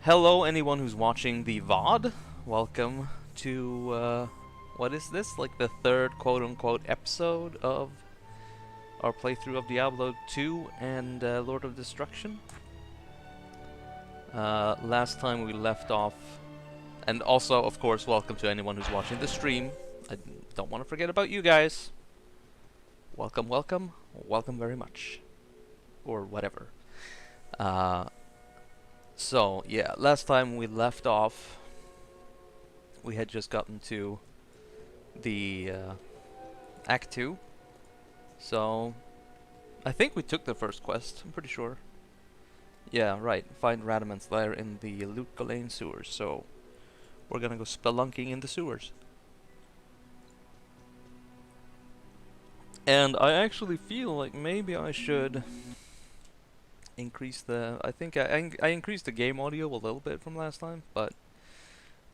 Hello, anyone who's watching the VOD. Welcome to, what is this? Like the third quote-unquote episode of our playthrough of Diablo 2 and Lord of Destruction. Last time we left off, and also, of course, welcome to anyone who's watching the stream. I don't want to forget about you guys. Welcome, welcome, welcome very much. Or whatever. So, yeah, last time we left off, we had just gotten to the Act 2. So, I think we took the first quest, I'm pretty sure. Yeah, right, find Radaman's lair in the Loot Golain sewers, so we're gonna go spelunking in the sewers. And I actually feel like maybe I should increase the... I think I increased the game audio a little bit from last time, but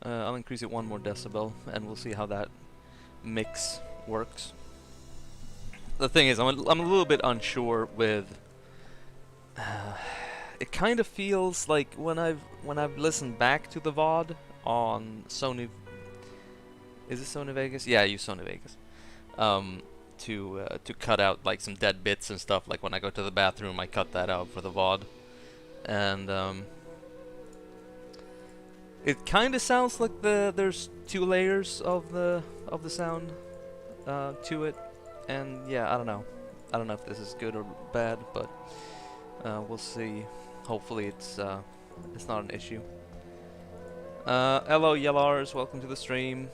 I'll increase it 1 more decibel, and we'll see how that mix works. The thing is, I'm a little bit unsure with... it kind of feels like when I've listened back to the VOD on Sony... Is it Sony Vegas? Yeah, I use Sony Vegas. To cut out like some dead bits and stuff. Like when I go to the bathroom, I cut that out for the VOD, and it kind of sounds like there's 2 layers of the sound to it, and yeah, I don't know if this is good or bad, but we'll see. Hopefully it's not an issue. Hello Yellars, welcome to the stream.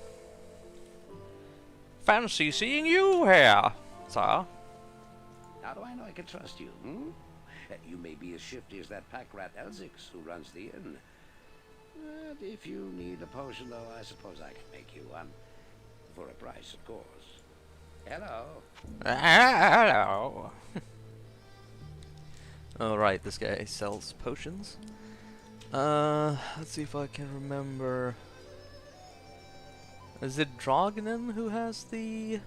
Fancy seeing you here, sir. How do I know I can trust you, hmm? You may be as shifty as that pack rat Elzix who runs the inn. But if you need a potion, though, I suppose I can make you one. For a price, of course. Hello. Hello. Alright, this guy sells potions. Let's see if I can remember... Is it Drognan who has the...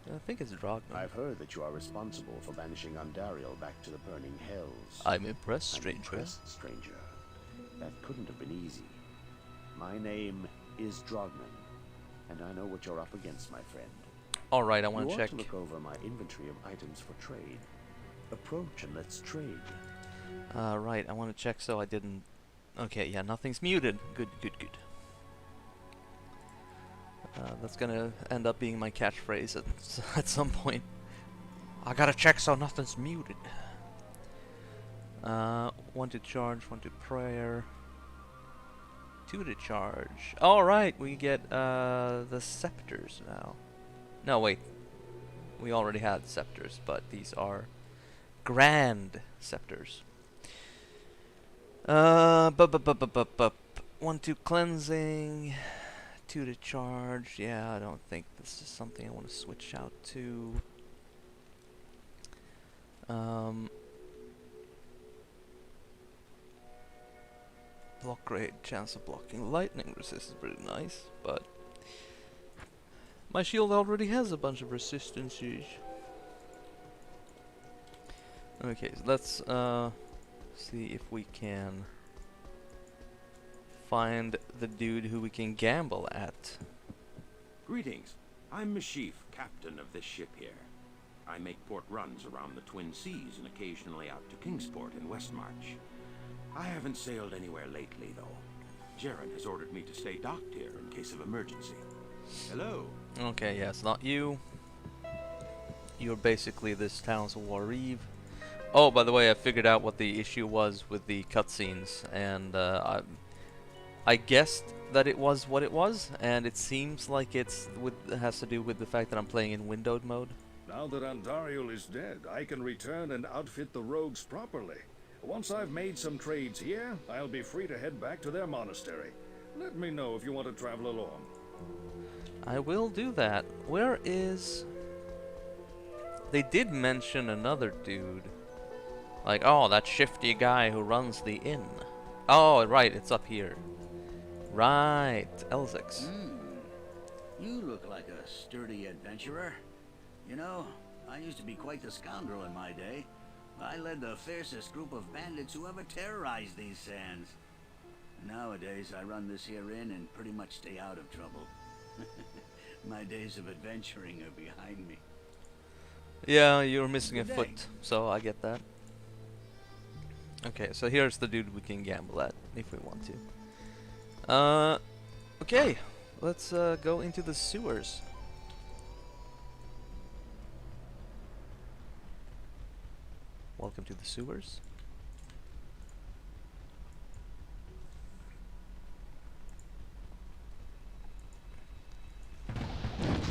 I think it's Drognan. I've heard that you are responsible for banishing Andariel back to the burning hells. I'm impressed, stranger. Impressed, stranger. That couldn't have been easy. My name is Drognan, and I know what you're up against, my friend. Alright, I want to check. look over my inventory of items for trade. Approach and let's trade. Right, I want to check so I didn't... Okay, yeah, nothing's muted. Good, good, good. That's gonna end up being my catchphrase at some point. I gotta check so nothing's muted. 1 to charge, 1 to prayer, 2 to charge. Alright, we get the scepters now. No, wait. We already had scepters, but these are grand scepters. 1 to cleansing, 2 to charge. Yeah, I don't think this is something I want to switch out to. Block rate, chance of blocking lightning resist is pretty nice, but my shield already has a bunch of resistances. Okay, so let's see if we can find the dude who we can gamble at. Greetings. I'm Meade, captain of this ship here. I make port runs around the Twin Seas and occasionally out to Kingsport in Westmarch. I haven't sailed anywhere lately, though. Jaren has ordered me to stay docked here in case of emergency. Hello. Okay, yeah, it's not you. You're basically this town's Warreeve. Oh, by the way, I figured out what the issue was with the cutscenes, and I guessed that it was what it was, and it seems like it has to do with the fact that I'm playing in windowed mode. Now that Andariel is dead, I can return and outfit the rogues properly. Once I've made some trades here, I'll be free to head back to their monastery. Let me know if you want to travel along. I will do that. Where is... They did mention another dude. Like, oh, that shifty guy who runs the inn. Oh, right, it's up here. Right, Elzix. You look like a sturdy adventurer. You know, I used to be quite the scoundrel in my day. I led the fiercest group of bandits who ever terrorized these sands. Nowadays, I run this here inn and pretty much stay out of trouble. My days of adventuring are behind me. Yeah, you're missing a Good day. foot, so I get that. Okay, so here's the dude we can gamble at if we want to. Okay, let's go into the sewers. Welcome to the sewers.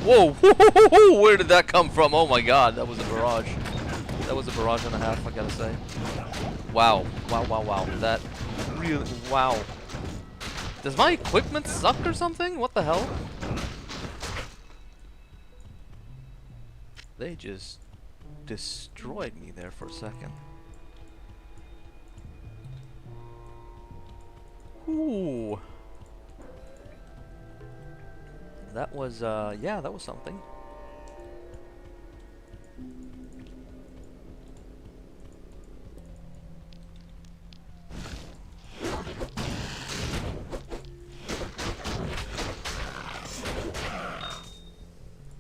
Whoa! Where did that come from? Oh my god, that was a barrage. That was a barrage and a half, I gotta say. Wow. Wow, wow, wow. That really... Wow. Does my equipment suck or something? What the hell? They just destroyed me there for a second. Ooh. That was, yeah, that was something.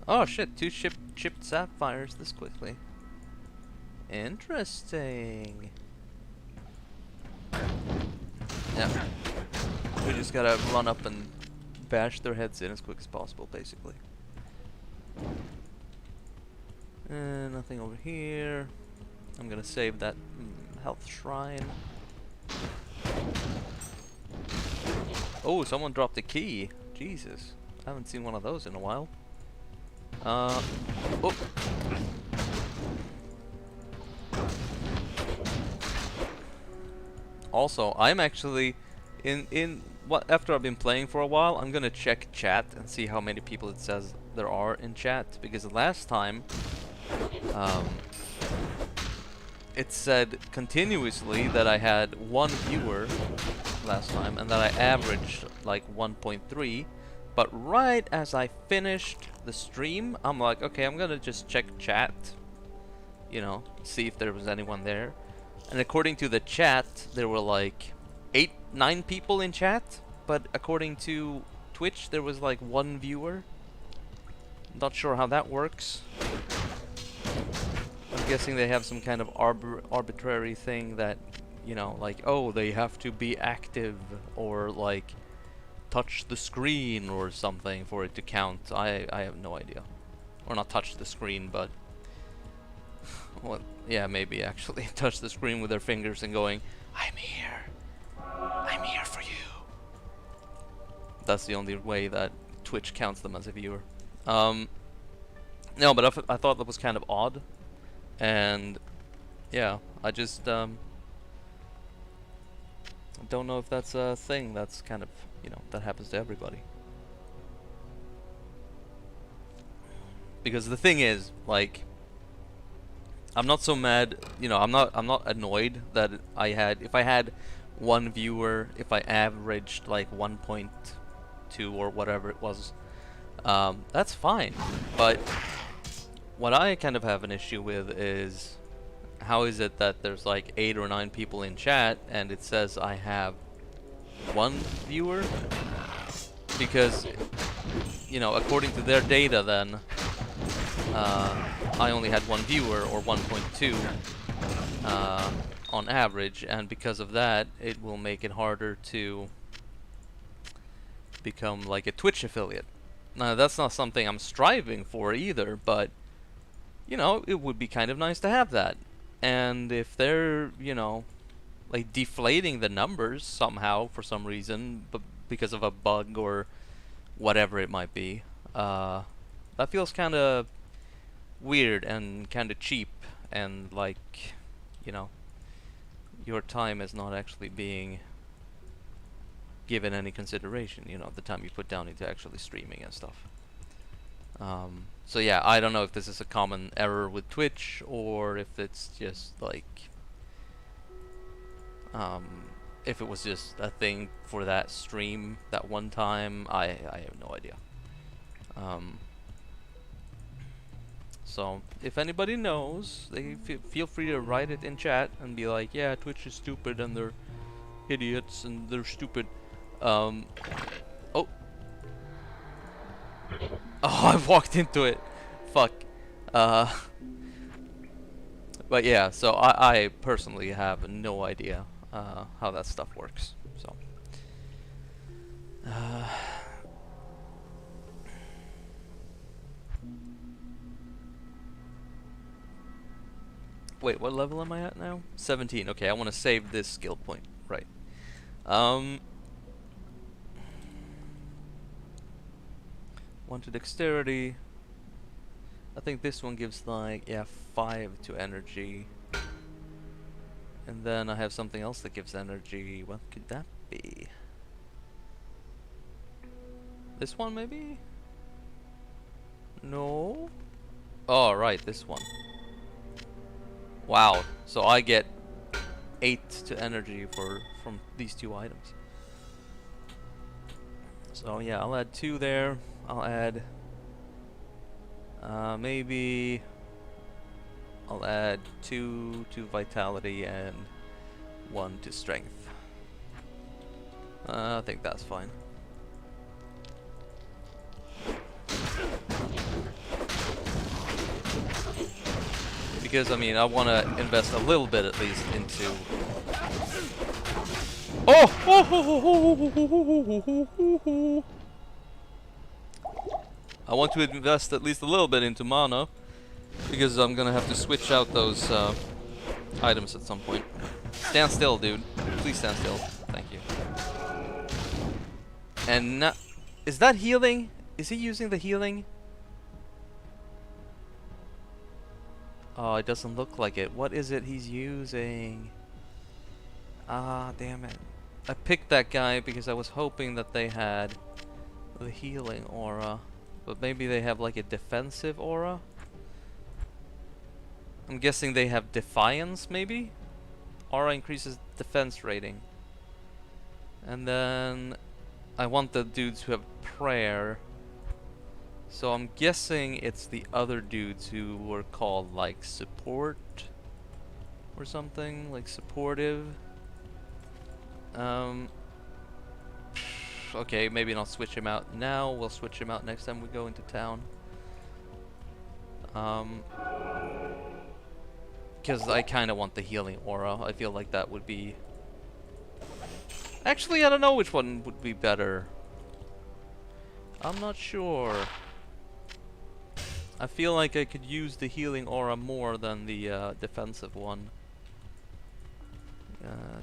Oh shit, two chipped sapphires this quickly. Interesting. Yeah. We just gotta run up and bash their heads in as quick as possible, basically. Nothing over here. I'm gonna save that health shrine. Oh, someone dropped a key. Jesus. I haven't seen one of those in a while. Oh. Also, I'm actually after I've been playing for a while, I'm gonna check chat and see how many people it says there are in chat, because last time it said continuously that I had 1 viewer last time and that I averaged like 1.3, but right as I finished the stream, I'm like, okay, I'm gonna just check chat, you know, see if there was anyone there. And according to the chat, there were like 9 people in chat, but according to Twitch, there was like 1 viewer. Not sure how that works. I'm guessing they have some kind of arbitrary thing that, you know, like, oh, they have to be active or like touch the screen or something for it to count. I have no idea. Or not touch the screen, but well, yeah, maybe actually touch the screen with their fingers and going, I'm here. I'm here for you. That's the only way that Twitch counts them as a viewer. No, but I thought that was kind of odd. And yeah, I just don't know if that's a thing that's kind of, you know, that happens to everybody. Because the thing is, like, I'm not so mad, you know, I'm not annoyed that if I had 1 viewer, if I averaged like 1.2 or whatever it was, that's fine. But what I kind of have an issue with is, how is it that there's like 8 or 9 people in chat and it says I have 1 viewer? Because, you know, according to their data then, I only had 1 viewer, or 1.2 on average, and because of that, it will make it harder to become like a Twitch affiliate. Now, that's not something I'm striving for either, but, you know, it would be kind of nice to have that. And if they're, you know, like deflating the numbers somehow for some reason, but because of a bug or whatever it might be, that feels kind of weird and kind of cheap, and like, you know, your time is not actually being given any consideration, you know, the time you put down into actually streaming and stuff. So yeah, I don't know if this is a common error with Twitch, or if it's just like, if it was just a thing for that stream that one time. I have no idea. So if anybody knows, they feel free to write it in chat and be like, yeah, Twitch is stupid and they're idiots and they're stupid. Oh. Oh, I walked into it. Fuck. But yeah, so I personally have no idea how that stuff works. So. Wait, what level am I at now? 17. Okay, I want to save this skill point. Right. One to dexterity. I think this one gives like, yeah, 5 to energy. And then I have something else that gives energy. What could that be? This one maybe? No? Oh, right, this one. Wow, so I get 8 to energy from these 2 items. So yeah, I'll add 2 there. I'll add maybe I'll add 2 to vitality and 1 to strength. I think that's fine. Because I mean, I want to invest a little bit at least into. Oh! I want to invest at least a little bit into mana, because I'm gonna have to switch out those items at some point. Stand still, dude. Please stand still. Thank you. And is that healing? Is he using the healing? Oh, it doesn't look like it. What is it he's using? Ah, damn it. I picked that guy because I was hoping that they had the healing aura. But maybe they have like a defensive aura? I'm guessing they have defiance, maybe? Aura increases defense rating. And then I want the dudes who have prayer. So I'm guessing it's the other dudes who were called like support or something, like supportive. Okay, maybe not switch him out now. We'll switch him out next time we go into town. Because I kind of want the healing aura. I feel like that would be... Actually, I don't know which one would be better. I'm not sure. I feel like I could use the healing aura more than the defensive one.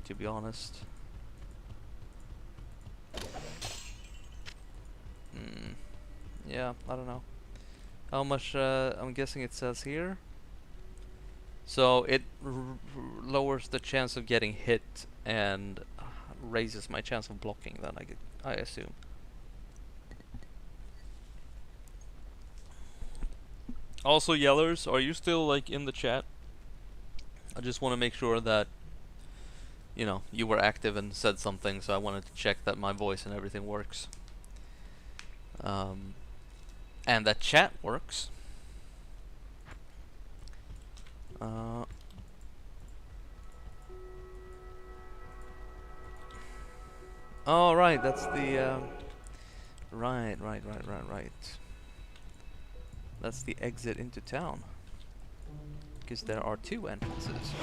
To be honest. Yeah, I don't know. How much, I'm guessing it says here. So it lowers the chance of getting hit and raises my chance of blocking, then I assume. Also, Yellers, are you still like in the chat? I just want to make sure that, you know, you were active and said something, so I wanted to check that my voice and everything works. And that chat works. Oh, right, that's the, right. That's the exit into town. Because there are 2 entrances.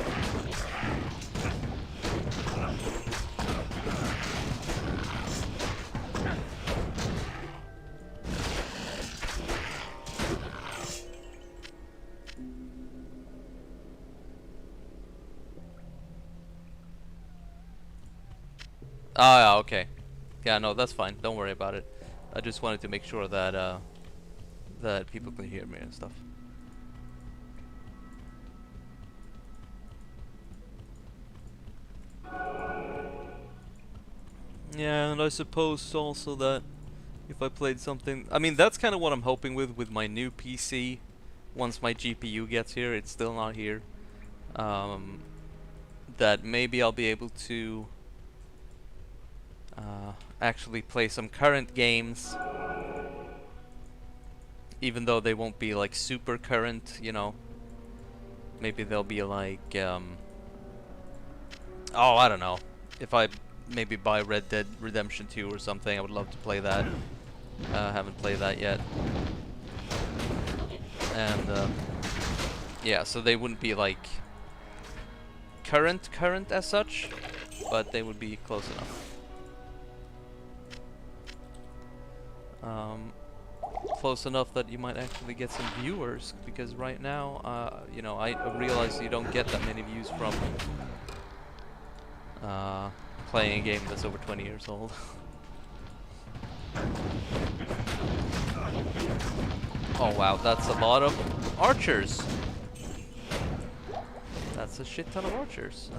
Oh, yeah, okay. Yeah, no, that's fine. Don't worry about it. I just wanted to make sure that that people could hear me and stuff. Yeah, and I suppose also that if I played something... I mean, that's kind of what I'm hoping with my new PC. Once my GPU gets here, it's still not here. That maybe I'll be able to actually play some current games even though they won't be like super current, you know. Maybe they'll be like, oh, I don't know. If I maybe buy Red Dead Redemption 2 or something, I would love to play that. Haven't played that yet. And yeah, so they wouldn't be like current as such, but they would be close enough. Close enough that you might actually get some viewers, because right now, you know, I realize you don't get that many views from playing a game that's over 20 years old. Oh wow, that's a lot of archers. That's a shit ton of archers.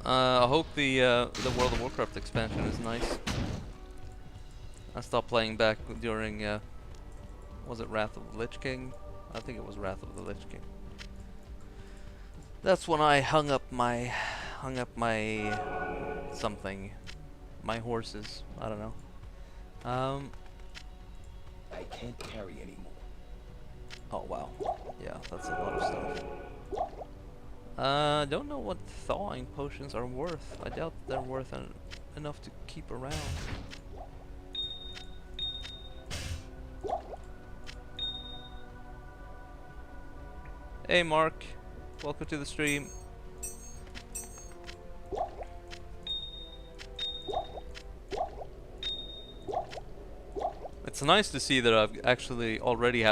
I hope the World of Warcraft expansion is nice. I stopped playing back during was it Wrath of the Lich King? I think it was Wrath of the Lich King. That's when I hung up my something, my horses. I don't know. I can't carry anymore. Oh wow, yeah, that's a lot of stuff. Don't know what thawing potions are worth. I doubt they're worth enough to keep around. Hey Mark, welcome to the stream. It's nice to see that I've actually already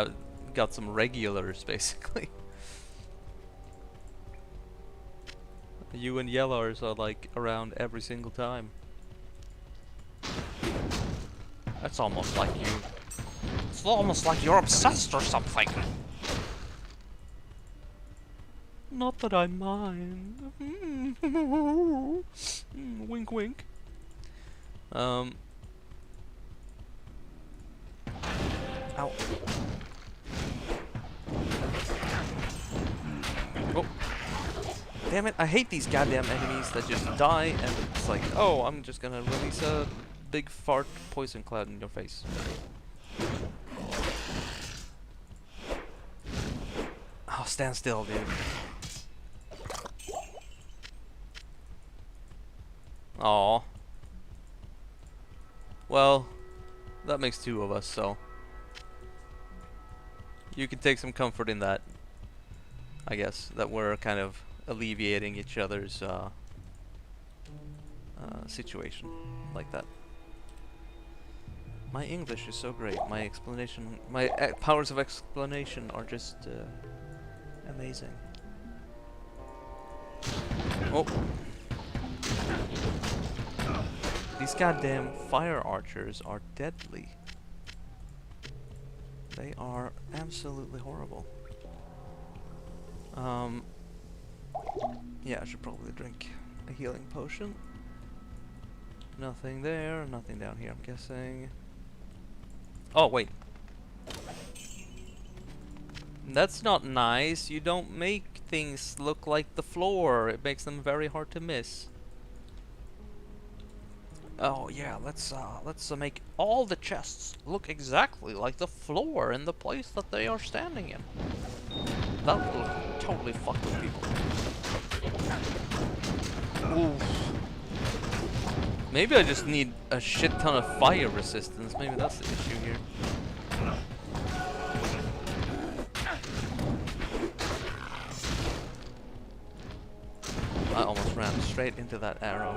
got some regulars, basically. You and Yellars are like around every single time. That's almost like you. It's almost like you're obsessed or something. Not that I mind. Wink wink. Ow. Oh. Damn it, I hate these goddamn enemies that just die and it's like, oh, I'm just gonna release a big fart poison cloud in your face. Oh, stand still, dude. Aw. Well, that makes two of us, so you can take some comfort in that, I guess, that we're kind of alleviating each other's situation like that. My English is so great. My explanation, my powers of explanation are just amazing. Oh. These goddamn fire archers are deadly. They are absolutely horrible. Yeah, I should probably drink a healing potion. Nothing there, nothing down here, I'm guessing. Oh, wait. That's not nice. You don't make things look like the floor. It makes them very hard to miss. Oh yeah, let's make all the chests look exactly like the floor in the place that they are standing in. That will totally fuck with people. Oof. Maybe I just need a shit ton of fire resistance. Maybe that's the issue here. I almost ran straight into that arrow.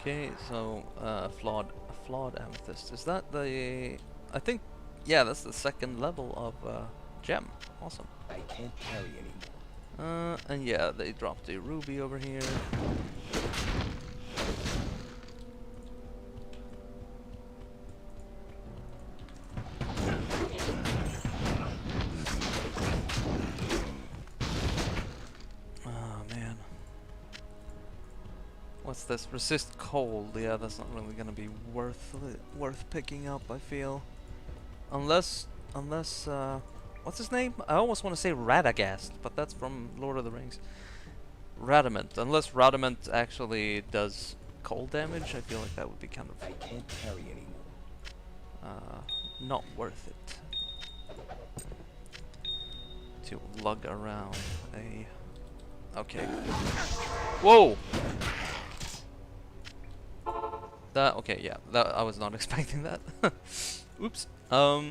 Okay, so flawed amethyst. Is that the? I think, yeah, that's the second level of gem. Awesome. I can't carry anymore. And yeah, they dropped a ruby over here. Oh man. what's this? Resist cold. Yeah, that's not really gonna be worth picking up, I feel. Unless, what's his name? I almost want to say Radagast, but that's from Lord of the Rings. Radamant. Unless Radamant actually does cold damage, I feel like that would be kind of I can't carry anymore. not worth it to lug around a. Okay. Whoa! That okay? Yeah, that I was not expecting that. Oops. All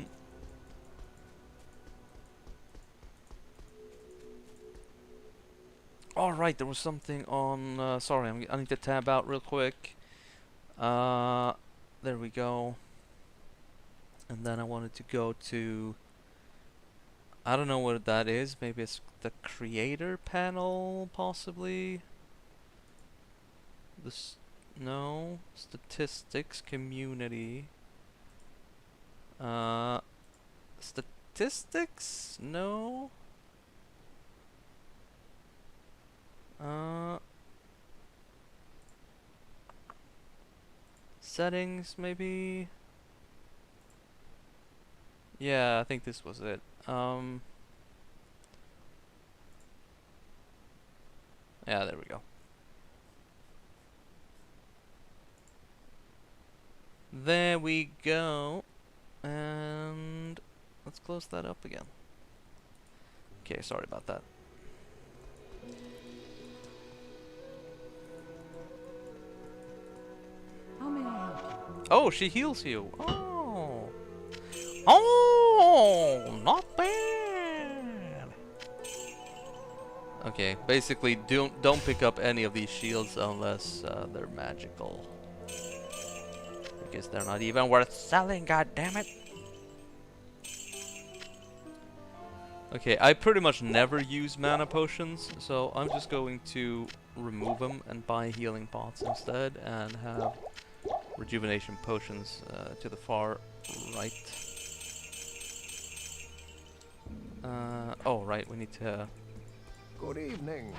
right, there was something on. Sorry, I need to tab out real quick. There we go. And then I wanted to go to. I don't know what that is. Maybe it's the creator panel, possibly. No, statistics, community. Statistics? No. Settings, maybe. Yeah, I think this was it. Yeah, there we go. There we go. And let's close that up again. Okay, sorry about that. How may I help you? Oh, she heals you. Oh. Oh, not bad. Okay, basically don't pick up any of these shields unless they're magical. Because they're not even worth selling, god damn it. Okay, I pretty much never use mana potions, so I'm just going to remove them and buy healing pots instead and have rejuvenation potions to the far right. Oh, right, we need to Good evening.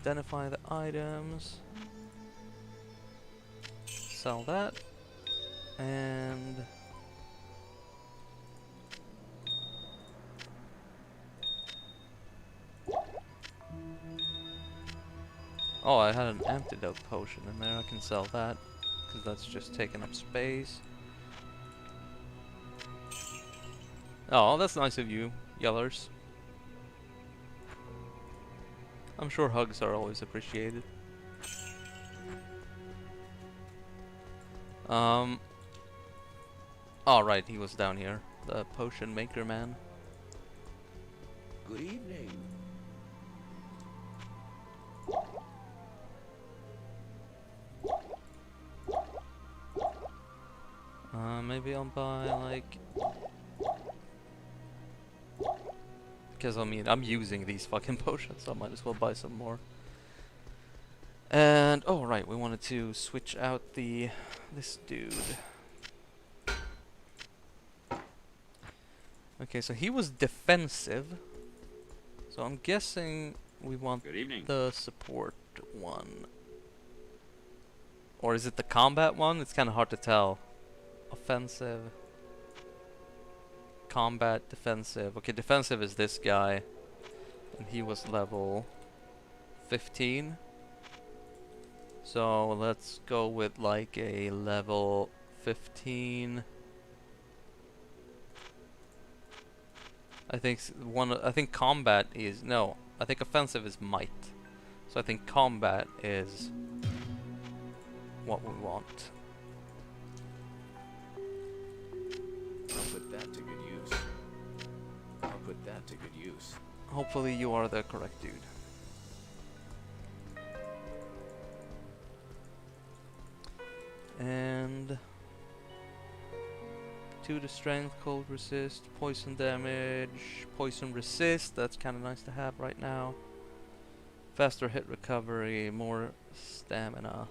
identify the items. Sell that. And oh, I had an antidote potion in there. I can sell that because that's just taking up space. Oh, that's nice of you, yellers. I'm sure hugs are always appreciated. Oh, right, he was down here. The potion maker man. Good evening. Maybe I'll buy like. Because I mean, I'm using these fucking potions, so I might as well buy some more. And oh right, we wanted to switch out this dude. Okay, so he was defensive. So I'm guessing we want the support one. Or is it the combat one? It's kind of hard to tell. Offensive. Combat, defensive. Okay, defensive is this guy. And he was level 15. So let's go with like a level 15. I think combat is no. I think offensive is might. So I think combat is what we want. I'll put that to good use. I'll put that to good use. Hopefully you are the correct dude. And 2 to strength, cold resist, poison damage, poison resist. That's kind of nice to have right now. Faster hit recovery, more stamina.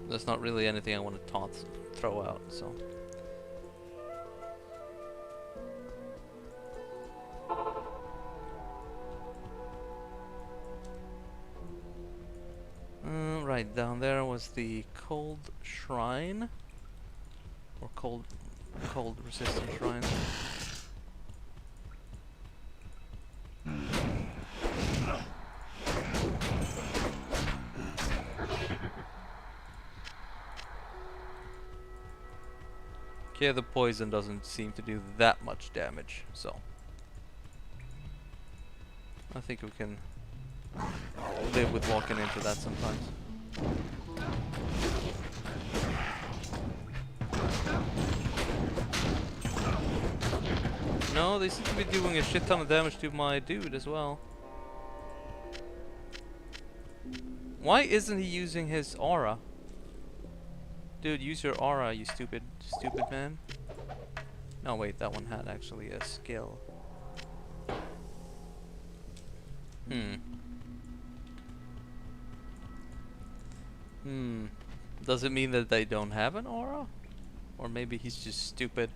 There's not really anything I want to throw out, so. down there was the cold shrine. Or cold resistant shrine. Okay, the poison doesn't seem to do that much damage, so I think we can live with walking into that sometimes. No, they seem to be doing a shit ton of damage to my dude as well. Why isn't he using his aura? Dude, use your aura, you stupid man. No, wait, that one had actually a skill. Does it mean that they don't have an aura? Or maybe he's just stupid.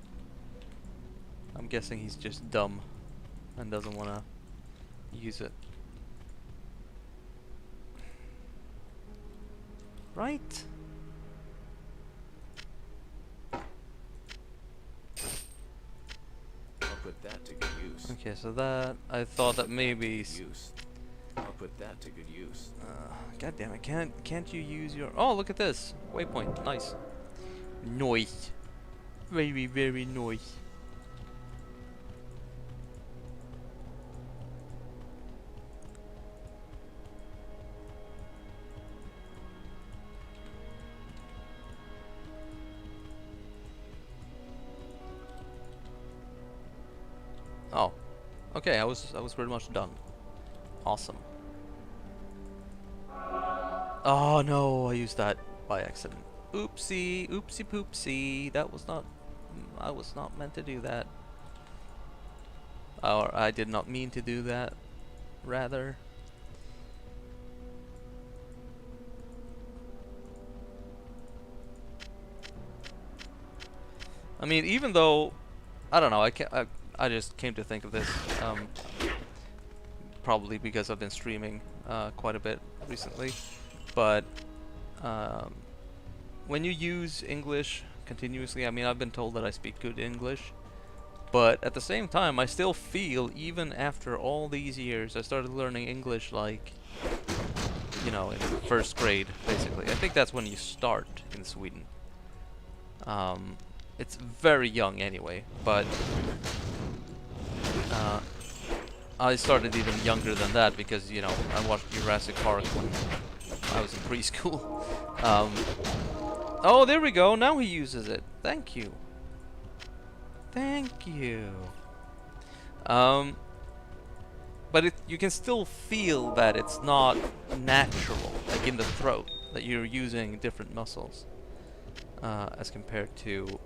I'm guessing he's just dumb and doesn't want to use it. Right? I'll put that to good use. Okay, so that I thought that maybe. I'll put that to good use. God damn it! Can't you use your? Oh, look at this waypoint. Nice. Nice. Very very nice. Oh, okay. I was pretty much done. Awesome. Oh no, I used that by accident. Oopsie, oopsie poopsie. That was not. I was not meant to do that. Or I did not mean to do that. Rather. I mean, even though I don't know, I just came to think of this. Probably because I've been streaming quite a bit recently. But when you use English continuously, I mean, I've been told that I speak good English, but at the same time, I still feel, even after all these years, I started learning English like, you know, in first grade, basically. I think that's when you start in Sweden. It's very young anyway, but I started even younger than that because, you know, I watched Jurassic Park when I was in preschool. Oh, there we go. Now he uses it. Thank you. Thank you. But you can still feel that it's not natural, like in the throat, that you're using different muscles as compared to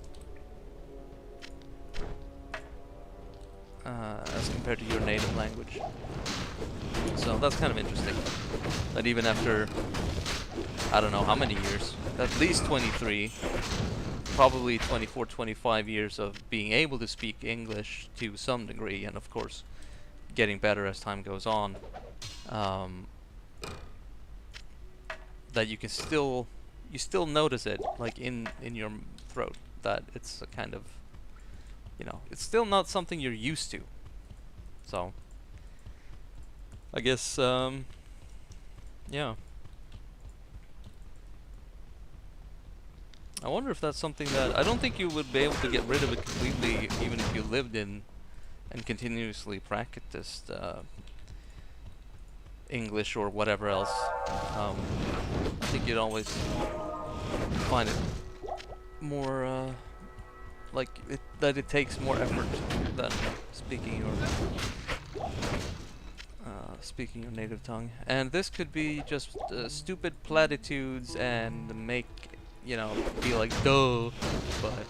your native language. So that's kind of interesting. That even after, I don't know how many years, at least 23, probably 24, 25 years of being able to speak English to some degree, and of course getting better as time goes on, that you still notice it, like in your throat, that it's a kind of, you know, it's still not something you're used to. So I guess yeah. I wonder if that's something that I don't think you would be able to get rid of it completely, even if you lived in and continuously practiced English or whatever else. I think you'd always find it more like that it takes more effort than speaking your native tongue. And this could be just stupid platitudes and make, you know, be like duh, but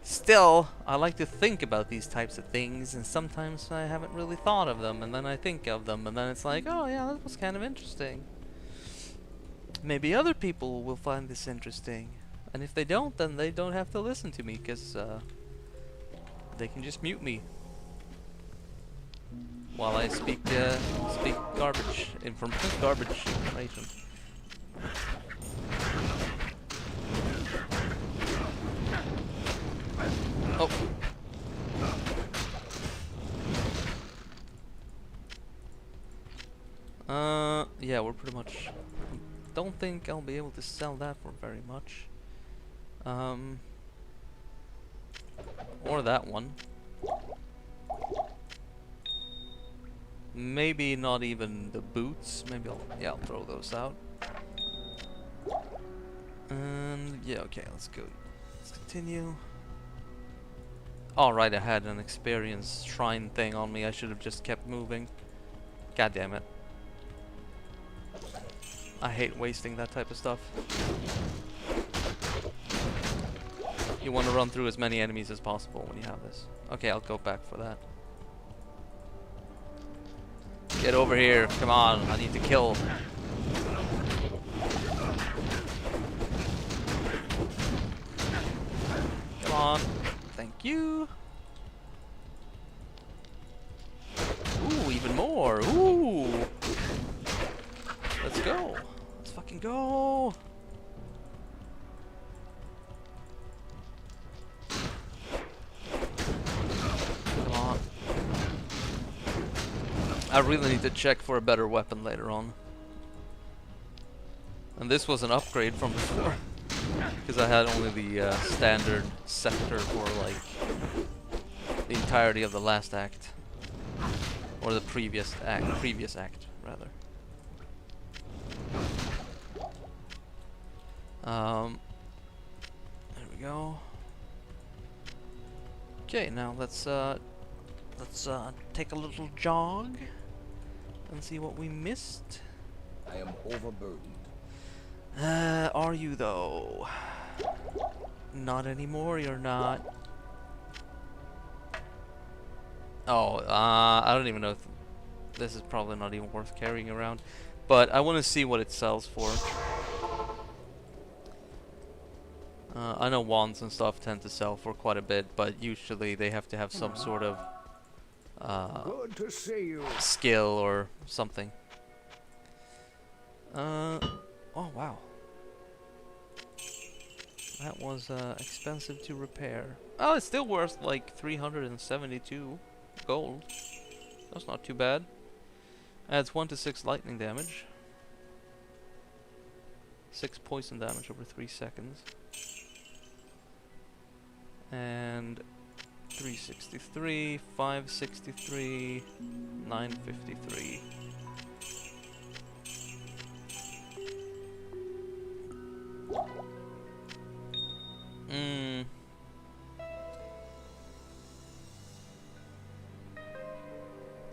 still, I like to think about these types of things, and sometimes I haven't really thought of them, and then I think of them, and then it's like, oh yeah, that was kind of interesting. Maybe other people will find this interesting, and if they don't, then they don't have to listen to me, because they can just mute me. while I speak garbage information. Oh. Yeah, we're pretty much. Don't think I'll be able to sell that for very much. Or that one. Maybe not even the boots. Maybe I'll throw those out. And yeah, okay, let's go. Let's continue. Alright, I had an experience shrine thing on me. I should have just kept moving. God damn it. I hate wasting that type of stuff. You want to run through as many enemies as possible when you have this. Okay, I'll go back for that. Get over here. Come on, I need to kill. Come on. Thank you. Ooh, even more. Ooh. Let's go. Let's fucking go. Come on. I really need to check for a better weapon later on. And this was an upgrade from before. Because I had only the standard scepter for like the entirety of the last act. Or the previous act rather. There we go. Okay, now let's take a little jog and see what we missed. I am overburdened. Are you though? Not anymore, you're not. Oh, I don't even know if this is probably not even worth carrying around. But I want to see what it sells for. I know wands and stuff tend to sell for quite a bit, but usually they have to have some sort of Good to see you. skill or something. Oh wow. That was expensive to repair. Oh, it's still worth like 372 gold. That's not too bad. Adds 1 to 6 lightning damage. 6 poison damage over 3 seconds. And 363, 563, 953. Hmm.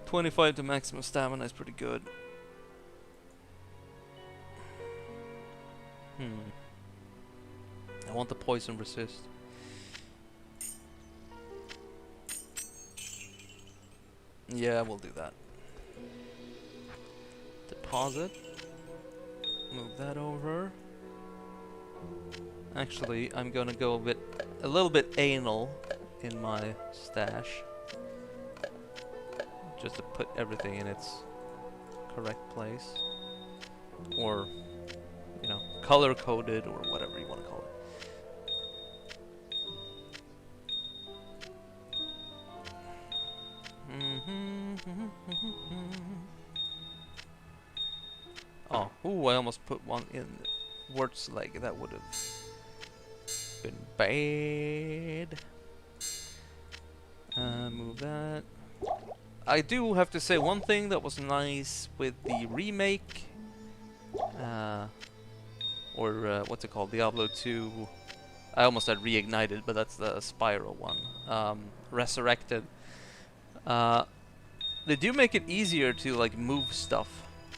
$25 to maximum stamina is pretty good. I want the poison resist. Yeah, we'll do that. Deposit. Move that over. Actually, I'm gonna go a little bit anal in my stash. Just to put everything in its correct place. Or, you know, color-coded or whatever you want to call it. Oh, ooh, I almost put one in Wirt's leg. That would have been bad. Move that. I do have to say one thing that was nice with the remake, or what's it called, Diablo 2. I almost said Reignited, but that's the Spiral one. Resurrected. They do make it easier to like move stuff.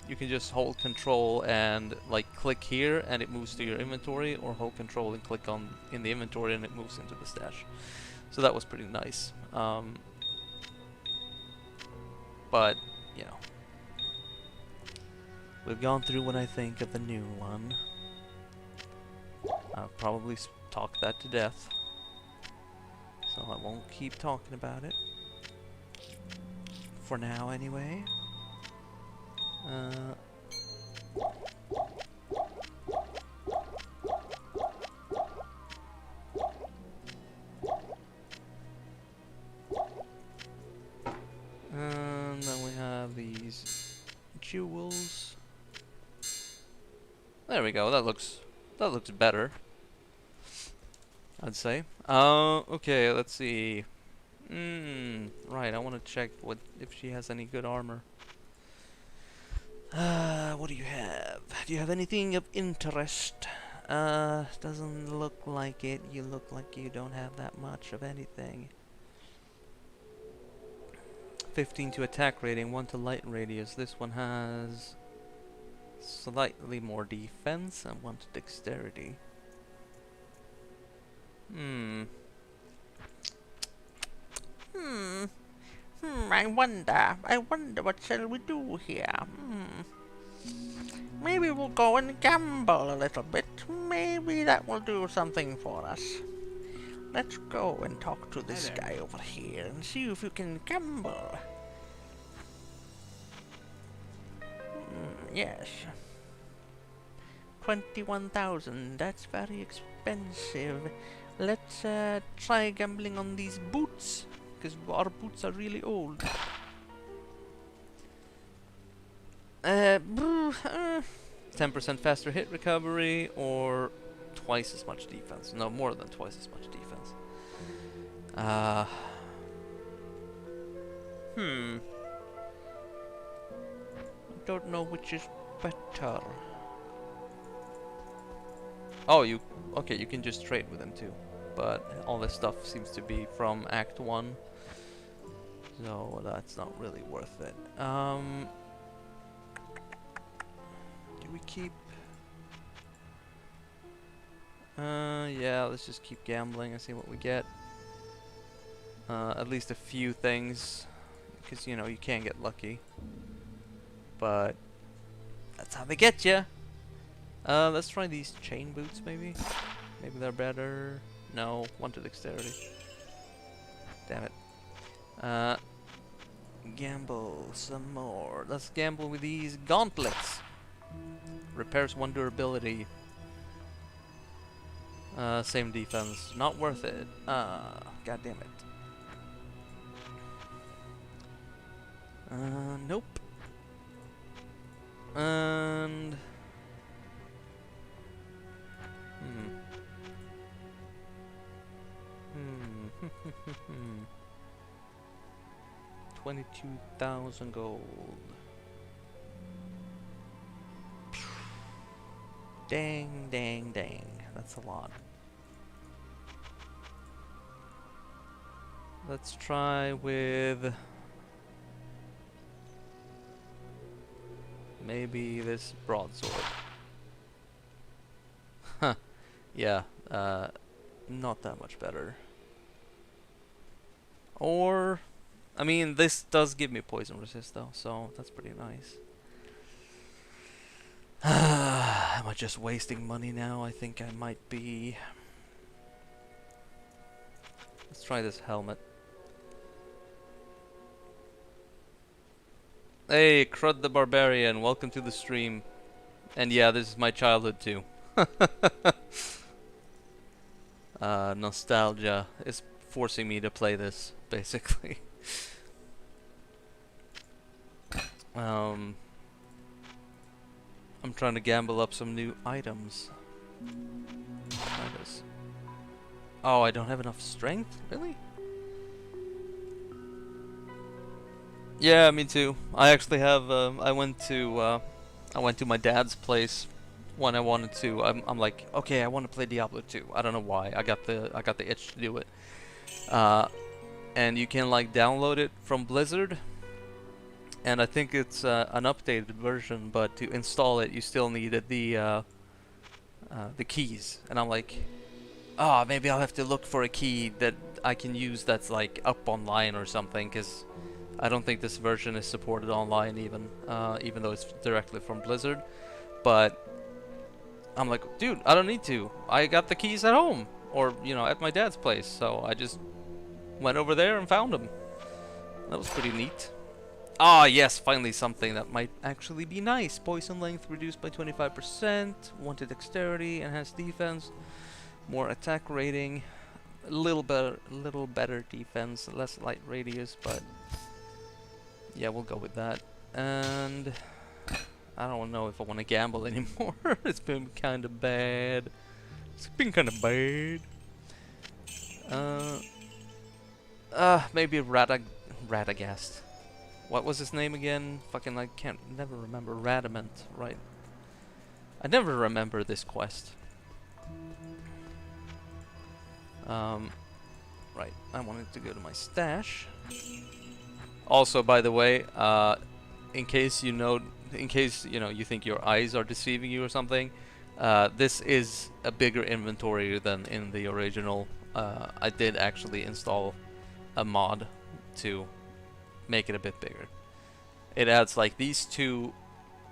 You can just hold control and like click here and it moves to your inventory, or hold control and click on in the inventory and it moves into the stash. So that was pretty nice. But, you know, we've gone through what I think of the new one. I'll probably talk that to death, so I won't keep talking about it. for now, anyway. And then we have these jewels. There we go. That looks better, I'd say. Okay, let's see. Right, I want to check if she has any good armor. What do you have? Do you have anything of interest? Doesn't look like it. You look like you don't have that much of anything. 15 to attack rating, 1 to light radius. This one has slightly more defense and 1 to dexterity. I wonder what shall we do here? Maybe we'll go and gamble a little bit. Maybe that will do something for us. Let's go and talk to this guy over here and see if you can gamble. Yes. 21,000, that's very expensive. Let's try gambling on these boots, because our boots are really old. 10% faster hit recovery, or twice as much defense. No, more than twice as much defense. I don't know which is better. Oh, okay, you can just trade with them too. But all this stuff seems to be from Act 1. So that's not really worth it. Do we keep... yeah, let's just keep gambling and see what we get. At least a few things. Because, you know, you can get lucky. But that's how they get you. Let's try these chain boots, maybe. Maybe they're better. No, 1 to dexterity. Damn it. Gamble some more. Let's gamble with these gauntlets. Repairs 1 durability. Same defense. Not worth it. God damn it. Nope. And 22,000 gold. Dang, dang, dang. That's a lot. Let's try with maybe this broadsword. Huh. Yeah, not that much better. Or, I mean, this does give me poison resist though, so that's pretty nice. Am I just wasting money now? I think I might be. Let's try this helmet. Hey, Crud the Barbarian, welcome to the stream. And yeah, this is my childhood too. Nostalgia is forcing me to play this, basically. I'm trying to gamble up some new items. Try this. Oh, I don't have enough strength? Really? Yeah, me too. I actually have. I went to my dad's place when I wanted to. I'm like, okay, I want to play Diablo 2. I don't know why. I got the itch to do it. And you can like download it from Blizzard. And I think it's an updated version, but to install it, you still needed the keys. And I'm like, oh, maybe I'll have to look for a key that I can use that's like up online or something, because I don't think this version is supported online even though it's directly from Blizzard. But I'm like, dude, I don't need to. I got the keys at home, or you know, at my dad's place. So I just went over there and found them. That was pretty neat. Ah, yes, finally something that might actually be nice. Poison length reduced by 25%, wanted dexterity, enhanced defense, more attack rating, a little better defense, less light radius, but yeah, we'll go with that. And I don't know if I want to gamble anymore. It's been kind of bad. It's been kind of bad. Maybe Radagast. What was his name again? Fucking, I never remember. Radamant, right? I never remember this quest. Right, I wanted to go to my stash. Also, by the way, in case you know, you think your eyes are deceiving you or something, this is a bigger inventory than in the original. I did actually install a mod to make it a bit bigger. It adds like these two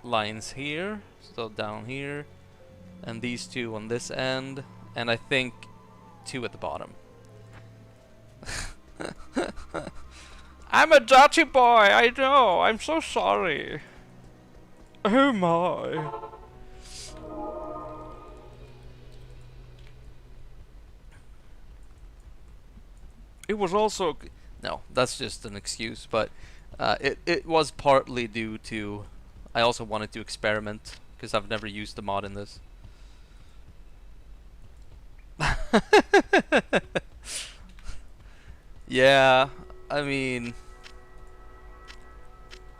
lines here, so down here, and these two on this end, and I think two at the bottom. I'm a dirty boy, I know, I'm so sorry. Oh my. It was also... No, that's just an excuse, but it was partly due to... I also wanted to experiment, because I've never used the mod in this. Yeah, I mean...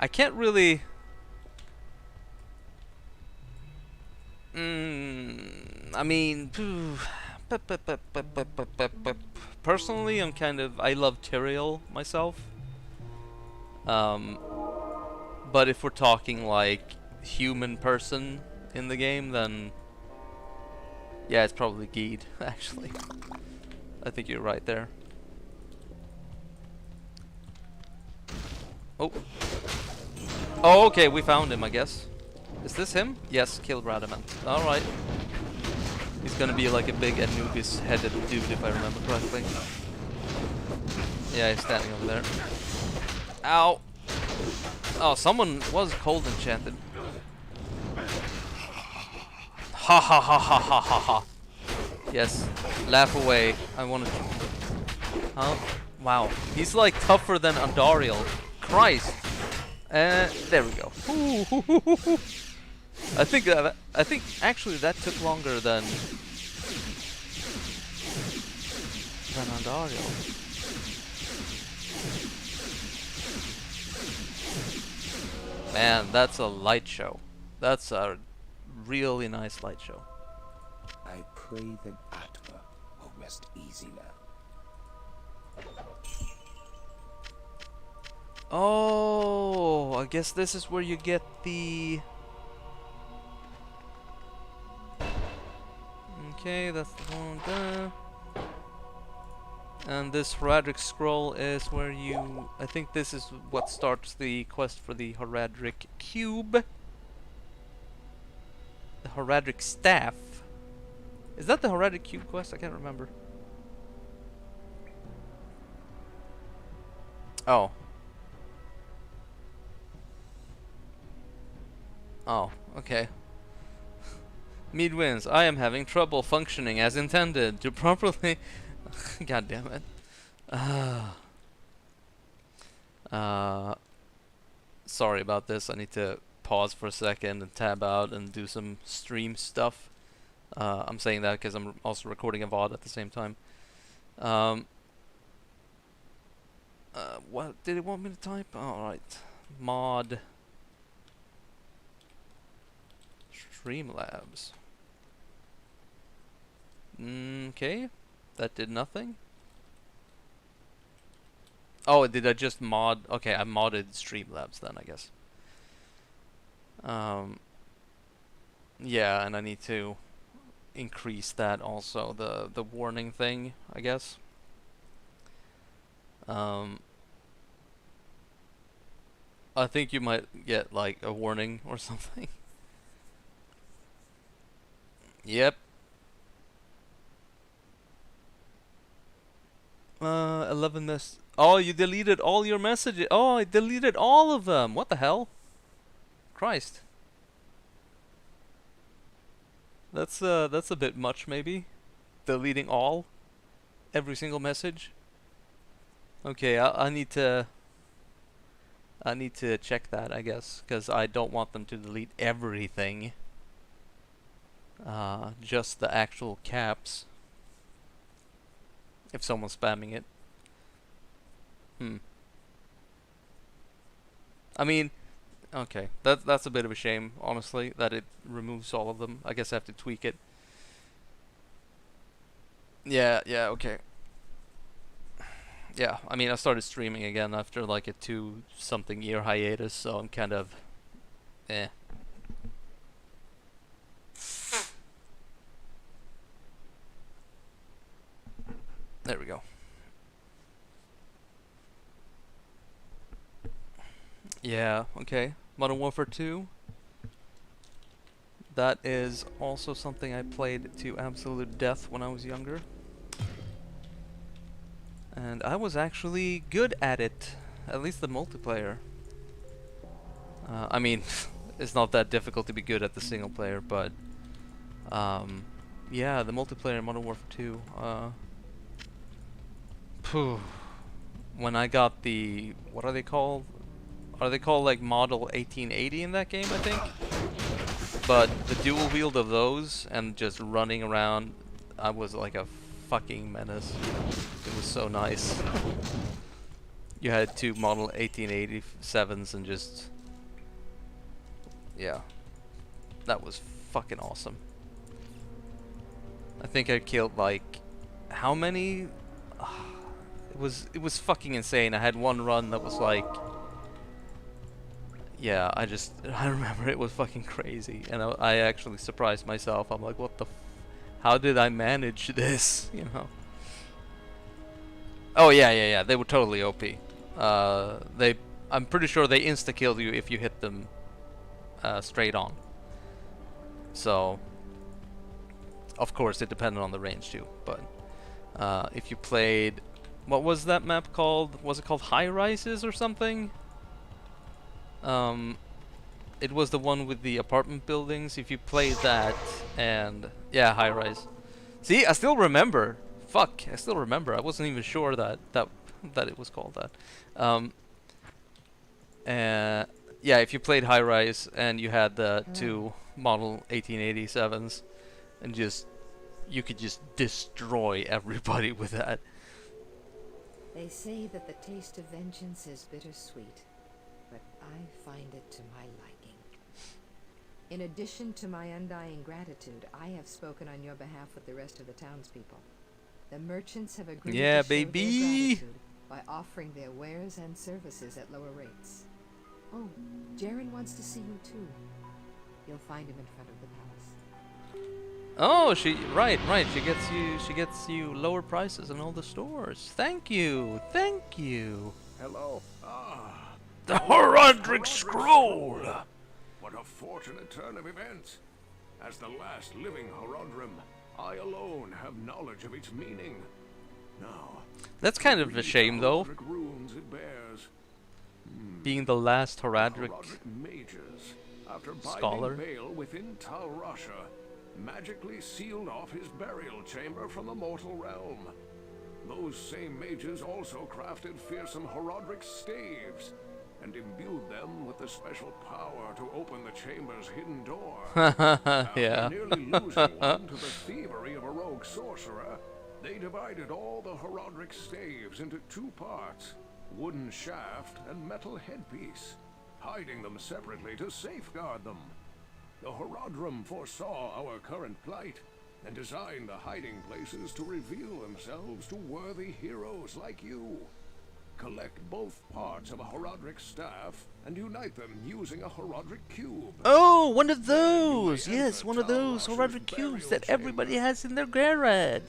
I can't really... I mean... Personally, I love Tyrael myself. But if we're talking like human person in the game, then yeah, it's probably Meade, actually. I think you're right there. Oh. Oh, okay, we found him, I guess. Is this him? Yes, killed Radamant. Alright. He's gonna be like a big Anubis-headed dude, if I remember correctly. Yeah, he's standing over there. Ow! Oh, someone was cold enchanted. Ha ha ha ha ha ha ha. Yes, laugh away. I wanna... Huh? Wow, he's like tougher than Andariel. Christ! There we go. I think actually that took longer than Andariel. Man, that's a light show. That's a really nice light show. I pray that Atma will rest easy now. Oh, I guess this is where you get the... Okay, that's the one there. And this Horadric scroll is where you... I think this is what starts the quest for the Horadric cube. The Horadric staff. Is that the Horadric cube quest? I can't remember. Oh. Oh, okay. Meade wins. I am having trouble functioning as intended to properly... God damn it. Sorry about this. I need to pause for a second and tab out and do some stream stuff. I'm saying that because I'm also recording a VOD at the same time. What did it want me to type? Alright. Mod Streamlabs. Okay. That did nothing. Oh, did I just mod? Okay, I modded Streamlabs then, I guess. Yeah, and I need to increase that also, the warning thing, I guess. I think you might get like a warning or something. Yep. 11 mess. Oh, you deleted all your messages. Oh, I deleted all of them. What the hell? Christ. That's a bit much, maybe. Deleting all, every single message. Okay, I need to. I need to check that, I guess, because I don't want them to delete everything. Just the actual caps. If someone's spamming it. I mean, okay, that's a bit of a shame, honestly, that it removes all of them. I guess I have to tweak it. Yeah, okay. Yeah, I mean, I started streaming again after like a 2-something year hiatus, so I'm kind of eh. There we go. Yeah, okay. Modern Warfare 2. That is also something I played to absolute death when I was younger. And I was actually good at it. At least the multiplayer. I mean, it's not that difficult to be good at the single player, but yeah, the multiplayer in Modern Warfare 2. When I got the, what are they called? Are they called like Model 1880 in that game, I think? But the dual wield of those and just running around, I was like a fucking menace. It was so nice. You had 2 Model 1887s and just, yeah, that was fucking awesome. I think I killed like, how many? It was fucking insane. I had one run that was like, yeah, I remember it was fucking crazy, and I actually surprised myself. I'm like, what the how did I manage this, you know? Oh yeah, they were totally OP. I'm pretty sure they insta-killed you if you hit them straight on. So, of course, it depended on the range too, but if you played, what was that map called? Was it called High Rises or something? It was the one with the apartment buildings. If you played that, and yeah, High Rise. See, I still remember. Fuck, I still remember. I wasn't even sure that it was called that. Yeah, if you played High Rise and you had the 2 Model 1887s, and you could just destroy everybody with that. They say that the taste of vengeance is bittersweet, but I find it to my liking. In addition to my undying gratitude, I have spoken on your behalf with the rest of the townspeople. The merchants have agreed to show their gratitude by offering their wares and services at lower rates. Oh, Jaren wants to see you too. You'll find him in front of the palace. Oh, right. She gets you lower prices in all the stores. Thank you. Hello. The Horadric Scroll. What a fortunate turn of events. As the last living Horadrim, I alone have knowledge of its meaning. Now, that's kind of a shame, though. Runes it bears. Being the last Horadric mages, after scholar. binding Bale within Tal Rasha, magically sealed off his burial chamber from the mortal realm. Those same mages also crafted fearsome Horadric staves, and imbued them with the special power to open the chamber's hidden door. After nearly losing one to the thievery of a rogue sorcerer, they divided all the Horadric staves into 2 parts, wooden shaft and metal headpiece, hiding them separately to safeguard them. The Horadrim foresaw our current plight, and designed the hiding places to reveal themselves to worthy heroes like you. Collect both parts of a Horadric staff and unite them using a Horadric cube. Oh, one of those! Yes, one of those Horadric cubes that everybody has in their garage.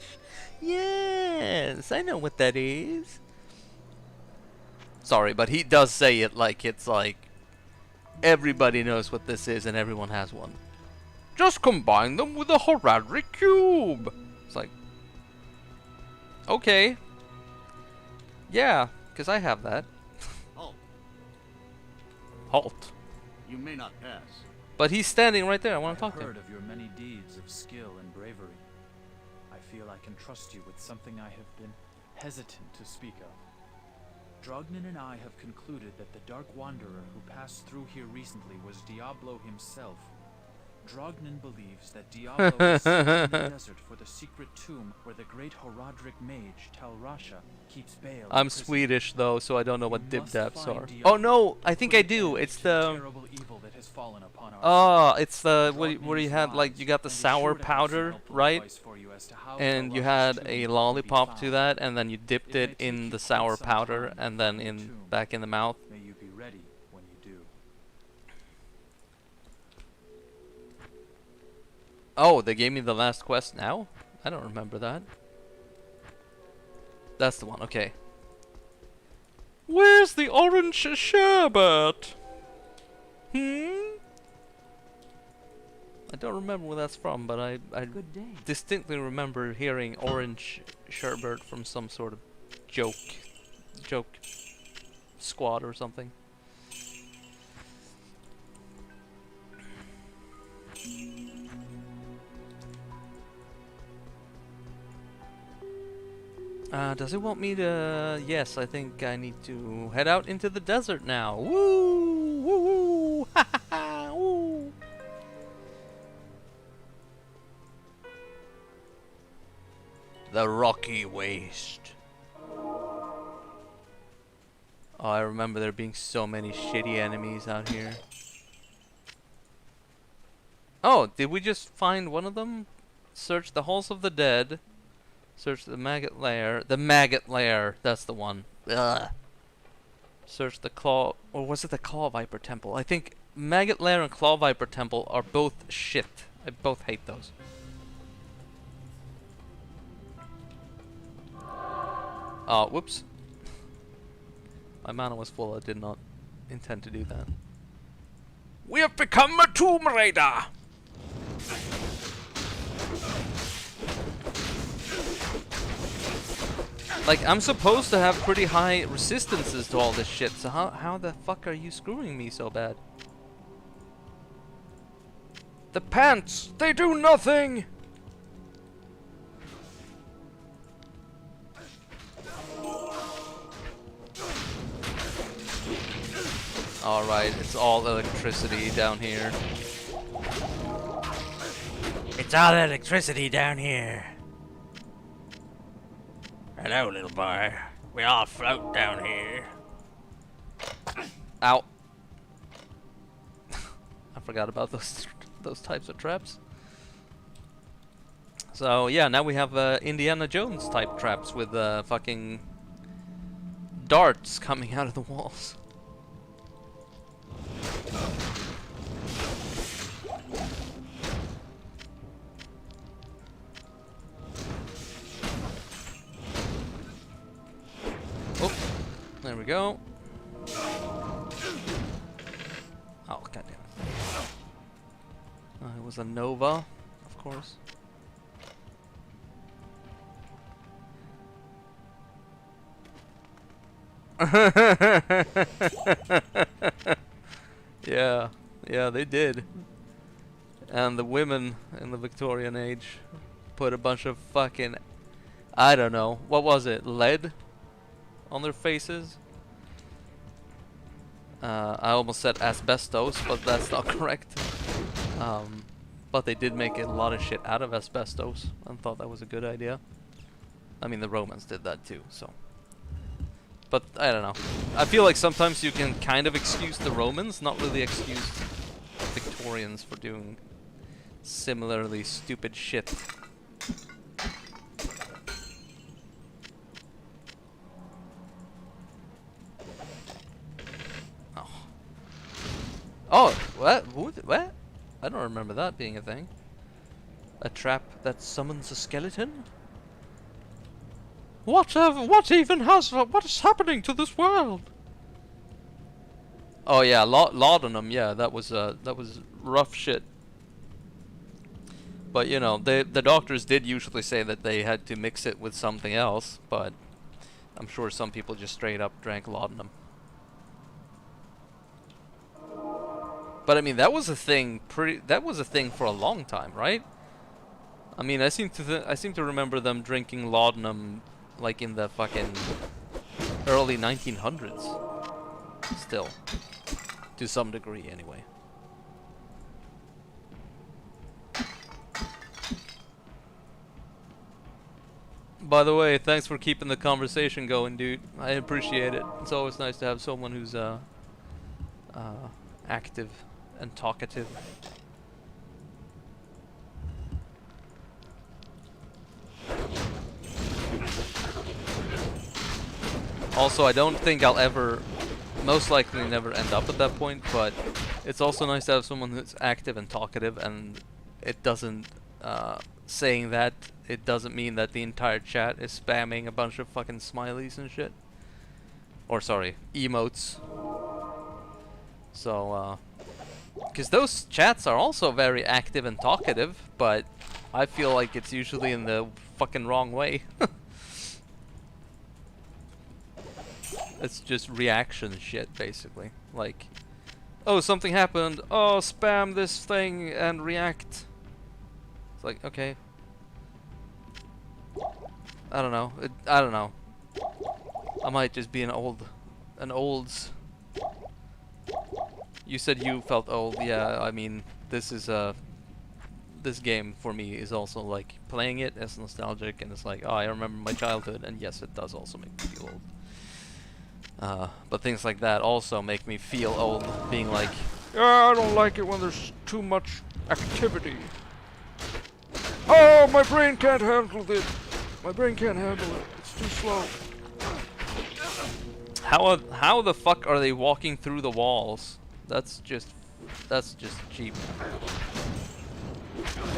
Yes, I know what that is. Sorry, but he does say it like it's like everybody knows what this is and everyone has one. Just combine them with a Horadric cube. It's like, okay. Yeah, because I have that. Halt. Halt. You may not pass. But he's standing right there. I want to I've talk to heard him. of your many deeds of skill and bravery. I feel I can trust you with something I have been hesitant to speak of. Drognin and I have concluded that the Dark Wanderer who passed through here recently was Diablo himself. Drognin believes that Diablo is searching the desert for the secret tomb where the great Horadric mage Tal Rasha keeps Bale. I'm Swedish though, so I don't know what You dib must dabs find are. Diablo, Oh no, I think I put an do. end It's to the the terrible evil that has fallen upon our oh, city. it's the Drognin where you is had like wise you got the and is sour sure to have some powder, helpful right? advice for you as to how And you Tal had Rasha's a tomb can be lollipop to found. that, and then you dipped It it may take in you the quite sour some powder, time to and then find the in tomb. back in the mouth. May you be ready when you do. Oh, they gave me the last quest now? I don't remember that. That's the one, okay. Where's the orange sherbet? I don't remember where that's from, but I Good day. distinctly remember hearing orange sherbet from some sort of joke squad or something. Does it want me to... Yes, I think I need to head out into the desert now. Woo! Woo woo! Ha ha ha! Woo! The rocky waste. Oh, I remember there being so many shitty enemies out here. Oh, did we just find one of them? Search the halls of the dead. Search the maggot lair. The maggot lair. That's the one. Ugh. Search the claw... Or was it the claw viper temple? I think maggot lair and claw viper temple are both shit. I both hate those. Oh, whoops. My mana was full. I did not intend to do that. We have become a Tomb Raider! Like, I'm supposed to have pretty high resistances to all this shit, so how the fuck are you screwing me so bad? The pants! They do nothing! Alright, it's all electricity down here. It's all electricity down here. Hello, little boy. We all float down here. Ow. I forgot about those types of traps. So yeah, now we have Indiana Jones type traps with fucking darts coming out of the walls. Oh, there we go. Oh, goddamn. It was a Nova, of course. Yeah, they did. And the women in the Victorian age put a bunch of fucking, I don't know, what was it, lead on their faces? I almost said asbestos, but that's not correct. But they did make a lot of shit out of asbestos and thought that was a good idea. I mean, the Romans did that too, so. But I don't know. I feel like sometimes you can kind of excuse the Romans, not really excuse Victorians for doing similarly stupid shit. Oh. Oh, what? What? I don't remember that being a thing. A trap that summons a skeleton? What is happening to this world? Oh yeah, laudanum, yeah, that was rough shit. But you know, the doctors did usually say that they had to mix it with something else, but I'm sure some people just straight up drank laudanum. But I mean, that was a thing. That was a thing for a long time, right? I mean, I seem to remember them drinking laudanum like in the fucking early 1900s. Still, to some degree, anyway. By the way, thanks for keeping the conversation going, dude. I appreciate it. It's always nice to have someone who's active and talkative. Also, I don't think I'll ever, most likely never end up at that point, but it's also nice to have someone who's active and talkative, and it doesn't, saying that, it doesn't mean that the entire chat is spamming a bunch of fucking smileys and shit. Or sorry, emotes. So, because those chats are also very active and talkative, but I feel like it's usually in the fucking wrong way. It's just reaction shit, basically. Like, oh, something happened. Oh, spam this thing and react. It's like, okay. I don't know. I don't know. I might just be an olds. You said you felt old. Yeah, I mean, this is this game for me is also like playing it as nostalgic, and it's like, oh, I remember my childhood, and yes, it does also make me feel old. But things like that also make me feel old, being like, yeah, I don't like it when there's too much activity. Oh, my brain can't handle it. My brain can't handle it. It's too slow. How the fuck are they walking through the walls? That's just cheap.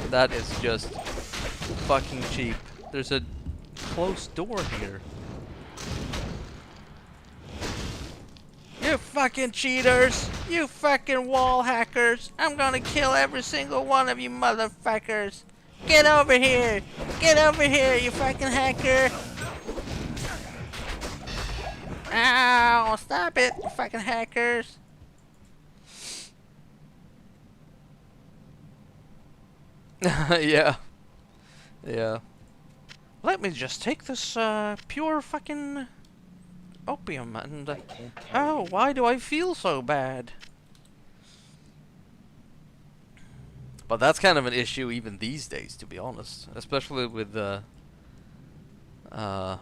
That is just fucking cheap. There's a closed door here. You fucking cheaters! You fucking wall hackers! I'm gonna kill every single one of you motherfuckers! Get over here! Get over here, you fucking hacker! Ow! Stop it, you fucking hackers! Yeah. Yeah. Let me just take this pure fucking opium and oh, why do I feel so bad? But that's kind of an issue even these days, to be honest, especially with oh right,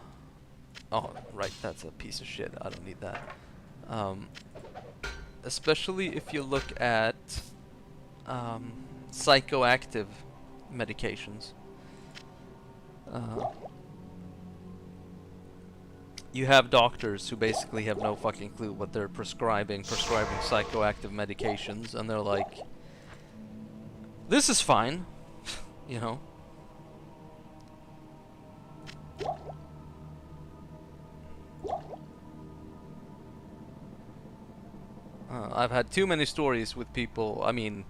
that's a piece of shit. I don't need that. Especially if you look at psychoactive medications. You have doctors who basically have no fucking clue what they're prescribing psychoactive medications, and they're like, this is fine, you know. I've had too many stories with people, I mean,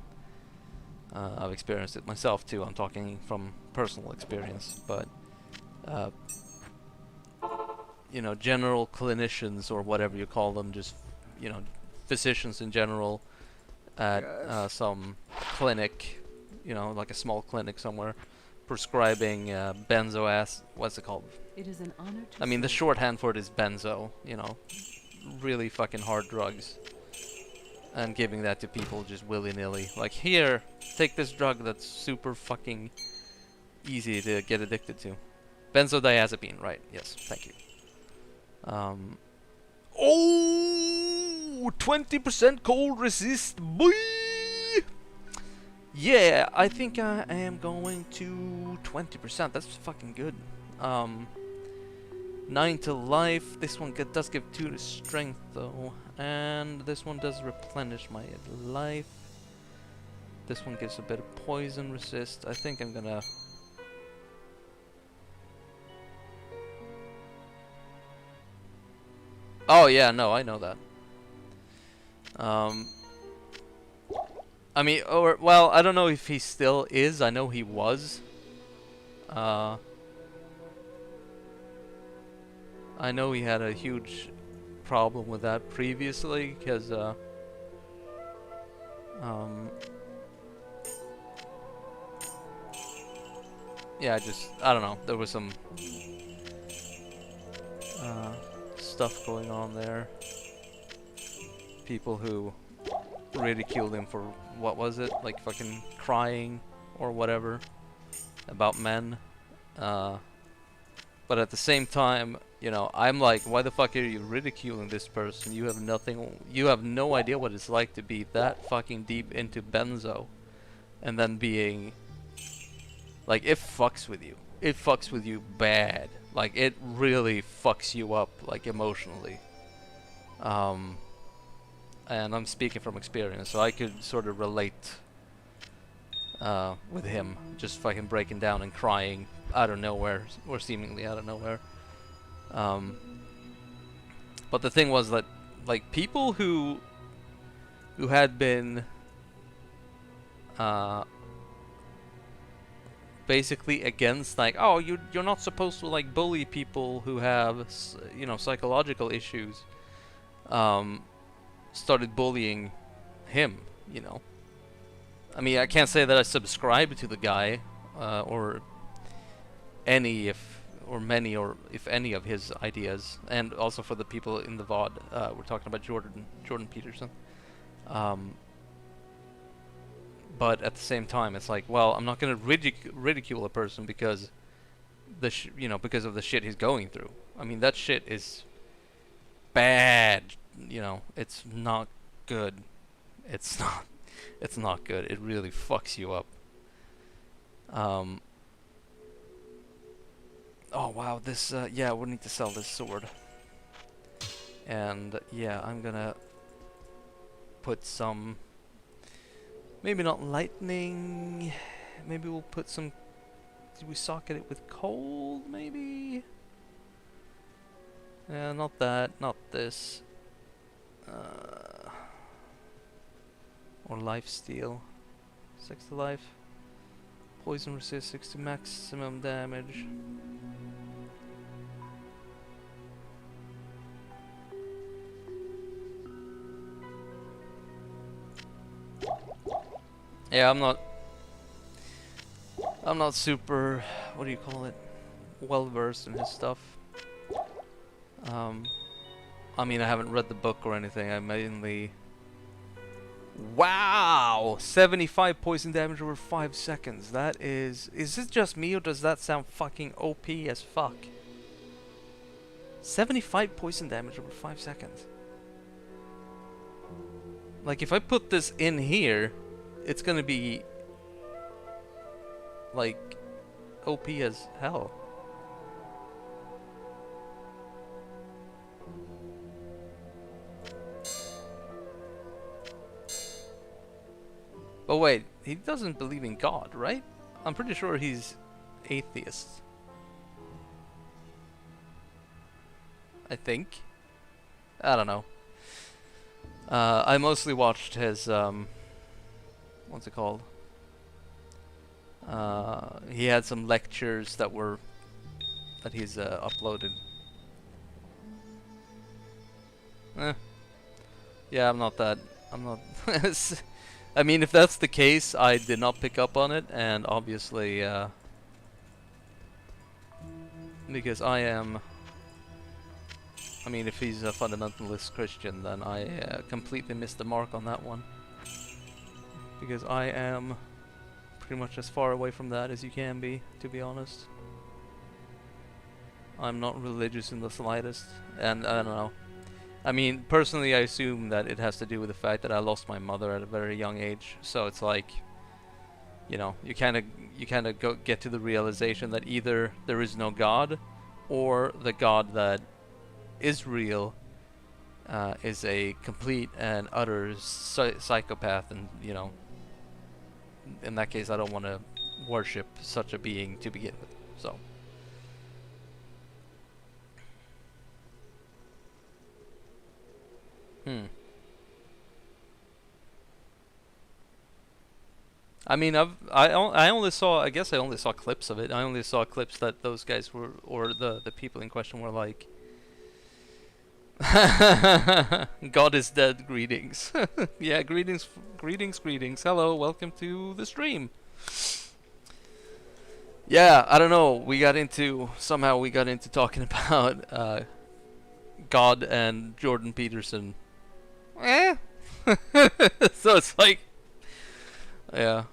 I've experienced it myself too, I'm talking from personal experience, but you know, general clinicians or whatever you call them, just, you know, physicians in general at some clinic, you know, like a small clinic somewhere, prescribing what's it called? It is an honor to I mean, the shorthand for it is benzo, you know, really fucking hard drugs, and giving that to people just willy-nilly. Like, here, take this drug that's super fucking easy to get addicted to. Benzodiazepine, right, yes, thank you. Oh, 20% cold resist, boy! Yeah, I think I am going to 20%. That's fucking good. 9 to life. This one does give 2 to strength, though. And this one does replenish my life. This one gives a bit of poison resist. I think I'm gonna... Oh yeah, no, I know that. I mean, or, well, I don't know if he still is. I know he was. I know he had a huge problem with that previously, because yeah, I don't know, there was some stuff going on there. People who ridiculed him for, what was it, like fucking crying or whatever about men. But at the same time, you know, I'm like, why the fuck are you ridiculing this person? You have no idea what it's like to be that fucking deep into benzo, and then being, like, it fucks with you. It fucks with you bad. Like, it really fucks you up, like, emotionally. And I'm speaking from experience, so I could sort of relate with him, just fucking breaking down and crying out of nowhere, or seemingly out of nowhere. But the thing was that, like, people who had been basically against, like, oh, you're not supposed to, like, bully people who have, you know, psychological issues, started bullying him, you know. I mean, I can't say that I subscribe to the guy, or any, if any of his ideas, and also for the people in the VOD, we're talking about Jordan Peterson. But at the same time, it's like, well, I'm not gonna ridicule a person because because of the shit he's going through. I mean, that shit is bad. You know, it's not good. It's not good. It really fucks you up. Oh wow, this yeah, we need to sell this sword. And yeah, I'm gonna put some, maybe not lightning, maybe we'll put some, did we socket it with cold maybe? Yeah, not that, not this. Or life steal. 6 to life. Poison resist 60 maximum damage. Yeah, I'm not super, what do you call it, well versed in his stuff. I mean, I haven't read the book or anything. I mainly, wow, 75 poison damage over 5 seconds. That is this just me, or does that sound fucking OP as fuck? 75 poison damage over 5 seconds. Like, if I put this in here, it's gonna be like OP as hell. But wait, he doesn't believe in God, right? I'm pretty sure he's atheist. I think. I don't know. I mostly watched his, what's it called? He had some lectures that he's uploaded. Yeah, I'm not. I mean, if that's the case, I did not pick up on it, and obviously, because I am, I mean, if he's a fundamentalist Christian, then I completely missed the mark on that one. Because I am pretty much as far away from that as you can be, to be honest. I'm not religious in the slightest, and I don't know. I mean, personally, I assume that it has to do with the fact that I lost my mother at a very young age. So it's like, you know, you kind of get to the realization that either there is no God, or the God that is real is a complete and utter psychopath, and you know, in that case, I don't want to worship such a being to begin with. So. I mean, I only saw, I guess I only saw clips of it. I only saw clips that those guys were, or the people in question were like, God is dead. Greetings. Yeah, greetings, greetings, greetings. Hello, welcome to the stream. Yeah, I don't know. Somehow we got into talking about God and Jordan Peterson. Eh? So it's like, yeah,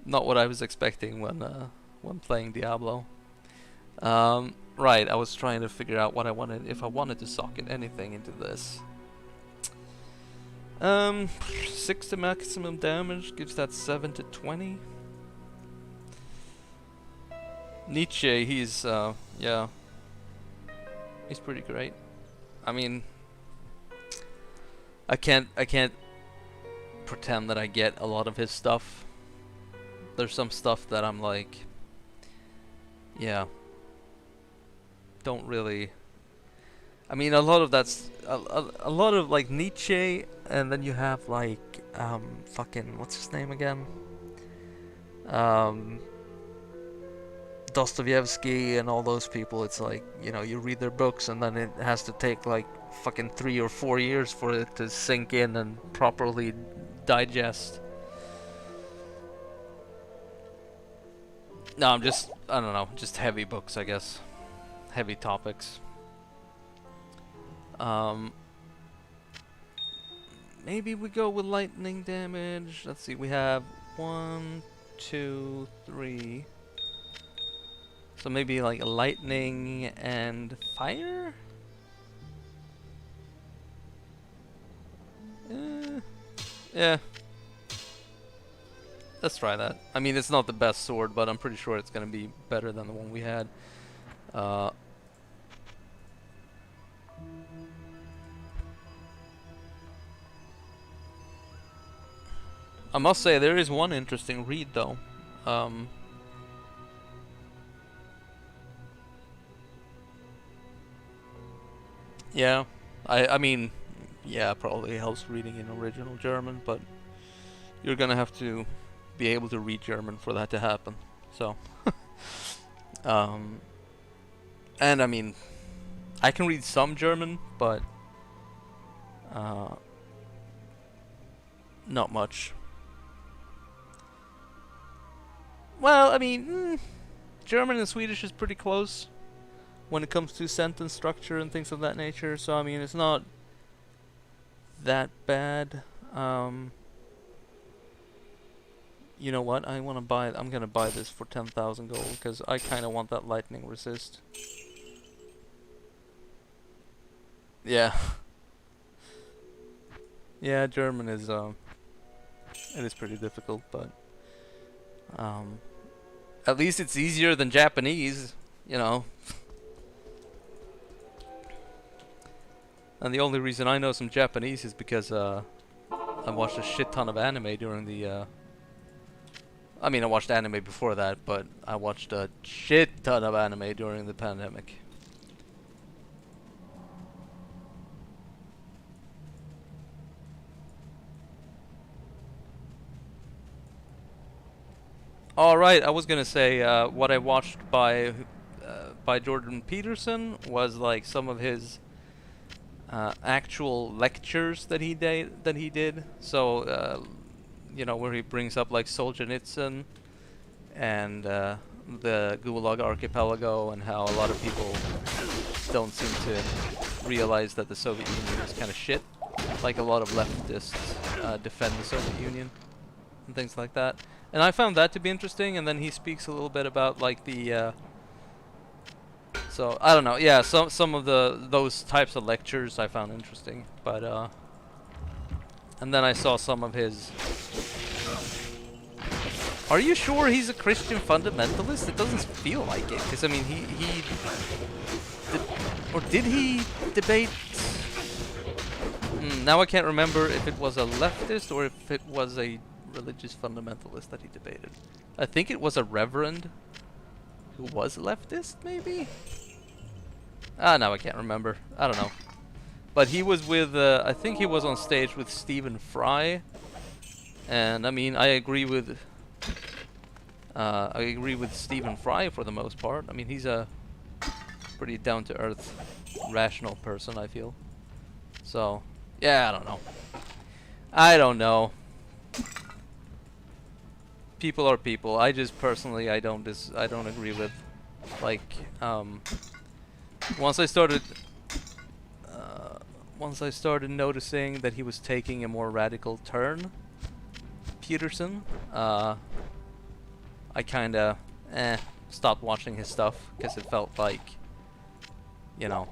not what I was expecting when playing Diablo. Right, I was trying to figure out what I wanted, if I wanted to socket anything into this. 6 to maximum damage gives that 7 to 20. Nietzsche, yeah, he's pretty great. I mean, I can't pretend that I get a lot of his stuff. There's some stuff that I'm like, yeah, don't really. I mean, a lot of that's a lot of like Nietzsche, and then you have like fucking what's his name again? Dostoevsky and all those people. It's like, you know, you read their books and then it has to take like fucking 3 or 4 years for it to sink in and properly digest. No, I don't know, just heavy books, I guess. Heavy topics. Maybe we go with lightning damage. Let's see, we have 1, 2, 3. So maybe like lightning and fire? Yeah. Let's try that. I mean, it's not the best sword, but I'm pretty sure it's gonna be better than the one we had. I must say, there is one interesting read though. Yeah, I mean, yeah, probably helps reading in original German, but you're gonna have to be able to read German for that to happen. So, and I mean, I can read some German, but not much. Well, I mean, German and Swedish is pretty close when it comes to sentence structure and things of that nature, so I mean, it's not that bad. You know what? I'm gonna buy this for 10,000 gold because I kind of want that lightning resist. Yeah. Yeah, German is it is pretty difficult, but at least it's easier than Japanese, you know. And the only reason I know some Japanese is because I watched a shit ton of anime during the I mean, I watched anime before that, but I watched a shit ton of anime during the pandemic. Alright, I was gonna say, what I watched by Jordan Peterson was like some of his actual lectures that he did. So, you know, where he brings up like Solzhenitsyn and the Gulag Archipelago, and how a lot of people don't seem to realize that the Soviet Union is kind of shit. Like a lot of leftists defend the Soviet Union and things like that. And I found that to be interesting. And then he speaks a little bit about like the so I don't know, yeah, some of those types of lectures I found interesting, but and then I saw some of his. Are you sure he's a Christian fundamentalist? It doesn't feel like it, because I mean did he debate? Now I can't remember if it was a leftist or if it was a religious fundamentalist that he debated. I think it was a reverend who was leftist, maybe? Now I can't remember. I don't know. But he was with, I think he was on stage with Stephen Fry. And I mean, I agree with Stephen Fry for the most part. I mean, he's a pretty down-to-earth, rational person, I feel. So, yeah, I don't know. I don't know. People are people. I just personally, I don't agree with, like, once I started, noticing that he was taking a more radical turn, Peterson, I kinda, stopped watching his stuff, because it felt like, you know,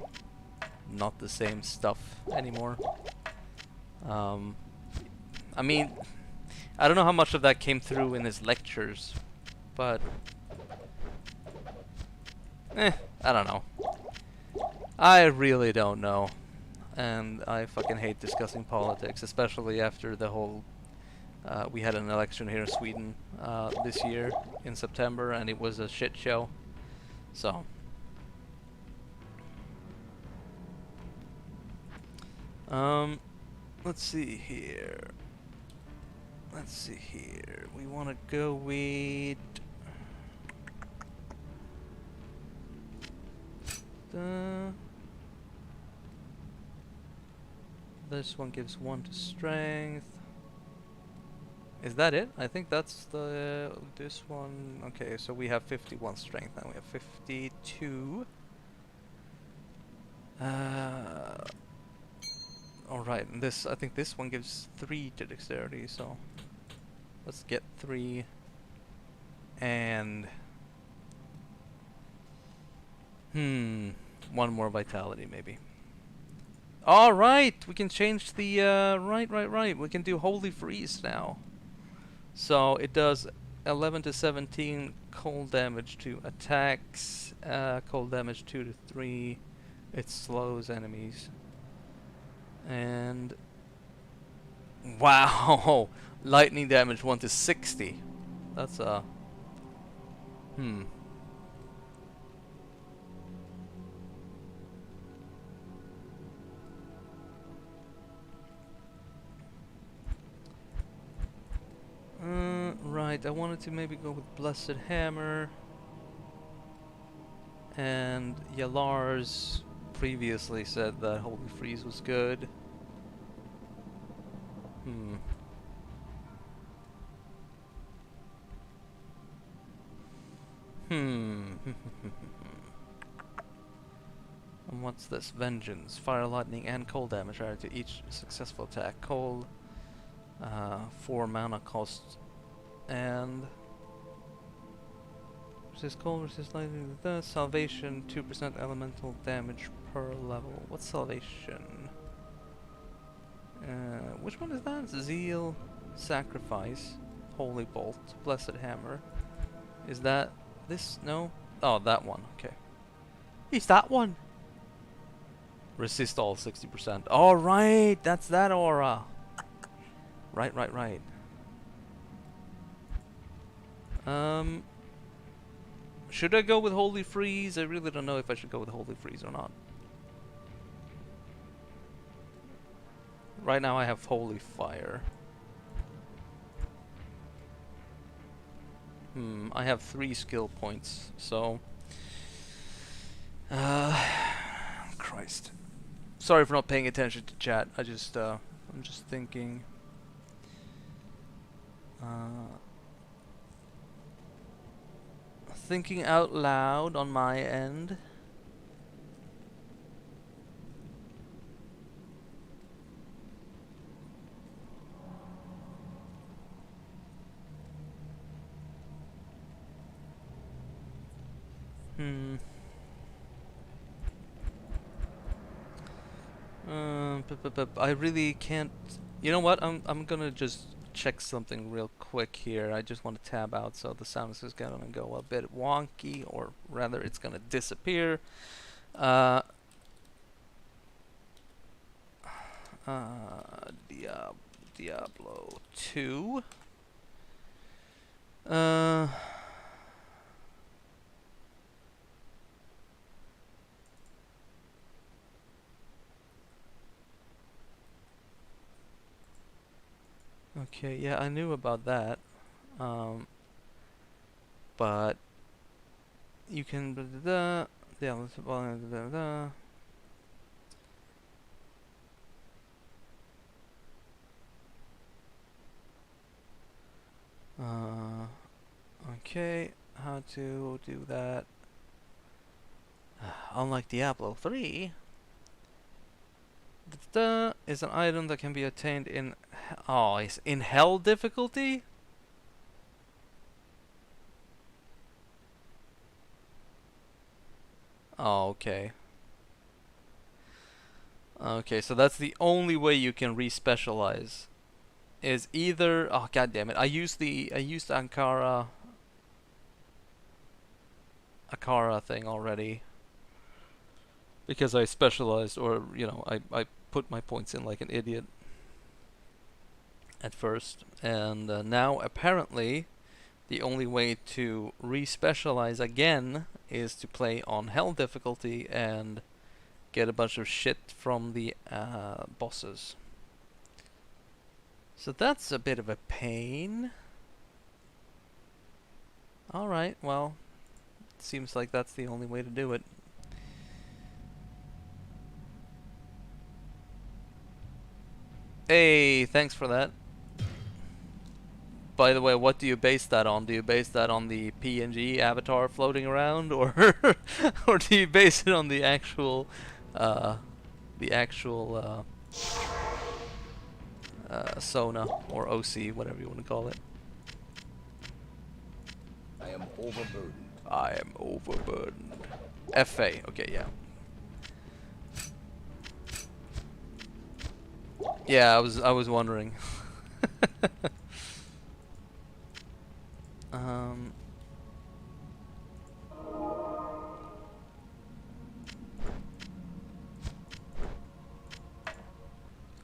not the same stuff anymore. I mean, I don't know how much of that came through in his lectures, but I don't know. I really don't know. And I fucking hate discussing politics, especially after the whole we had an election here in Sweden this year in September, and it was a shit show. So let's see here. We want to go with this one gives 1 to strength. Is that it? I think that's the this one. Okay, so we have 51 strength now. We have 52. All right, and this, I think this one gives 3 to dexterity. So let's get 3 and 1 more vitality maybe. All right, we can change the right. We can do Holy Freeze now. So it does 11 to 17 cold damage to attacks, cold damage 2 to 3. It slows enemies. And wow, lightning damage 1 to 60. That's right, I wanted to maybe go with Blessed Hammer. And Yalars previously said that Holy Freeze was good. And what's this? Vengeance. Fire, lightning, and cold damage added to each successful attack. Cold, 4 mana cost, and resist cold, resist lightning. Salvation, 2% elemental damage per level. What's salvation? Which one is that? Zeal, sacrifice, holy bolt, blessed hammer. Is that this? No. Oh, that one. Okay. It's that one. Resist all 60%. All right, that's that aura. Right. Should I go with Holy Freeze? I really don't know if I should go with Holy Freeze or not. Right now I have Holy Fire. I have 3 skill points, so Christ. Sorry for not paying attention to chat. I'm just thinking. Thinking out loud on my end. I really can't. You know what? I'm gonna just check something real quick here. I just want to tab out, so the sound is gonna go a bit wonky, or rather, it's gonna disappear. Diablo 2. Okay, yeah, I knew about that. But you can Okay, how to do that? Unlike Diablo 3, is an item that can be attained in it's in hell difficulty. Oh, okay. Okay, so that's the only way you can re-specialize. Is either god damn it! I used Ankara thing already because I specialized, or I put my points in like an idiot at first, and now apparently the only way to re-specialize again is to play on hell difficulty and get a bunch of shit from the bosses. So that's a bit of a pain. Alright, well, it seems like that's the only way to do it. Hey, thanks for that. By the way, what do you base that on? Do you base that on the PNG avatar floating around, or or do you base it on the actual Sona or OC, whatever you want to call it? I am overburdened. I am overburdened. FA, okay, yeah. Yeah, I was wondering.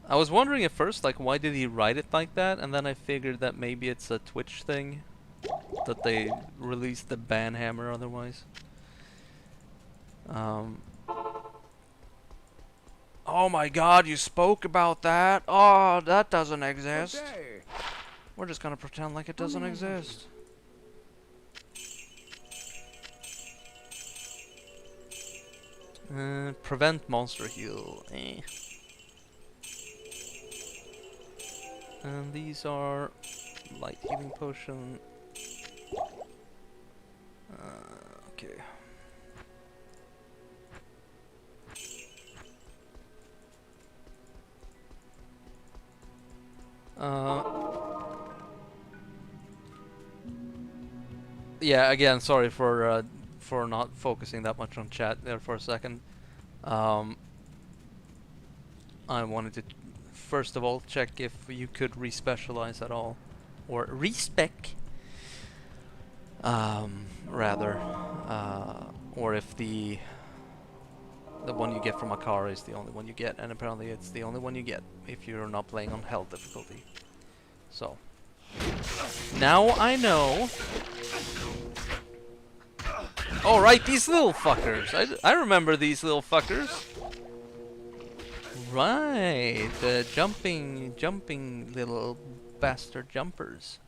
I was wondering at first, like, why did he write it like that, and then I figured that maybe it's a Twitch thing, that they released the ban hammer otherwise. Oh my god, you spoke about that? Oh, that doesn't exist. We're just gonna pretend like it doesn't exist. Prevent monster heal. And these are light healing potion. Okay. Yeah, again, sorry for not focusing that much on chat there for a second. I wanted to first of all check if you could respecialize at all, or respec, rather, or if the one you get from Akara is the only one you get, and apparently it's the only one you get if you're not playing on hell difficulty. So now I know. Oh right, these little fuckers. I remember these little fuckers. Right, the jumping little bastard jumpers.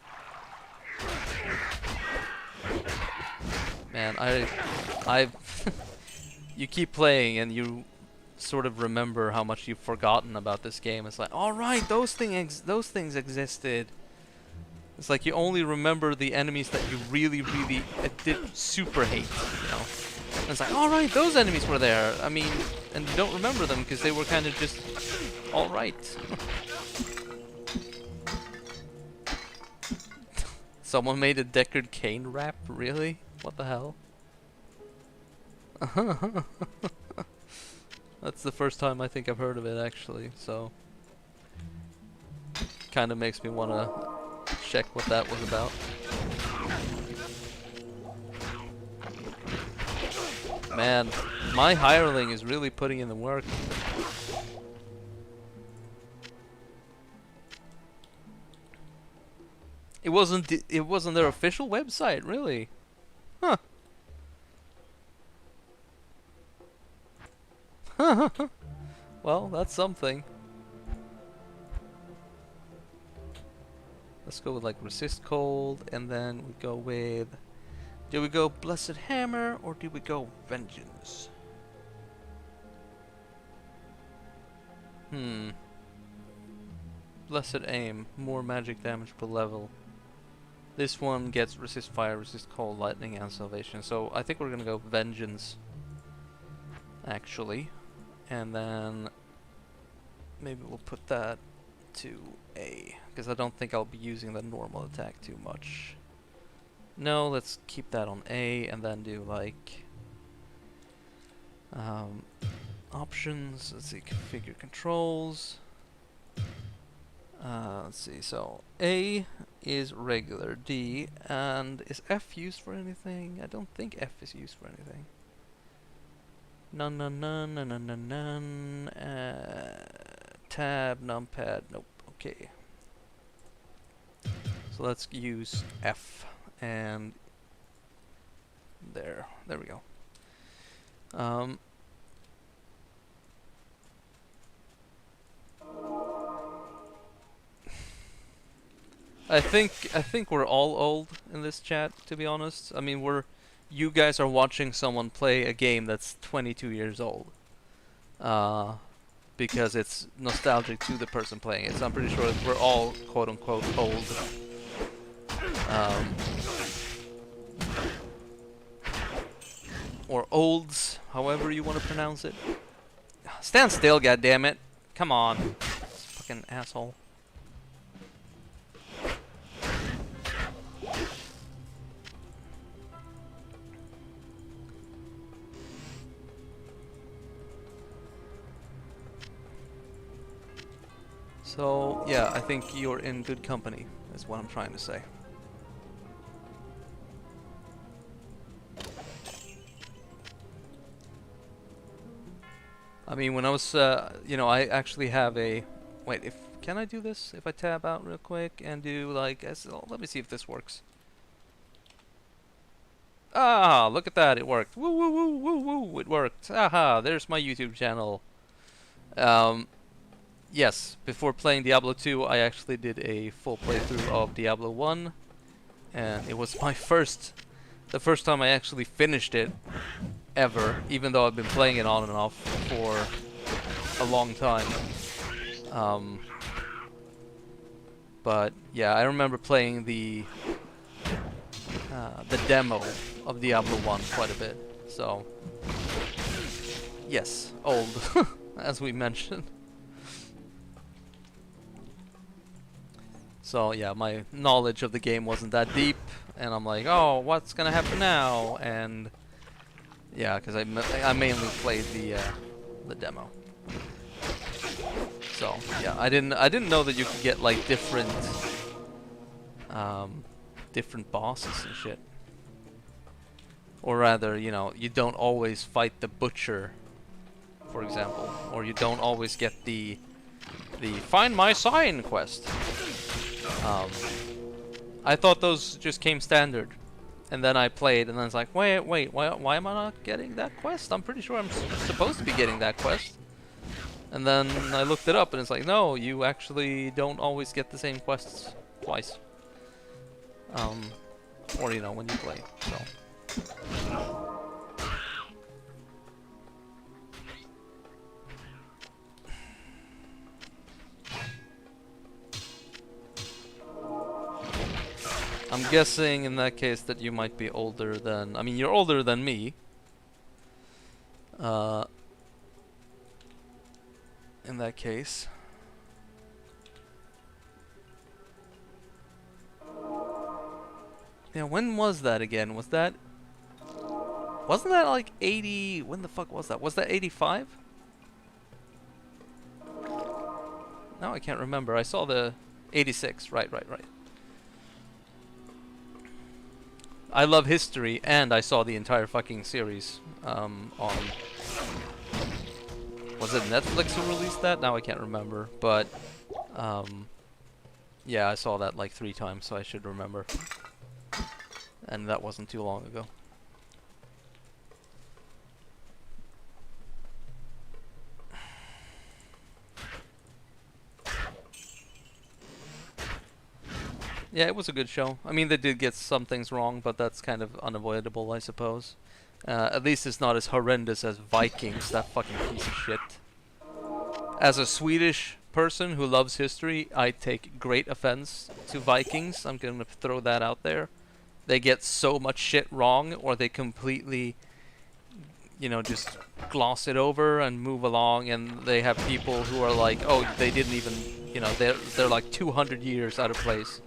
Man, I've you keep playing and you sort of remember how much you've forgotten about this game. It's like, all right, those things existed. It's like you only remember the enemies that you really did super hate, you know. And it's like, all right, those enemies were there. I mean, and you don't remember them because they were kind of just all right. Someone made a Deckard Cain rap, really? What the hell? That's the first time I think I've heard of it, actually, so kind of makes me want to check what that was about. Man, my hireling is really putting in the work. It wasn't their official website, really. Huh. Well, that's something. Let's go with like resist cold, and then we go with, do we go blessed hammer or do we go vengeance? Blessed aim, more magic damage per level. This one gets resist fire, resist cold, lightning, and salvation. So I think we're gonna go vengeance, actually, and then maybe we'll put that to A, because I don't think I'll be using the normal attack too much. No, let's keep that on A, and then do like options. Let's see, configure controls. Let's see, so A is regular, D, and is F used for anything? I don't think F is used for anything. None, none, none, none, none, none, none. Tab, numpad, nope, okay. So let's use F, and there we go. I think we're all old in this chat, to be honest. I mean, you guys are watching someone play a game that's 22 years old. Because it's nostalgic to the person playing it. So I'm pretty sure that we're all quote unquote old. Or olds, however you want to pronounce it. Stand still, goddammit. Come on. Fucking asshole. So, yeah, I think you're in good company, is what I'm trying to say. I mean, when I was, you know, I actually have a... Wait, can I do this? If I tab out real quick and do, like, let me see if this works. Ah, look at that, it worked. Woo, woo, woo, woo, woo, it worked. Aha, there's my YouTube channel. Yes, before playing Diablo 2, I actually did a full playthrough of Diablo 1, and it was the first time I actually finished it ever, even though I've been playing it on and off for a long time. But yeah, I remember playing the demo of Diablo 1 quite a bit. So yes, old, as we mentioned. So yeah, my knowledge of the game wasn't that deep, and I'm like, oh, what's gonna happen now? And yeah, because I mainly played the demo. So yeah, I didn't know that you could get like different bosses and shit. Or rather, you know, you don't always fight the butcher, for example, or you don't always get the find my sign quest. I thought those just came standard, and then I played, and then it's like, wait, why am I not getting that quest? I'm pretty sure I'm supposed to be getting that quest. And then I looked it up, and it's like, no, you actually don't always get the same quests twice. Or, you know, when you play, so. I'm guessing in that case that you might be older than... I mean, you're older than me. In that case. Yeah, when was that again? Was that... Wasn't that like 80... When the fuck was that? Was that 85? No, I can't remember. I saw the 86. Right. I love history, and I saw the entire fucking series on... Was it Netflix who released that? Now I can't remember, but... yeah, I saw that like 3 times, so I should remember. And that wasn't too long ago. Yeah, it was a good show. I mean, they did get some things wrong, but that's kind of unavoidable, I suppose. At least it's not as horrendous as Vikings, that fucking piece of shit. As a Swedish person who loves history, I take great offense to Vikings. I'm gonna throw that out there. They get so much shit wrong, or they completely, you know, just gloss it over and move along, and they have people who are like, oh, they didn't even, you know, they're like 200 years out of place.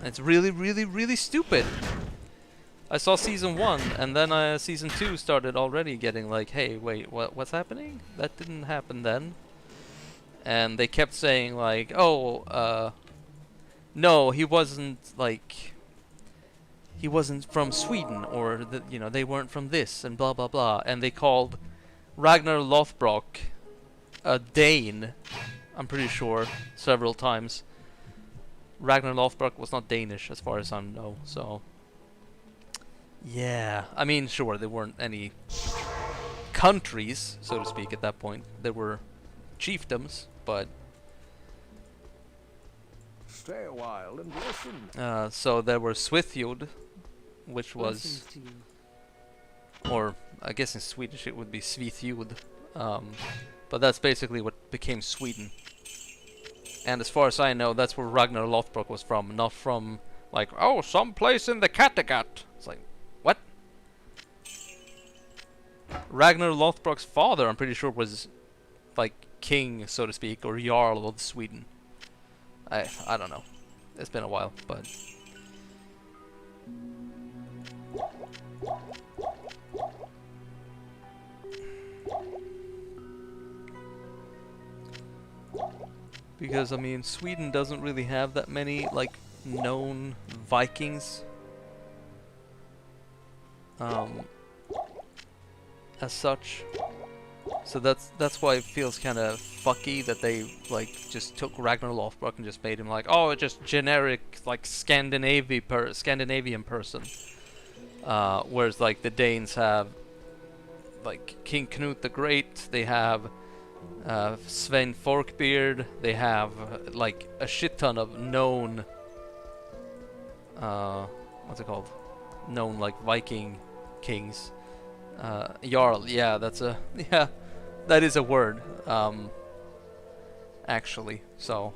It's really, really, really stupid. I saw season 1, and then season 2 started already getting like, hey, wait, what's happening? That didn't happen then. And they kept saying like, oh, no, he wasn't like, he wasn't from Sweden, or you know, they weren't from this, and blah blah blah. And they called Ragnar Lothbrok a Dane, I'm pretty sure, several times. Ragnar Lothbrok was not Danish, as far as I know, so. Yeah, I mean, sure, there weren't any countries, so to speak, at that point. There were chiefdoms, but... Stay a while and listen. So there were Swithjord, which was... Or, I guess in Swedish it would be Svithjord. But that's basically what became Sweden. And as far as I know, that's where Ragnar Lothbrok was from, not from, like, oh, someplace in the Kattegat. It's like, what? Ragnar Lothbrok's father, I'm pretty sure, was like king, so to speak, or jarl of Sweden. I don't know. It's been a while, but because I mean, Sweden doesn't really have that many like known Vikings. As such, so that's why it feels kind of fucky that they like just took Ragnar Lothbrok and just made him like, oh, just generic like Scandinavian person, whereas like the Danes have like King Knut the Great, they have Svein Forkbeard, they have like a shit ton of known what's it called, known like Viking kings. Jarl, yeah, that's a, yeah, that is a word, actually, so,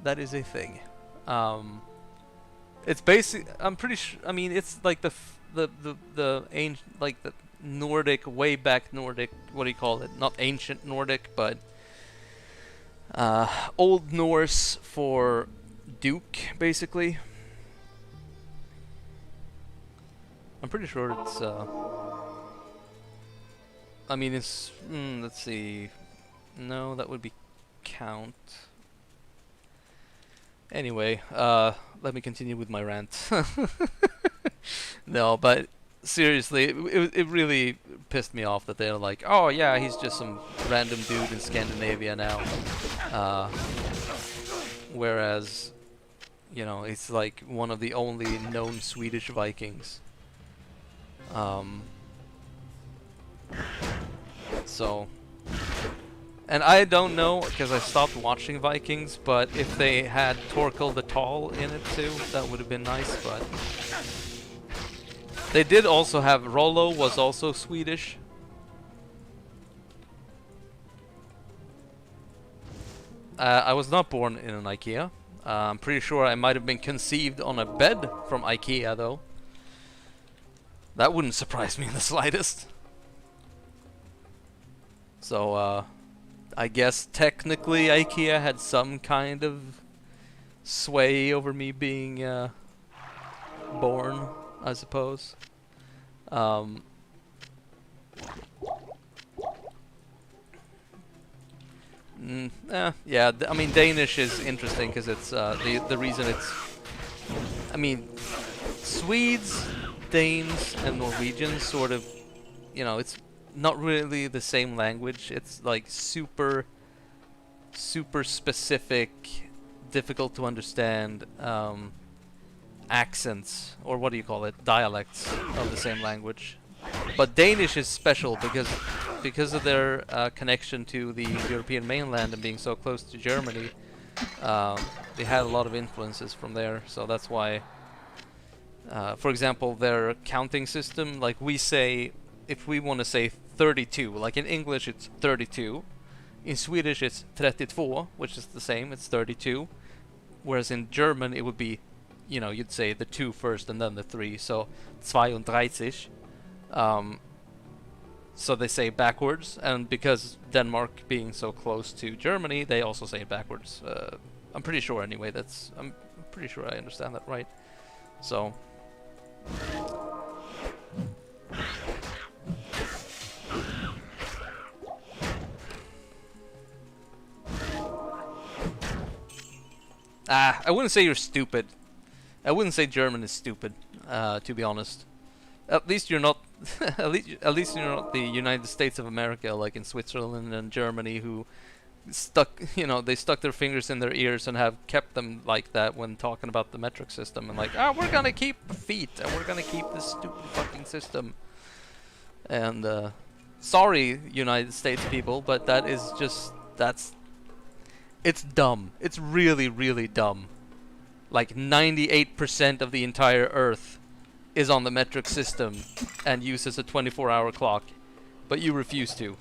that is a thing. It's basic, I'm pretty sure, I mean, it's like the ancient, like the Nordic, way back Nordic, what do you call it, not ancient Nordic, but, Old Norse for Duke, basically. I'm pretty sure it's, I mean, it's, let's see, no, that would be Count. Anyway, let me continue with my rant. No, but seriously, it really pissed me off that they're like, oh yeah, he's just some random dude in Scandinavia now. Whereas, you know, it's like one of the only known Swedish Vikings. So, and I don't know, because I stopped watching Vikings, but if they had Torkel the Tall in it too, that would have been nice, but they did also have, Rollo was also Swedish. I was not born in an IKEA. I'm pretty sure I might have been conceived on a bed from IKEA though. That wouldn't surprise me in the slightest. So, I guess technically IKEA had some kind of sway over me being born, I suppose. Yeah, I mean, Danish is interesting because it's the reason it's, I mean, Swedes, Danes and Norwegians sort of, you know, it's not really the same language. It's like super specific, difficult to understand accents, or what do you call it, dialects of the same language. But Danish is special because of their connection to the European mainland and being so close to Germany. They had a lot of influences from there, so that's why. For example, their counting system, like we say, if we want to say 32. Like in English, it's 32. In Swedish, it's 32, which is the same. It's 32. Whereas in German, it would be, you know, you'd say the 2 first and then the 3. So 32. So they say backwards, and because Denmark being so close to Germany, they also say it backwards. I'm pretty sure anyway. I'm pretty sure I understand that right. So. I wouldn't say you're stupid. I wouldn't say German is stupid, to be honest. At least you're not. at least you're not the United States of America, like in Switzerland and Germany, who they stuck their fingers in their ears and have kept them like that when talking about the metric system, and like, we're gonna keep feet and we're gonna keep this stupid fucking system. And sorry, United States people, but that is just it's dumb. It's really, really dumb. Like 98% of the entire Earth is on the metric system and uses a 24-hour clock, but you refuse to.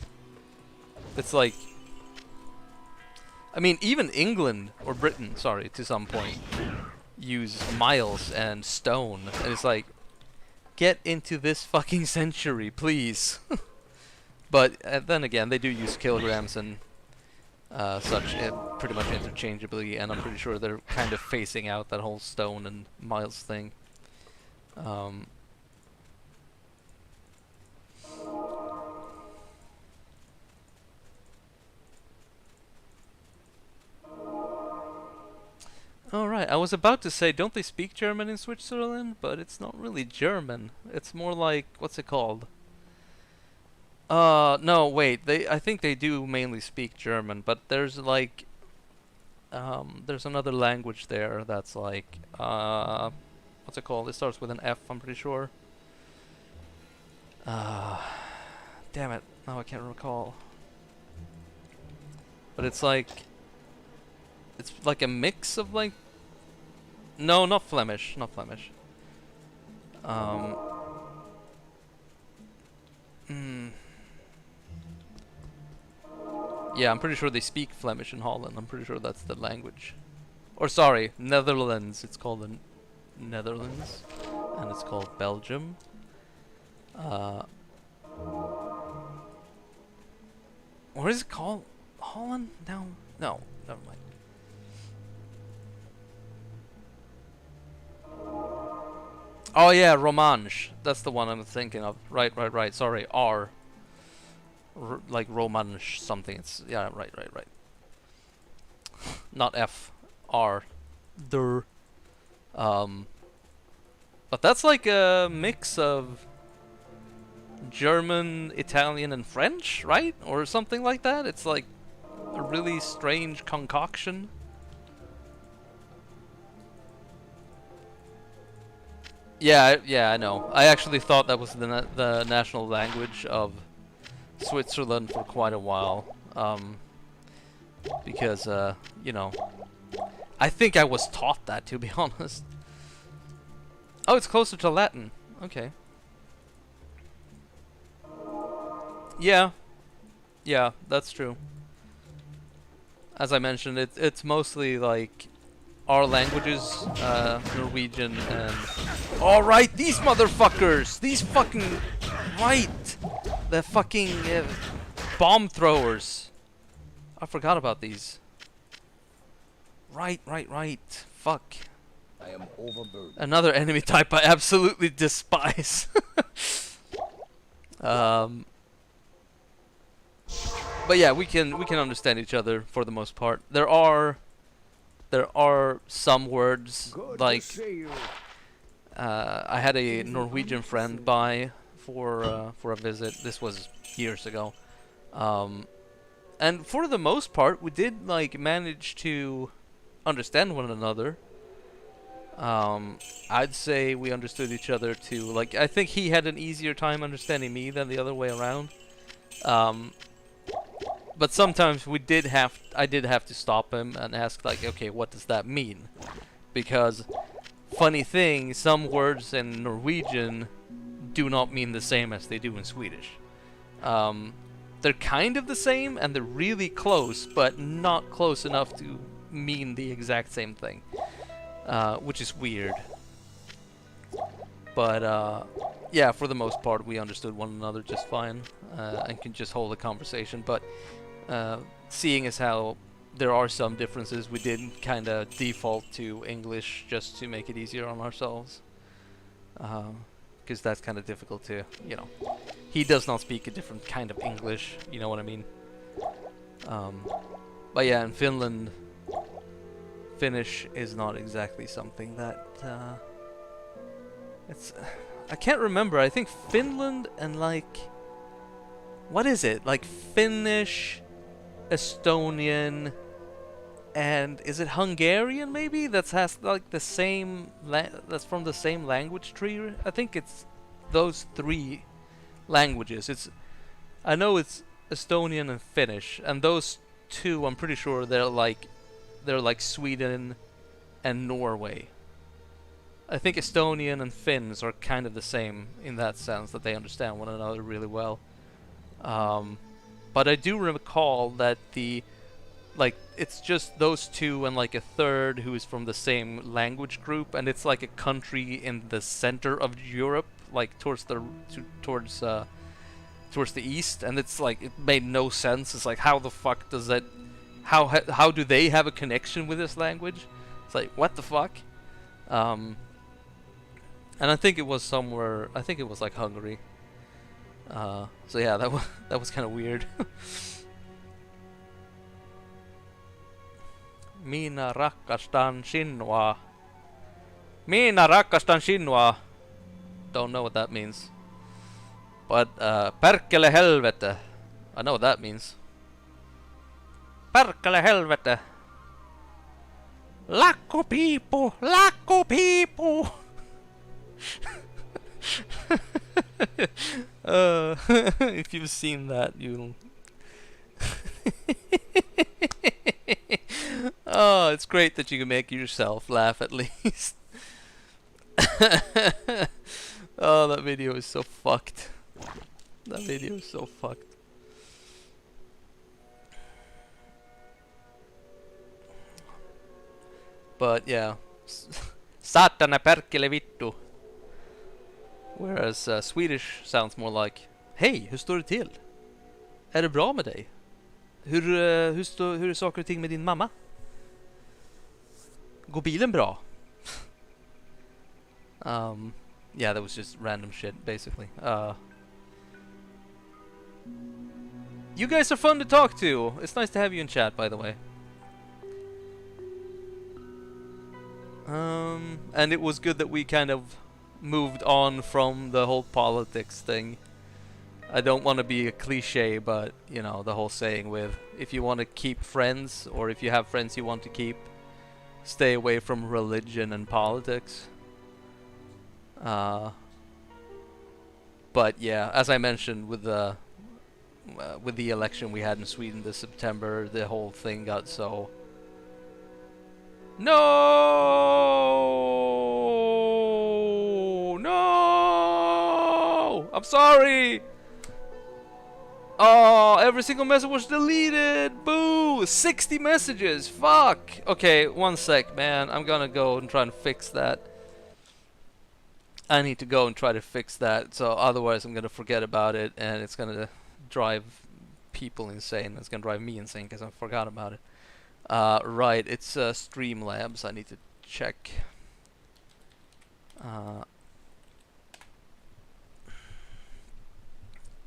It's like, I mean, even England or Britain, sorry, to some point, use miles and stone, and it's like, get into this fucking century, please. But then again, they do use kilograms and such pretty much interchangeably, and I'm pretty sure they're kind of phasing out that whole stone and miles thing. Alright, I was about to say, don't they speak German in Switzerland? But it's not really German. It's more like, what's it called? No, wait, I think they do mainly speak German, but there's like, there's another language there that's like, what's it called? It starts with an F, I'm pretty sure. Damn it, now I can't recall. But it's like a mix of like, no, not Flemish, not Flemish. Yeah, I'm pretty sure they speak Flemish in Holland. I'm pretty sure that's the language. Or sorry, Netherlands. It's called the Netherlands, and it's called Belgium. What is it called? Holland? No, never mind. Oh yeah, Romansh. That's the one I'm thinking of. Right. Sorry, R. Like Romansh something. It's yeah, right. Not F, R. Der. But that's like a mix of German, Italian, and French, right? Or something like that. It's like a really strange concoction. Yeah, I know. I actually thought that was the national language of Switzerland for quite a while. Because, you know, I think I was taught that, to be honest. Oh, it's closer to Latin. Okay. Yeah, that's true. As I mentioned, it's mostly like our languages, Norwegian and... Alright, these motherfuckers! These fucking... Right! The fucking bomb throwers. I forgot about these. Right. Fuck. I am overburdened. Another enemy type I absolutely despise. But yeah, we can understand each other for the most part. There are some words like I had a Norwegian friend by for a visit. This was years ago, and for the most part, we did like manage to understand one another. I'd say we understood each other too. Like I think he had an easier time understanding me than the other way around. But sometimes I did have to stop him and ask like, okay, what does that mean? Because funny thing, some words in Norwegian do not mean the same as they do in Swedish. They're kind of the same, and they're really close, but not close enough to mean the exact same thing, which is weird. But yeah, for the most part, we understood one another just fine, and can just hold a conversation. But seeing as how there are some differences, we did kind of default to English just to make it easier on ourselves. Because that's kind of difficult to, you know. He does not speak a different kind of English, you know what I mean? But yeah, in Finland, Finnish is not exactly something that, it's, I can't remember, I think Finland and like, what is it? Like Finnish, Estonian, and is it Hungarian maybe? That has like the same, that's from the same language tree? I think it's those three languages. I know it's Estonian and Finnish, and those two I'm pretty sure they're like Sweden and Norway. I think Estonian and Finns are kind of the same in that sense, that they understand one another really well. But I do recall that it's just those two and like a third who is from the same language group, and it's like a country in the center of Europe, like towards the east, and it's like it made no sense. It's like, how the fuck does that? How do they have a connection with this language? It's like, what the fuck? And I think it was somewhere. I think it was like Hungary. So yeah, that was kind of weird. Minä rakastan sinua. Minä rakastan sinua. Don't know what that means. But perkele helvete. I know what that means. Perkele helvete. Lakko piipu, lakko piipu. If you've seen that, you'll. Oh, it's great that you can make yourself laugh at least. Oh, that video is so fucked. That video is so fucked. But yeah, Satana perkele vittu. Whereas Swedish sounds more like, hej, hur står det till? Är det bra med dig? Hur är saker och ting med din mamma? Går bilen bra? Yeah, that was just random shit, basically. You guys are fun to talk to. It's nice to have you in chat, by the way. And it was good that we kind of moved on from the whole politics thing. I don't want to be a cliche, but, you know, the whole saying with, if you want to keep friends, or if you have friends you want to keep, stay away from religion and politics. But yeah, as I mentioned with the election we had in Sweden this September, the whole thing got so... No! No! I'm sorry! Oh, every single message was deleted! Boo! 60 messages! Fuck! Okay, one sec, man. I'm gonna go and try and fix that. I need to go and try to fix that, so otherwise I'm gonna forget about it, and it's gonna drive people insane. It's gonna drive me insane because I forgot about it. Right, it's Streamlabs. I need to check.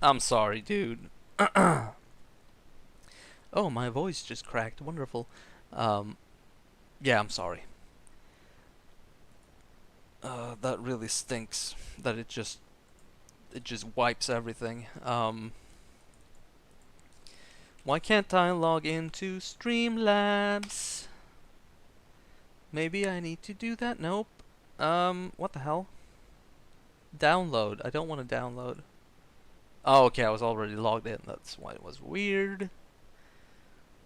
I'm sorry, dude. Oh, my voice just cracked. Wonderful. Yeah, I'm sorry. That really stinks. That it just wipes everything. Why can't I log into Streamlabs? Maybe I need to do that? Nope. What the hell? Download. I don't want to download. Oh, okay, I was already logged in. That's why it was weird.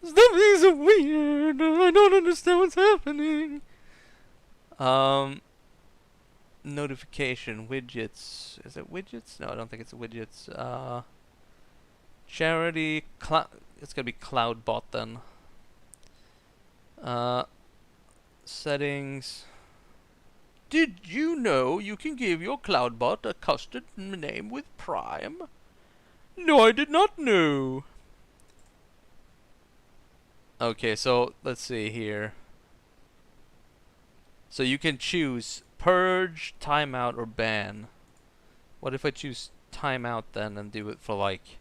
Stuff is so weird. I don't understand what's happening. Notification widgets. Is it widgets? No, I don't think it's widgets. Charity, it's gonna be Cloudbot then. Settings. Did you know you can give your Cloudbot a custom name with Prime? No, I did not know. Okay, so let's see here. So you can choose purge, timeout, or ban. What if I choose timeout then and do it for like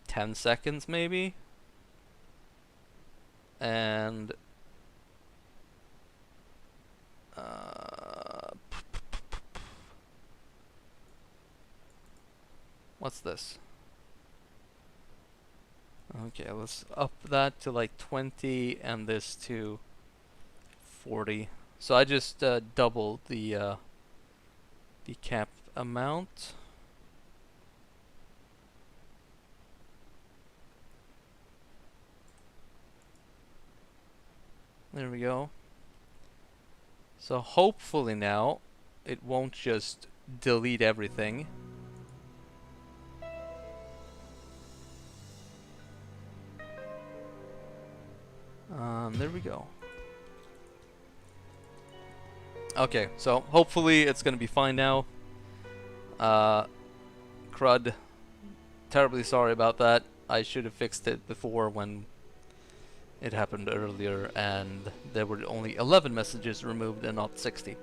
10 seconds maybe? And what's this? Okay, let's up that to like 20 and this to 40. So I just doubled the cap amount. There we go. So hopefully now it won't just delete everything. There we go. Okay, so hopefully it's gonna be fine now. Crud. Terribly sorry about that. I should have fixed it before when it happened earlier, and there were only 11 messages removed and not 60.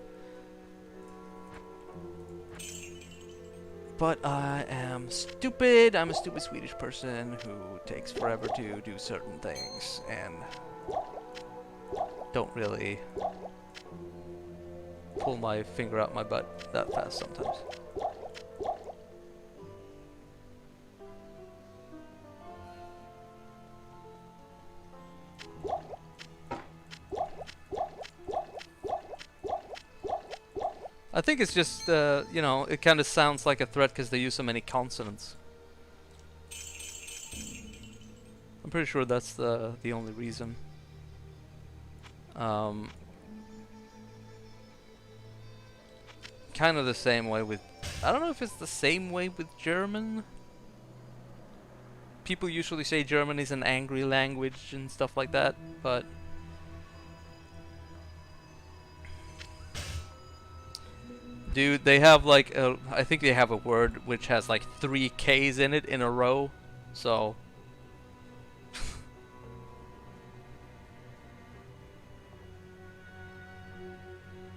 But I am stupid. I'm a stupid Swedish person who takes forever to do certain things and don't really pull my finger out my butt that fast sometimes. I think it's just, you know, it kind of sounds like a threat because they use so many consonants. I'm pretty sure that's the only reason. Kind of the same way with... I don't know if it's the same way with German. People usually say German is an angry language and stuff like that, but... Dude, they have like I think they have a word which has like 3 K's in it in a row, so...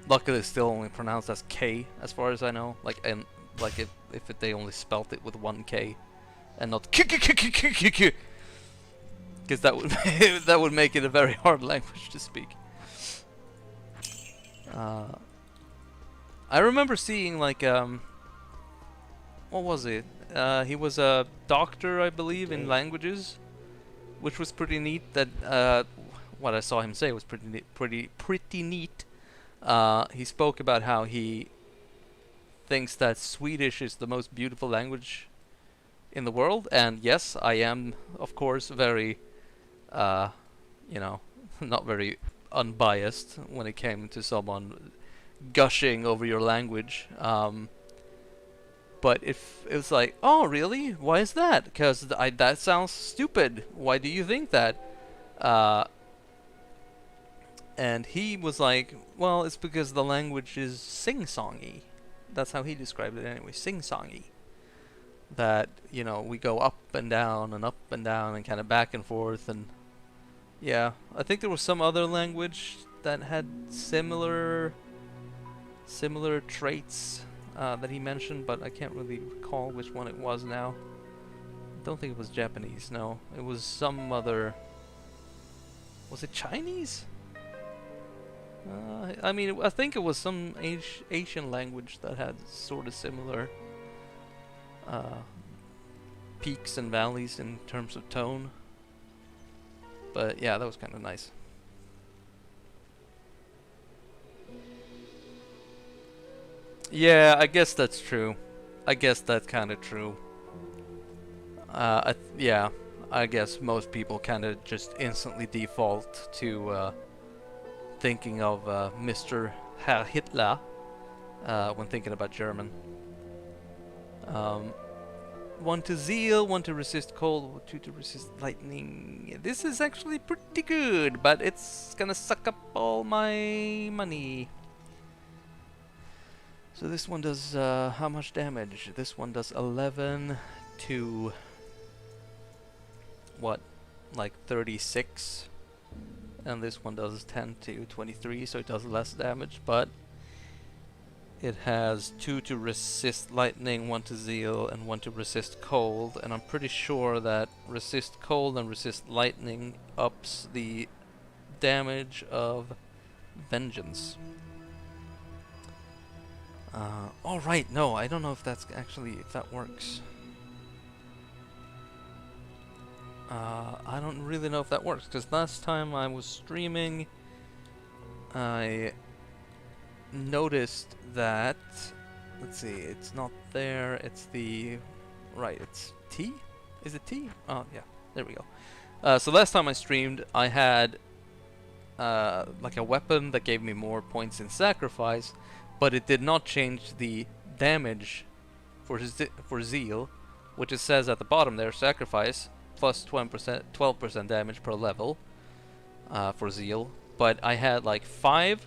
Luckily it's still only pronounced as K, as far as I know. Like, and like if they only spelt it with 1 K and not because that would that would make it a very hard language to speak. I remember seeing like what was it? He was a doctor, I believe, in languages, which was pretty neat. That what I saw him say was pretty neat. He spoke about how he thinks that Swedish is the most beautiful language in the world, and yes, I am, of course, very, you know, not very unbiased when it came to someone gushing over your language. But if it was like, oh really? Why is that? Because that sounds stupid. Why do you think that? And he was like, well, it's because the language is sing-songy. That's how he described it anyway, sing-songy. That, you know, we go up and down and kind of back and forth, and yeah, I think there was some other language that had similar traits that he mentioned, but I can't really recall which one it was now. I don't think it was Japanese, no. It was some other... Was it Chinese? I mean, I think it was some Asian language that had sort of similar peaks and valleys in terms of tone. But yeah, that was kind of nice. Yeah, I guess that's true. I guess that's kind of true. Yeah, I guess most people kind of just instantly default to thinking of Mr. Herr Hitler when thinking about German. 1 to zeal, 1 to resist cold, 2 to resist lightning. This is actually pretty good, but it's gonna suck up all my money. So this one does how much damage? This one does 11 to what, like 36, and this one does 10 to 23, so it does less damage, but it has 2 to resist lightning, 1 to zeal, and 1 to resist cold, and I'm pretty sure that resist cold and resist lightning ups the damage of vengeance. Oh right, no, I don't know if that's actually, if that works. I don't really know if that works, because last time I was streaming, I noticed that, let's see, it's not there, it's the, right, it's T? Is it T? Oh, yeah, there we go. So last time I streamed, I had like a weapon that gave me more points in sacrifice, but it did not change the damage for zeal, which it says at the bottom there, sacrifice, plus 12% damage per level for zeal, but I had like 5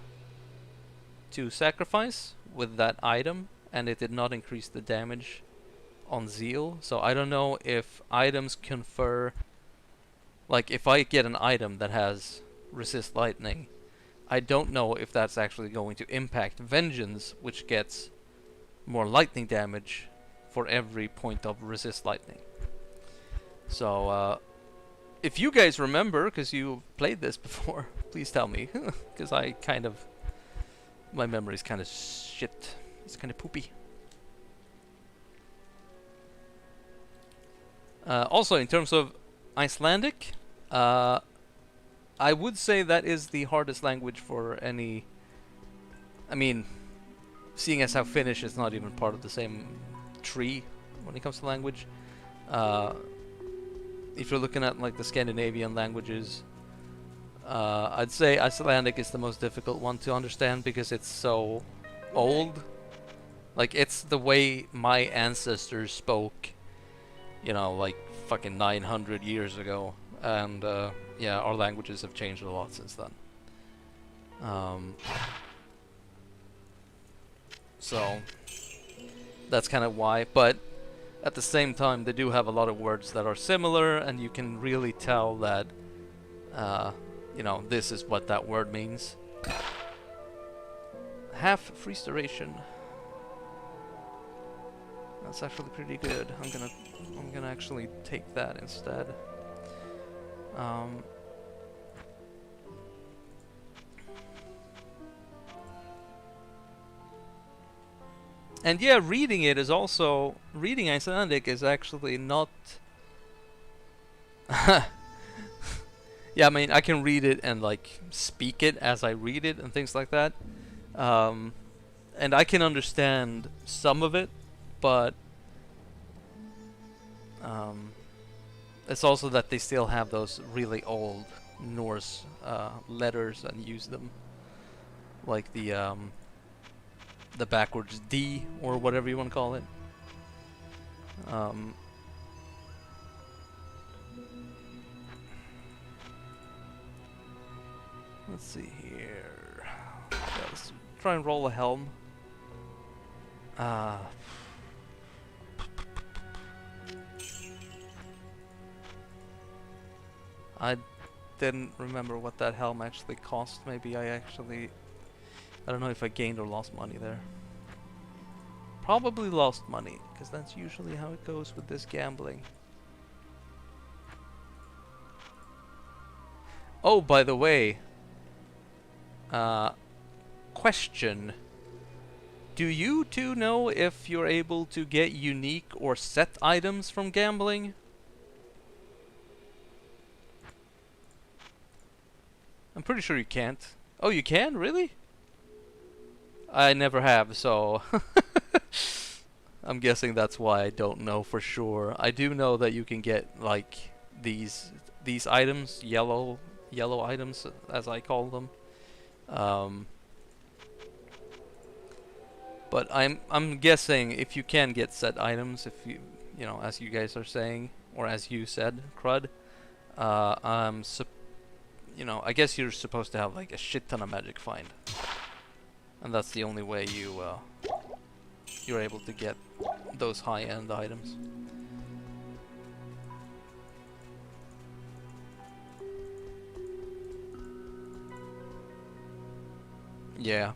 to sacrifice with that item, and it did not increase the damage on zeal. So I don't know if items confer, like if I get an item that has resist lightning, I don't know if that's actually going to impact vengeance, which gets more lightning damage for every point of resist lightning. So if you guys remember, because you played this before, please tell me, because I kind of, my memory's kind of shit. It's kind of poopy. Also, in terms of Icelandic, I would say that is the hardest language for any. I mean, seeing as how Finnish is not even part of the same tree when it comes to language. If you're looking at like the Scandinavian languages, I'd say Icelandic is the most difficult one to understand because it's so old. Like, it's the way my ancestors spoke, you know, like fucking 900 years ago. And yeah, our languages have changed a lot since then. So that's kind of why. But at the same time, they do have a lot of words that are similar, and you can really tell that, you know, this is what that word means. Half freeze duration. That's actually pretty good. I'm gonna actually take that instead. And yeah, reading it is also, reading Icelandic is actually not. Yeah, I mean, I can read it and like speak it as I read it and things like that. And I can understand some of it, but it's also that they still have those really old Norse letters and use them, like the backwards D or whatever you want to call it. Let's see here. Yeah, let's try and roll a helm. I didn't remember what that helm actually cost. Maybe I don't know if I gained or lost money there. Probably lost money, because that's usually how it goes with this gambling. Oh, by the way, question. Do you two know if you're able to get unique or set items from gambling? I'm pretty sure you can't. Oh, you can? Really? I never have, so I'm guessing that's why I don't know for sure. I do know that you can get like these items, yellow items as I call them. But I'm guessing if you can get set items, if you know, as you guys are saying, or as you said, Crud, you know, I guess you're supposed to have like a shit ton of magic find, and that's the only way you're able to get those high-end items. Yeah.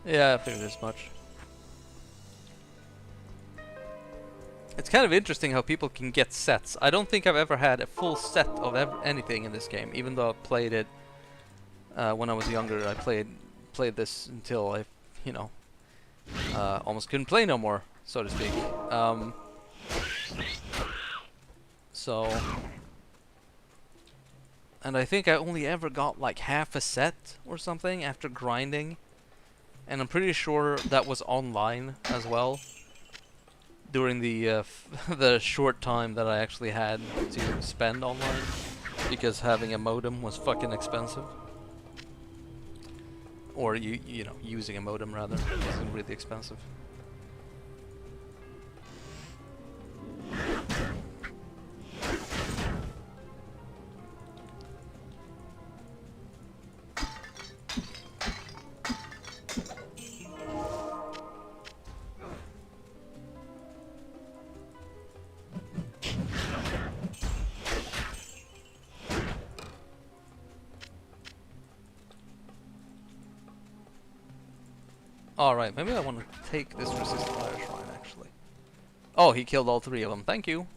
Yeah, I figured as much. It's kind of interesting how people can get sets. I don't think I've ever had a full set of anything in this game, even though I played it when I was younger. I played this until I, you know, almost couldn't play no more, so to speak. And I think I only ever got like half a set or something after grinding, and I'm pretty sure that was online as well. During the the short time that I actually had to spend online, because having a modem was fucking expensive. Or you know, using a modem rather, was really expensive. Alright, maybe I want to take this resist fire shrine actually. Oh, he killed all three of them. Thank you.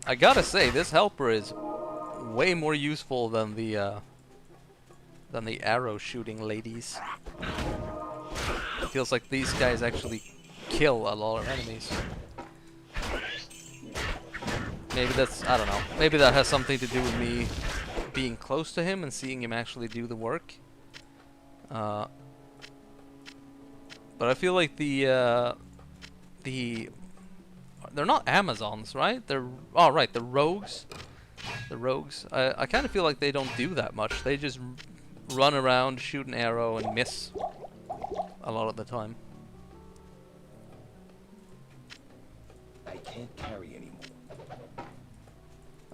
I gotta say, this helper is way more useful than the arrow shooting ladies. It feels like these guys actually kill a lot of enemies. Maybe that's, I don't know. Maybe that has something to do with me being close to him and seeing him actually do the work. But I feel like they're not Amazons, right? They're, oh right, the rogues. The rogues. I kind of feel like they don't do that much. They just run around, shoot an arrow, and miss a lot of the time. I can't carry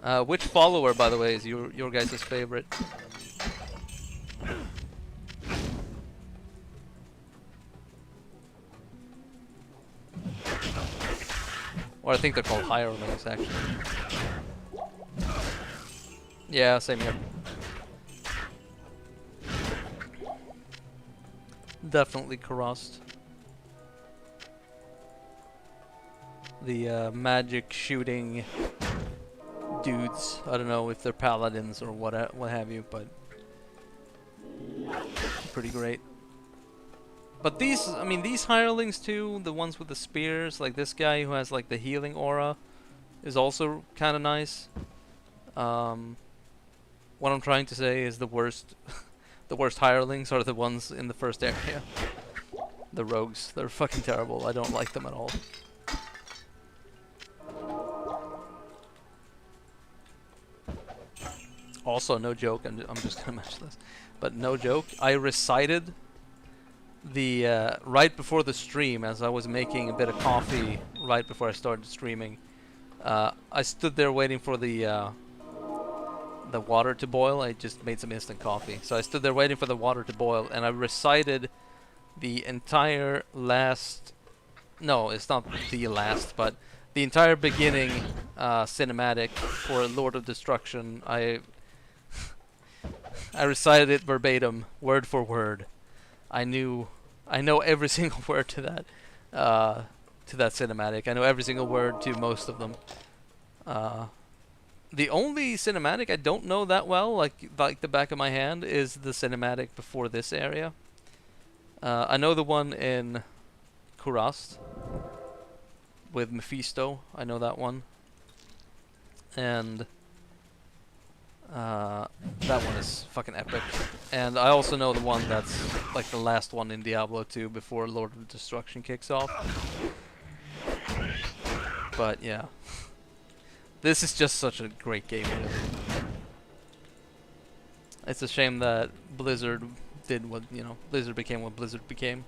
anymore. Which follower, by the way, is your guys' favorite? Or I think they're called hirelings, actually. Yeah, same here. Definitely Karast. The magic shooting dudes. I don't know if they're paladins or what have you, but pretty great. But these, I mean, these hirelings too, the ones with the spears, like this guy who has like the healing aura, is also kind of nice. What I'm trying to say is the worst, the worst hirelings are the ones in the first area. The rogues, they're fucking terrible. I don't like them at all. Also, no joke, I'm just gonna mention this, but no joke, I recited the right before the stream, as I was making a bit of coffee right before I started streaming. I stood there waiting for the water to boil. I just made some instant coffee, so I stood there waiting for the water to boil, and I recited the entire last. No, it's not the last, but the entire beginning cinematic for Lord of Destruction. I recited it verbatim, word for word. I know every single word to that cinematic. I know every single word to most of them. The only cinematic I don't know that well, like the back of my hand, is the cinematic before this area. I know the one in Kurast with Mephisto. I know that one, and that one is fucking epic. And I also know the one that's like the last one in Diablo 2 before Lord of Destruction kicks off. But yeah, this is just such a great game. It's a shame that Blizzard did what, you know, Blizzard became what Blizzard became.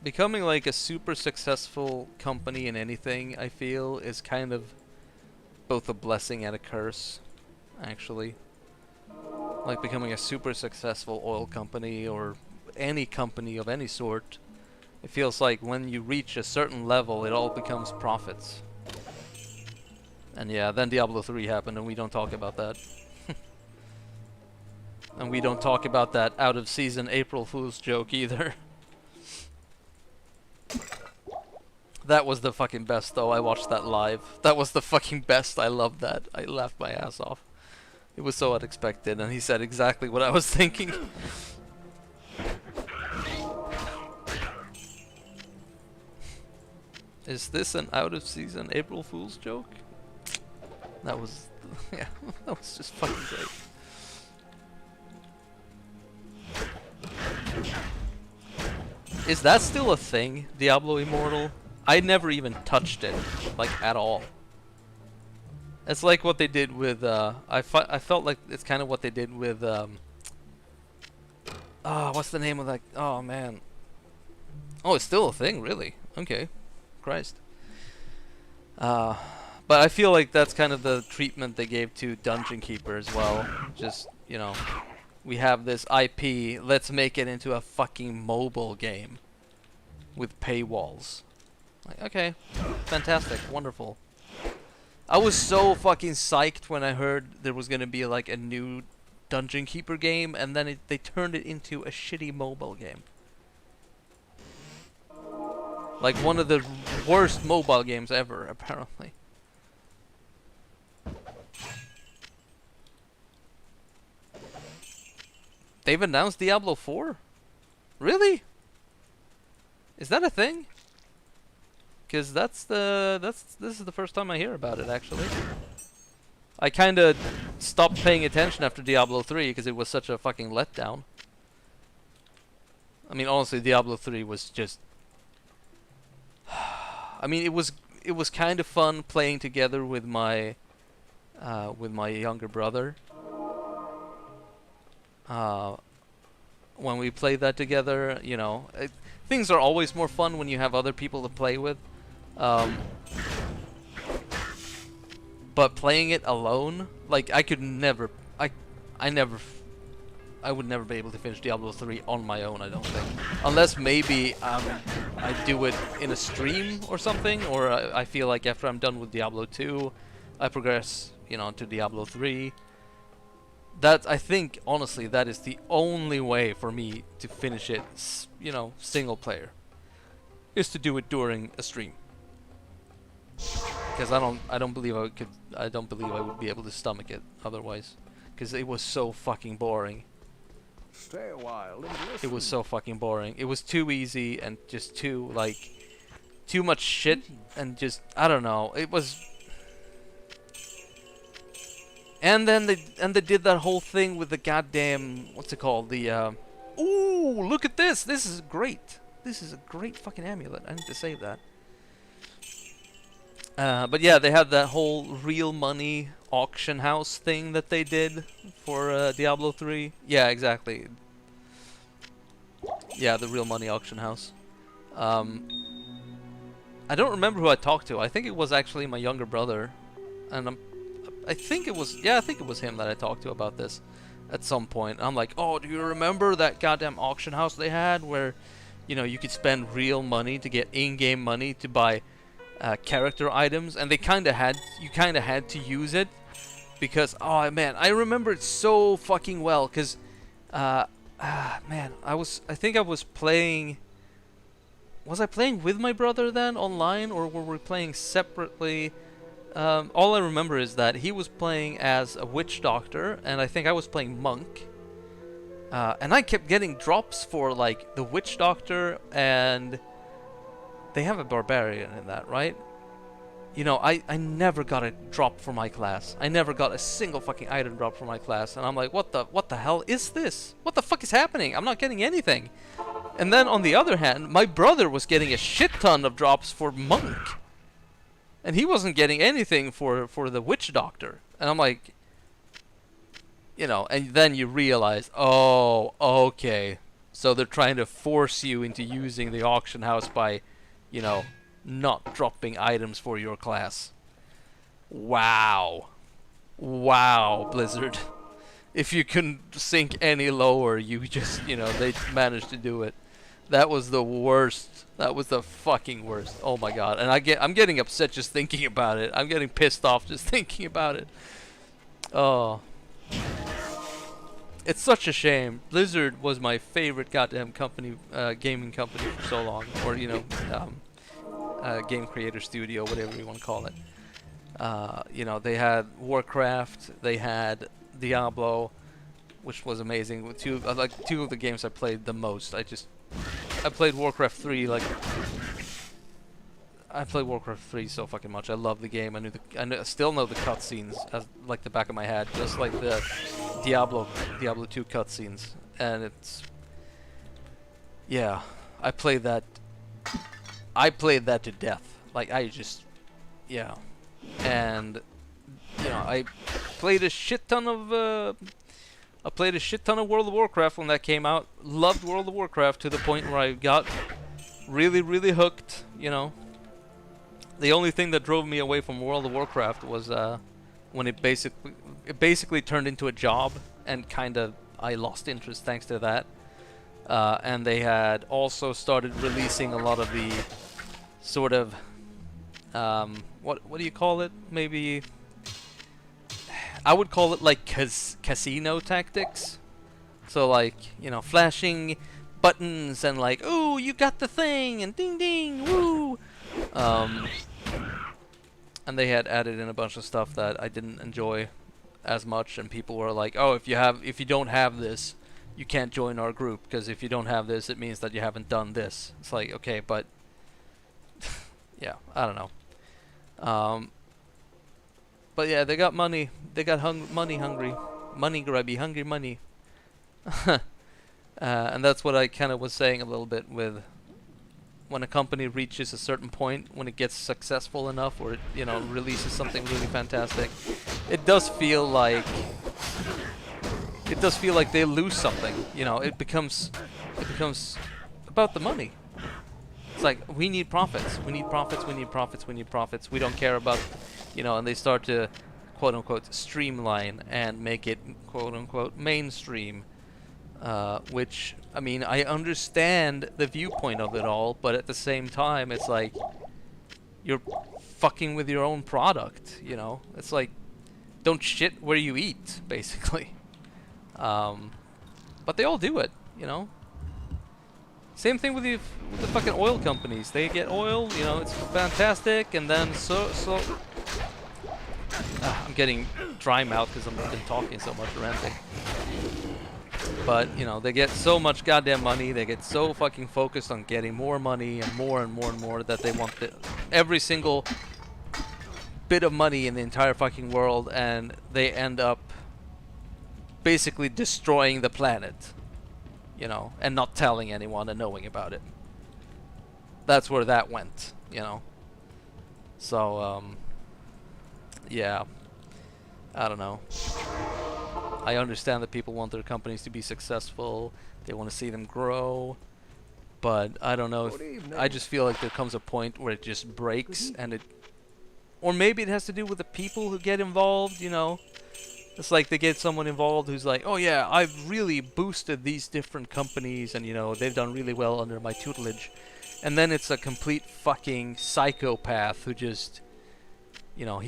becoming like a super successful company in anything, I feel, is kind of both a blessing and a curse, actually. Like becoming a super successful oil company or any company of any sort, it feels like when you reach a certain level, it all becomes profits. And yeah, then Diablo 3 happened, and we don't talk about that. And we don't talk about that out-of-season April Fool's joke either. That was the fucking best, though. I watched that live. That was the fucking best. I loved that. I laughed my ass off. It was so unexpected, and he said exactly what I was thinking. Is this an out-of-season April Fool's joke? That was... yeah, that was just fucking great. Is that still a thing, Diablo Immortal? I never even touched it, like, at all. It's like what they did with, I felt like it's kind of what they did with, what's the name of that? Oh, man. Oh, it's still a thing, really? Okay. Christ. But I feel like that's kind of the treatment they gave to Dungeon Keeper as well. Just, you know, we have this IP, let's make it into a fucking mobile game with paywalls. Like, okay, fantastic, wonderful. I was so fucking psyched when I heard there was gonna be like a new Dungeon Keeper game, and then they turned it into a shitty mobile game. Like one of the worst mobile games ever, apparently. They've announced Diablo 4? Really? Is that a thing? Because this is the first time I hear about it, actually. I kind of stopped paying attention after Diablo 3 because it was such a fucking letdown. I mean, honestly, Diablo 3 was just... I mean, it was kind of fun playing together with my younger brother. When we played that together, you know, things are always more fun when you have other people to play with. But playing it alone, like I would never be able to finish Diablo 3 on my own, I don't think. Unless maybe I do it in a stream or something, or I feel like after I'm done with Diablo 2, I progress, you know, to Diablo 3. That, I think, honestly, that is the only way for me to finish it, you know, single player, is to do it during a stream. Because I don't believe I would be able to stomach it otherwise. Because it was so fucking boring. Stay a while and listen. It was so fucking boring. It was too easy and just too, like, too much shit and just, I don't know. It was... And then they did that whole thing with the goddamn, what's it called? The, ooh, look at this! This is great! This is a great fucking amulet. I need to save that. But yeah, they had that whole real money auction house thing that they did for Diablo 3. Yeah, exactly. Yeah, the real money auction house. I don't remember who I talked to. I think it was actually my younger brother, and I think it was him that I talked to about this at some point. I'm like, oh, do you remember that goddamn auction house they had where, you know, you could spend real money to get in-game money to buy character items, and you kind of had to use it because, oh man, I remember it so fucking well because, man, I think I was playing. Was I playing with my brother then online, or were we playing separately? All I remember is that he was playing as a witch doctor, and I think I was playing monk. And I kept getting drops for like the witch doctor, and they have a barbarian in that, right? You know, I never got a drop for my class. I never got a single fucking item drop for my class, and I'm like, what the hell is this? What the fuck is happening? I'm not getting anything. And then on the other hand, my brother was getting a shit ton of drops for monk. And he wasn't getting anything for the witch doctor. And I'm like, you know, and then you realize, oh, okay. So they're trying to force you into using the auction house by, you know, not dropping items for your class. Wow. Wow, Blizzard. If you couldn't sink any lower, you just, you know, they managed to do it. That was the worst. That was the fucking worst. Oh my god. And I'm getting upset just thinking about it. I'm getting pissed off just thinking about it. Oh. It's such a shame. Blizzard was my favorite goddamn company, gaming company for so long. Or, you know, game creator studio, whatever you want to call it. You know, they had Warcraft, they had Diablo, which was amazing. With two of the games I played the most. I played Warcraft 3 like... I played Warcraft 3 so fucking much. I love the game. I still know the cutscenes as like the back of my head, just like the Diablo 2 cutscenes. And it's... yeah, I played that to death. Like, yeah. And, you know, I played a shit ton of World of Warcraft when that came out. Loved World of Warcraft to the point where I got really, really hooked, you know. The only thing that drove me away from World of Warcraft was when it basically turned into a job, and kinda I lost interest thanks to that. And they had also started releasing a lot of the sort of what do you call it? Maybe I would call it like casino tactics. So like, you know, flashing buttons and like, ooh, you got the thing, and ding ding, woo. And they had added in a bunch of stuff that I didn't enjoy as much, and people were like, oh, if you don't have this, you can't join our group, because if you don't have this, it means that you haven't done this. It's like, okay, but yeah, I don't know. But yeah, they got money. They got money hungry. Money grubby. Hungry money. And that's what I kind of was saying a little bit with when a company reaches a certain point, when it gets successful enough, or it, you know, releases something really fantastic, it does feel like they lose something. You know, it becomes about the money. It's like, we need profits. We need profits. We need profits. We need profits. We don't care about, you know, and they start to quote unquote streamline and make it quote unquote mainstream. Which, I mean, I understand the viewpoint of it all, but at the same time, it's like, you're fucking with your own product, you know? It's like, don't shit where you eat, basically. But they all do it, you know? Same thing with the fucking oil companies. They get oil, you know, it's fantastic, and then I'm getting dry mouth because I've been talking so much, ranting. But, you know, they get so much goddamn money, they get so fucking focused on getting more money and more and more and more that they want every single bit of money in the entire fucking world, and they end up basically destroying the planet, you know, and not telling anyone and knowing about it. That's where that went, you know. So, yeah, I don't know. I understand that people want their companies to be successful, they want to see them grow, but I don't know, I just feel like there comes a point where it just breaks, and or maybe it has to do with the people who get involved, you know. It's like they get someone involved who's like, oh yeah, I've really boosted these different companies, and you know, they've done really well under my tutelage. And then it's a complete fucking psychopath who just, you know,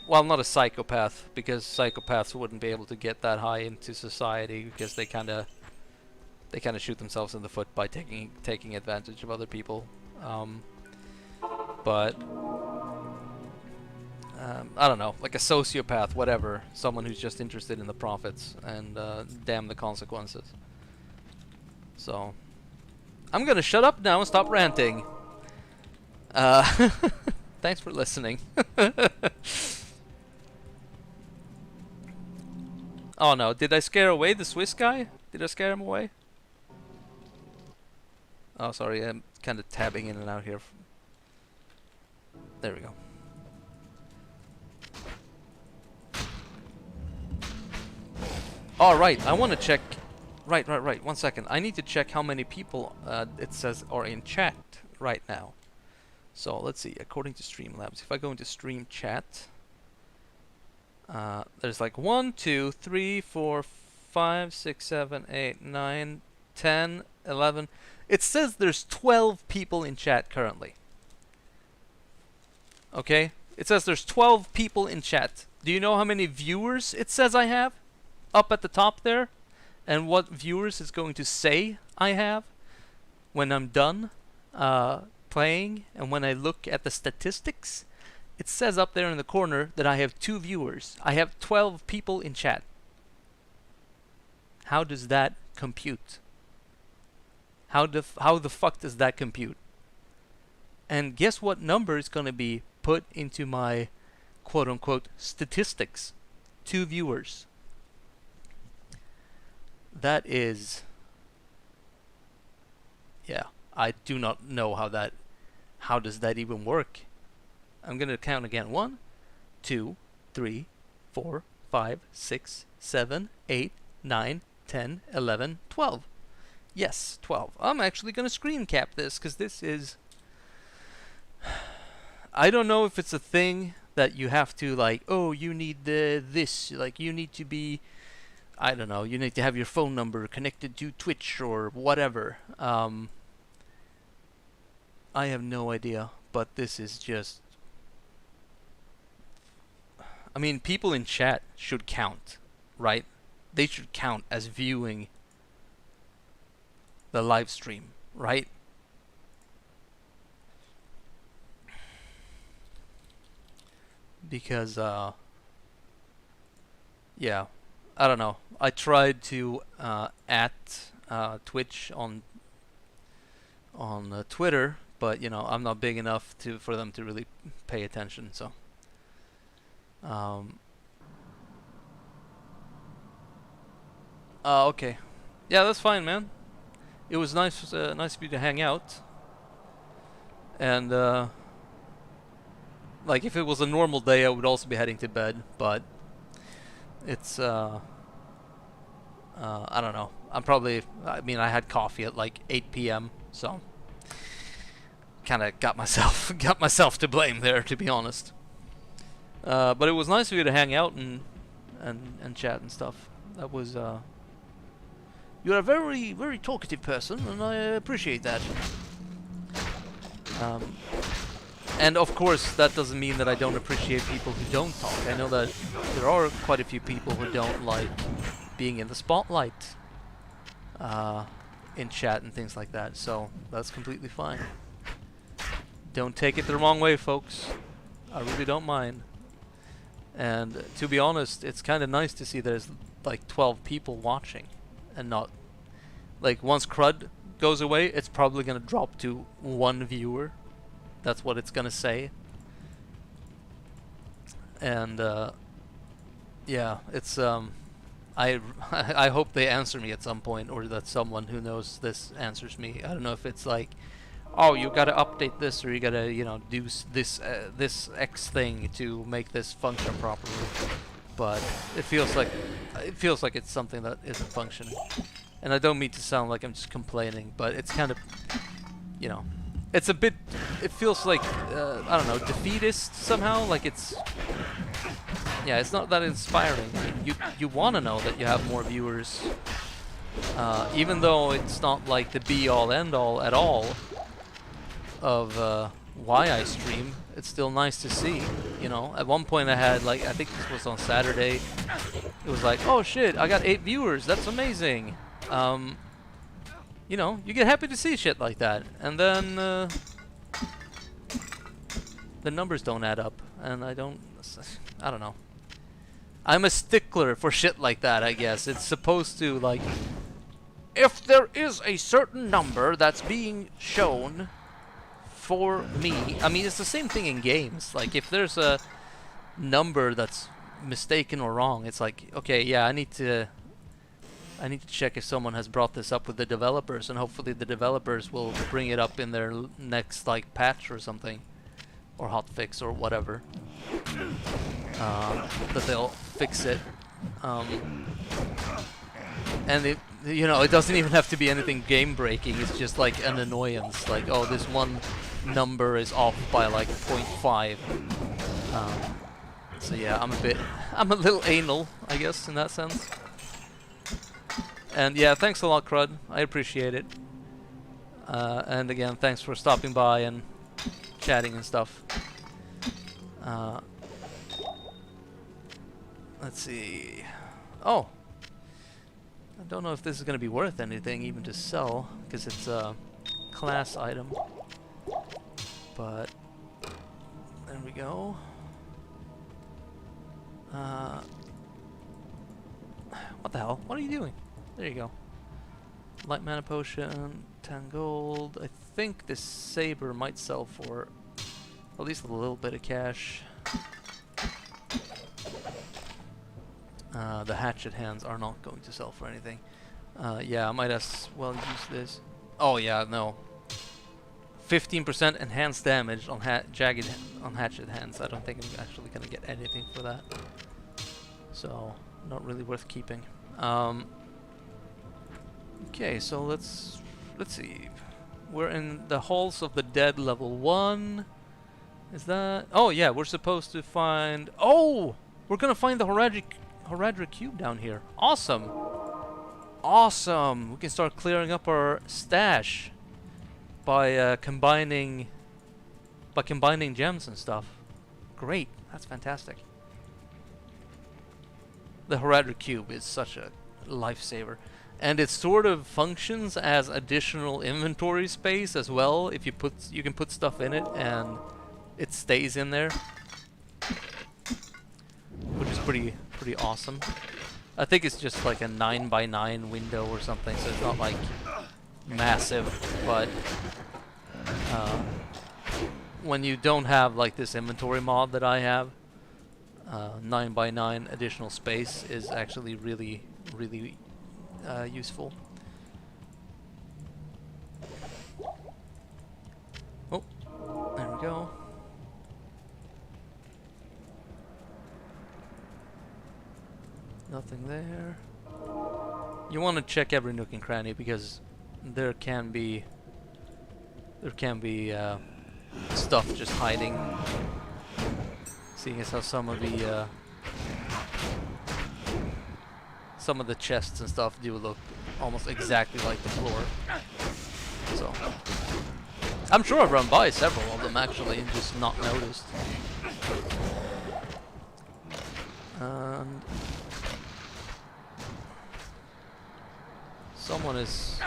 well, not a psychopath, because psychopaths wouldn't be able to get that high into society, because they kind of shoot themselves in the foot by taking advantage of other people. But I don't know, like a sociopath, whatever, someone who's just interested in the profits and damn the consequences. So I'm gonna shut up now and stop ranting. Thanks for listening. Oh no, did I scare away the Swiss guy? Did I scare him away? Oh, sorry, I'm kind of tabbing in and out here. There we go. Alright, I want to check Right. 1 second. I need to check how many people it says are in chat right now. So let's see. According to Streamlabs, if I go into stream chat, there's like 1, 2, 3, 4, 5, 6, 7, 8, 9, 10, 11. It says there's 12 people in chat currently. Okay? It says there's 12 people in chat. Do you know how many viewers it says I have? Up at the top there? And what viewers it's going to say I have when I'm done playing, and when I look at the statistics, it says up there in the corner that I have 2 viewers. I have 12 people in chat. How does that compute? How the fuck does that compute? And guess what number is going to be put into my quote-unquote statistics? 2 viewers. That is... yeah, I do not know how does that even work. I'm going to count again. 1, 2, 3, 4, 5, 6, 7, 8, 9, 10, 11, 12. Yes, 12. I'm actually going to screen cap this, because this is... I don't know if it's a thing that you have to, like, oh, you need this, like, you need to be... I don't know, you need to have your phone number connected to Twitch or whatever. I have no idea, but this is just... I mean, people in chat should count, right? They should count as viewing the live stream, right? Because, yeah, I don't know. I tried to at Twitch on Twitter, but you know, I'm not big enough for them to really pay attention. So, okay, yeah, that's fine, man. It was nice of you to hang out. And like, if it was a normal day, I would also be heading to bed, but it's I don't know. I mean, I had coffee at like 8 p.m. so kind of got myself to blame there, to be honest. But it was nice of you to hang out and chat and stuff. That was you're a very, very talkative person, and I appreciate that. And of course, that doesn't mean that I don't appreciate people who don't talk. I know that there are quite a few people who don't like being in the spotlight in chat and things like that, so that's completely fine. Don't take it the wrong way, folks. I really don't mind. And to be honest, it's kind of nice to see there's like 12 people watching, and not like, once CRUD goes away, it's probably gonna drop to 1 viewer. That's what it's gonna say. And yeah, it's I hope they answer me at some point, or that someone who knows this answers me. I don't know if it's like, oh, you gotta update this, or you gotta, you know, do this X thing to make this function properly. But it feels like it's something that isn't functioning. And I don't mean to sound like I'm just complaining, but it's kind of, you know, it's a bit, it feels like, I don't know, defeatist somehow. Like, it's, yeah, it's not that inspiring. I mean, you want to know that you have more viewers, even though it's not like the be-all, end-all at all of why I stream. It's still nice to see, you know. At one point I had, like, I think this was on Saturday, it was like, oh shit, I got 8 viewers, that's amazing. You know, you get happy to see shit like that, and then the numbers don't add up, and I don't know. I'm a stickler for shit like that, I guess. It's supposed to, like, if there is a certain number that's being shown for me, I mean, it's the same thing in games. Like, if there's a number that's mistaken or wrong, it's like, okay, yeah, I need to check if someone has brought this up with the developers, and hopefully the developers will bring it up in their next, like, patch or something, or hotfix or whatever, that they'll fix it. And it, you know, it doesn't even have to be anything game breaking. It's just like an annoyance, like, oh, this one number is off by like 0.5. So yeah, I'm a little anal, I guess, in that sense. And yeah, thanks a lot, Crud. I appreciate it. And again, thanks for stopping by and chatting and stuff. Let's see. Oh, I don't know if this is going to be worth anything even to sell, because it's a class item. But there we go. What the hell? What are you doing? There you go. Light mana potion, 10 gold. I think this saber might sell for at least a little bit of cash. The hatchet hands are not going to sell for anything. Yeah, I might as well use this. Oh yeah, no. 15% enhanced damage on hatchet hands. I don't think I'm actually gonna get anything for that. So not really worth keeping. Okay, so let's see. We're in the Halls of the Dead level 1. Is that? Oh yeah, we're supposed to find. Oh, we're gonna find the Horadric cube down here. Awesome. Awesome. We can start clearing up our stash by combining gems and stuff. Great. That's fantastic. The Horadric cube is such a lifesaver. And it sort of functions as additional inventory space as well. If you can put stuff in it and it stays in there, which is pretty awesome. I think it's just like a 9x9 window or something, so it's not like massive. But when you don't have like this inventory mod that I have, 9x9 additional space is actually really useful. Oh, there we go. Nothing there. You want to check every nook and cranny because there can be stuff just hiding. Seeing as how some of the chests and stuff do look almost exactly like the floor. So I'm sure I've run by several of them actually and just not noticed. And someone is...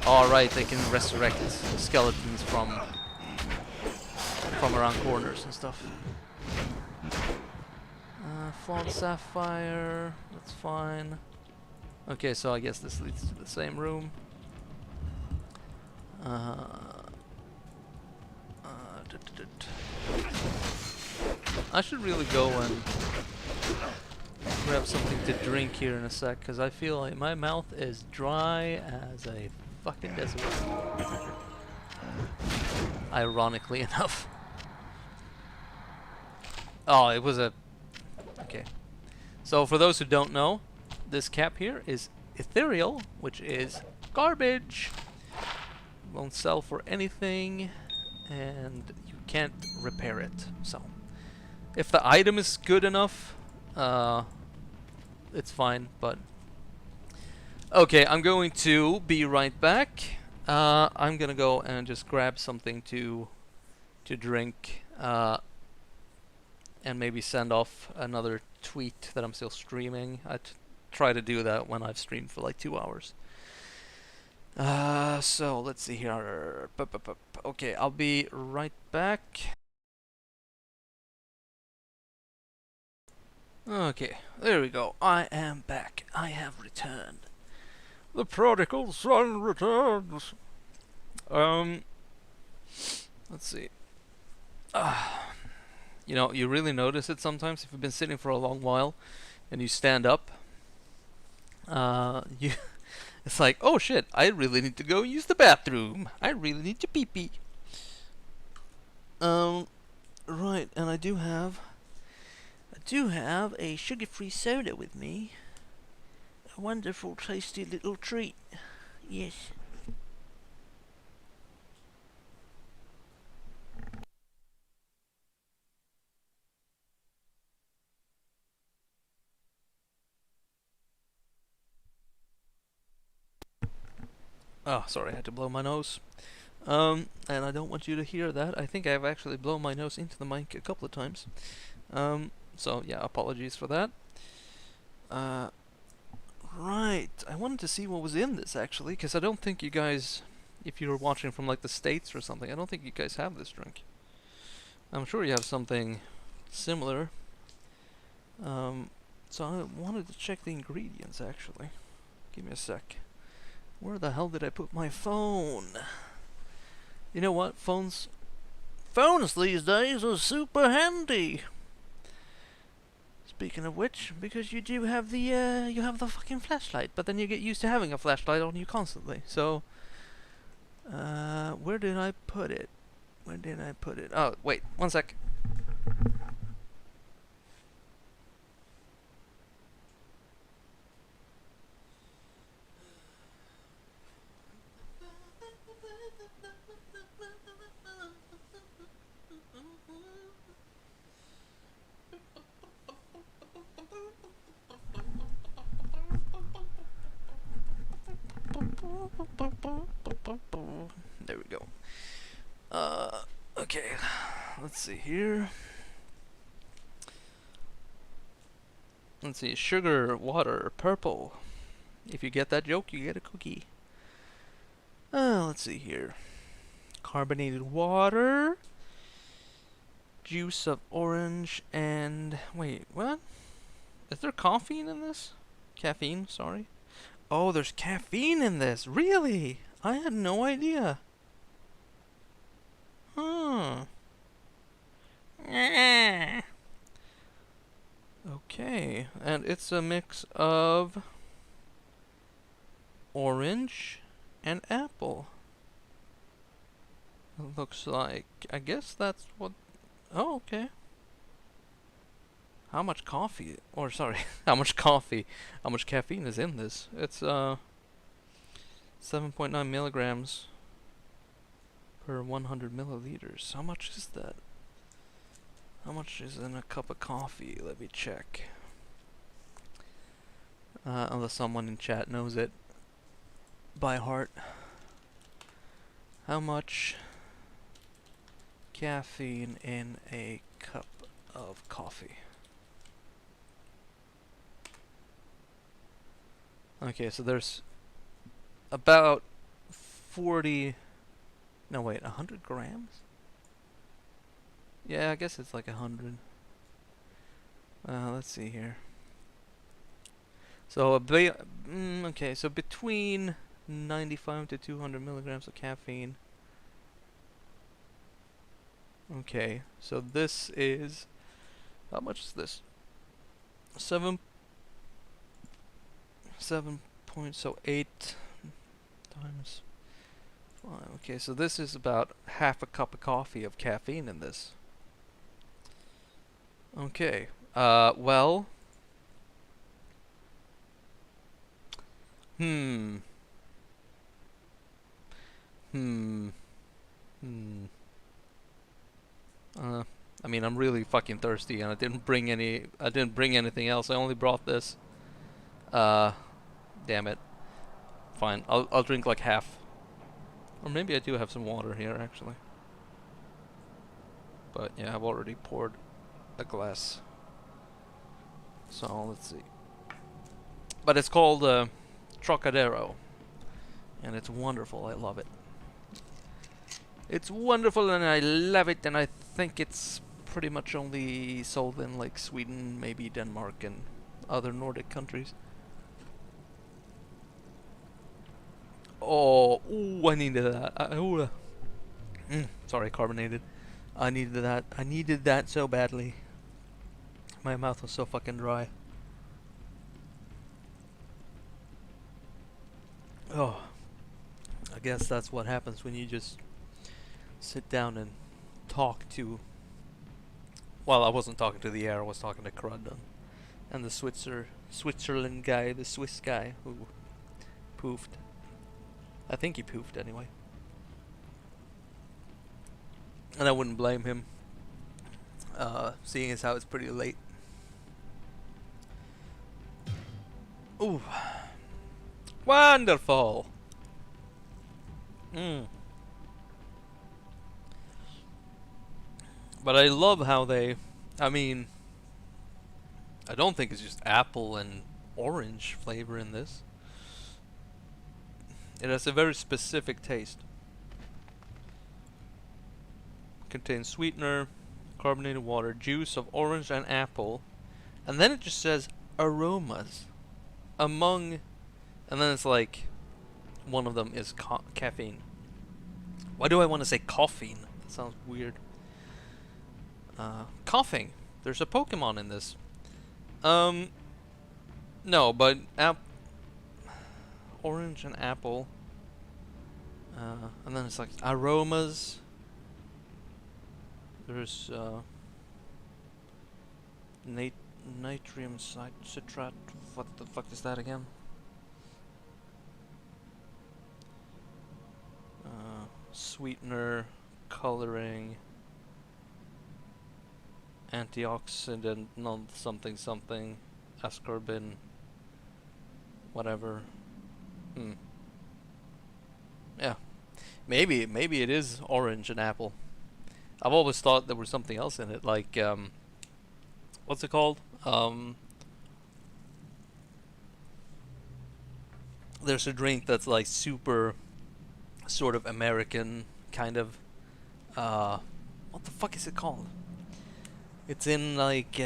Alright, they can resurrect skeletons from around corners and stuff. Flawed sapphire, that's fine. Okay, so I guess this leads to the same room. I should really go and grab something to drink here in a sec, because I feel like my mouth is dry as a fucking desert. Ironically enough. Oh, it was a... Okay. So for those who don't know, this cap here is ethereal, which is garbage. Won't sell for anything, and you can't repair it. So if the item is good enough, it's fine, but... Okay, I'm going to be right back. I'm gonna go and just grab something to drink, and maybe send off another tweet that I'm still streaming. I try to do that when I've streamed for like 2 hours. So let's see here. Okay, I'll be right back. Okay, there we go. I am back. I have returned. The prodigal son returns. Let's see. You know, you really notice it sometimes if you've been sitting for a long while and you stand up. It's like, oh shit, I really need to go use the bathroom. I really need to pee pee. Right, and I do have a sugar-free soda with me. A wonderful, tasty little treat. Yes. Oh, sorry, I had to blow my nose. And I don't want you to hear that. I think I've actually blown my nose into the mic a couple of times. So yeah, apologies for that. Right, I wanted to see what was in this actually, because I don't think you guys, if you're watching from like the States or something, I don't think you guys have this drink. I'm sure you have something similar. So I wanted to check the ingredients actually. Give me a sec. Where the hell did I put my phone? You know what? Phones these days are super handy. Speaking of which, because you do have the you have the fucking flashlight, but then you get used to having a flashlight on you constantly. So, where did I put it? Where did I put it? Oh, wait, one sec. There we go. Okay, let's see here. Let's see, sugar, water, purple. If you get that joke, you get a cookie. Let's see here. Carbonated water, juice of orange, and wait, what? Is there caffeine in this? Caffeine, sorry. Oh, there's caffeine in this. Really? I had no idea. Huh. Okay, and it's a mix of orange and apple. It looks like, I guess that's what, oh, okay. How much coffee, or sorry, how much caffeine is in this? It's 7.9 milligrams per 100 milliliters. How much is that? How much is in a cup of coffee? Let me check. Unless someone in chat knows it by heart. How much caffeine in a cup of coffee? Okay, so there's about 40... No, wait, 100 grams? Yeah, I guess it's like 100. Let's see here. So, okay, so between 95 to 200 milligrams of caffeine. Okay, so this is... How much is this? 7 point, so 8 times 5. Okay, so this is about half a cup of coffee of caffeine in this. Okay, well... I mean, I'm really fucking thirsty, and I didn't bring anything else. I only brought this. Damn it. Fine, I'll drink like half. Or maybe I do have some water here, actually. But yeah, I've already poured a glass. So, let's see. But it's called Trocadero. And it's wonderful, I love it. It's wonderful and I love it, and I think it's pretty much only sold in like Sweden, maybe Denmark and other Nordic countries. Oh, ooh, I needed that. Sorry, carbonated. I needed that. I needed that so badly. My mouth was so fucking dry. Oh, I guess that's what happens when you just sit down and talk to... Well, I wasn't talking to the air, I was talking to Crud. And the Switzerland guy, the Swiss guy who poofed. I think he poofed anyway. And I wouldn't blame him, seeing as how it's pretty late. Ooh. Wonderful! But I love how they, I mean, I don't think it's just apple and orange flavor in this. It has a very specific taste. Contains sweetener, carbonated water, juice of orange and apple, and then it just says aromas among, and then it's like one of them is caffeine. Why do I want to say caffeine? That sounds weird. Coughing. There's a Pokemon in this. No, but orange and apple. And then it's like aromas. There's natrium citrate. What the fuck is that again? Sweetener, coloring, antioxidant, non something something, ascorbin, whatever. Yeah, maybe it is orange and apple. I've always thought there was something else in it, like what's it called? There's a drink that's like super sort of American kind of. What the fuck is it called? It's in like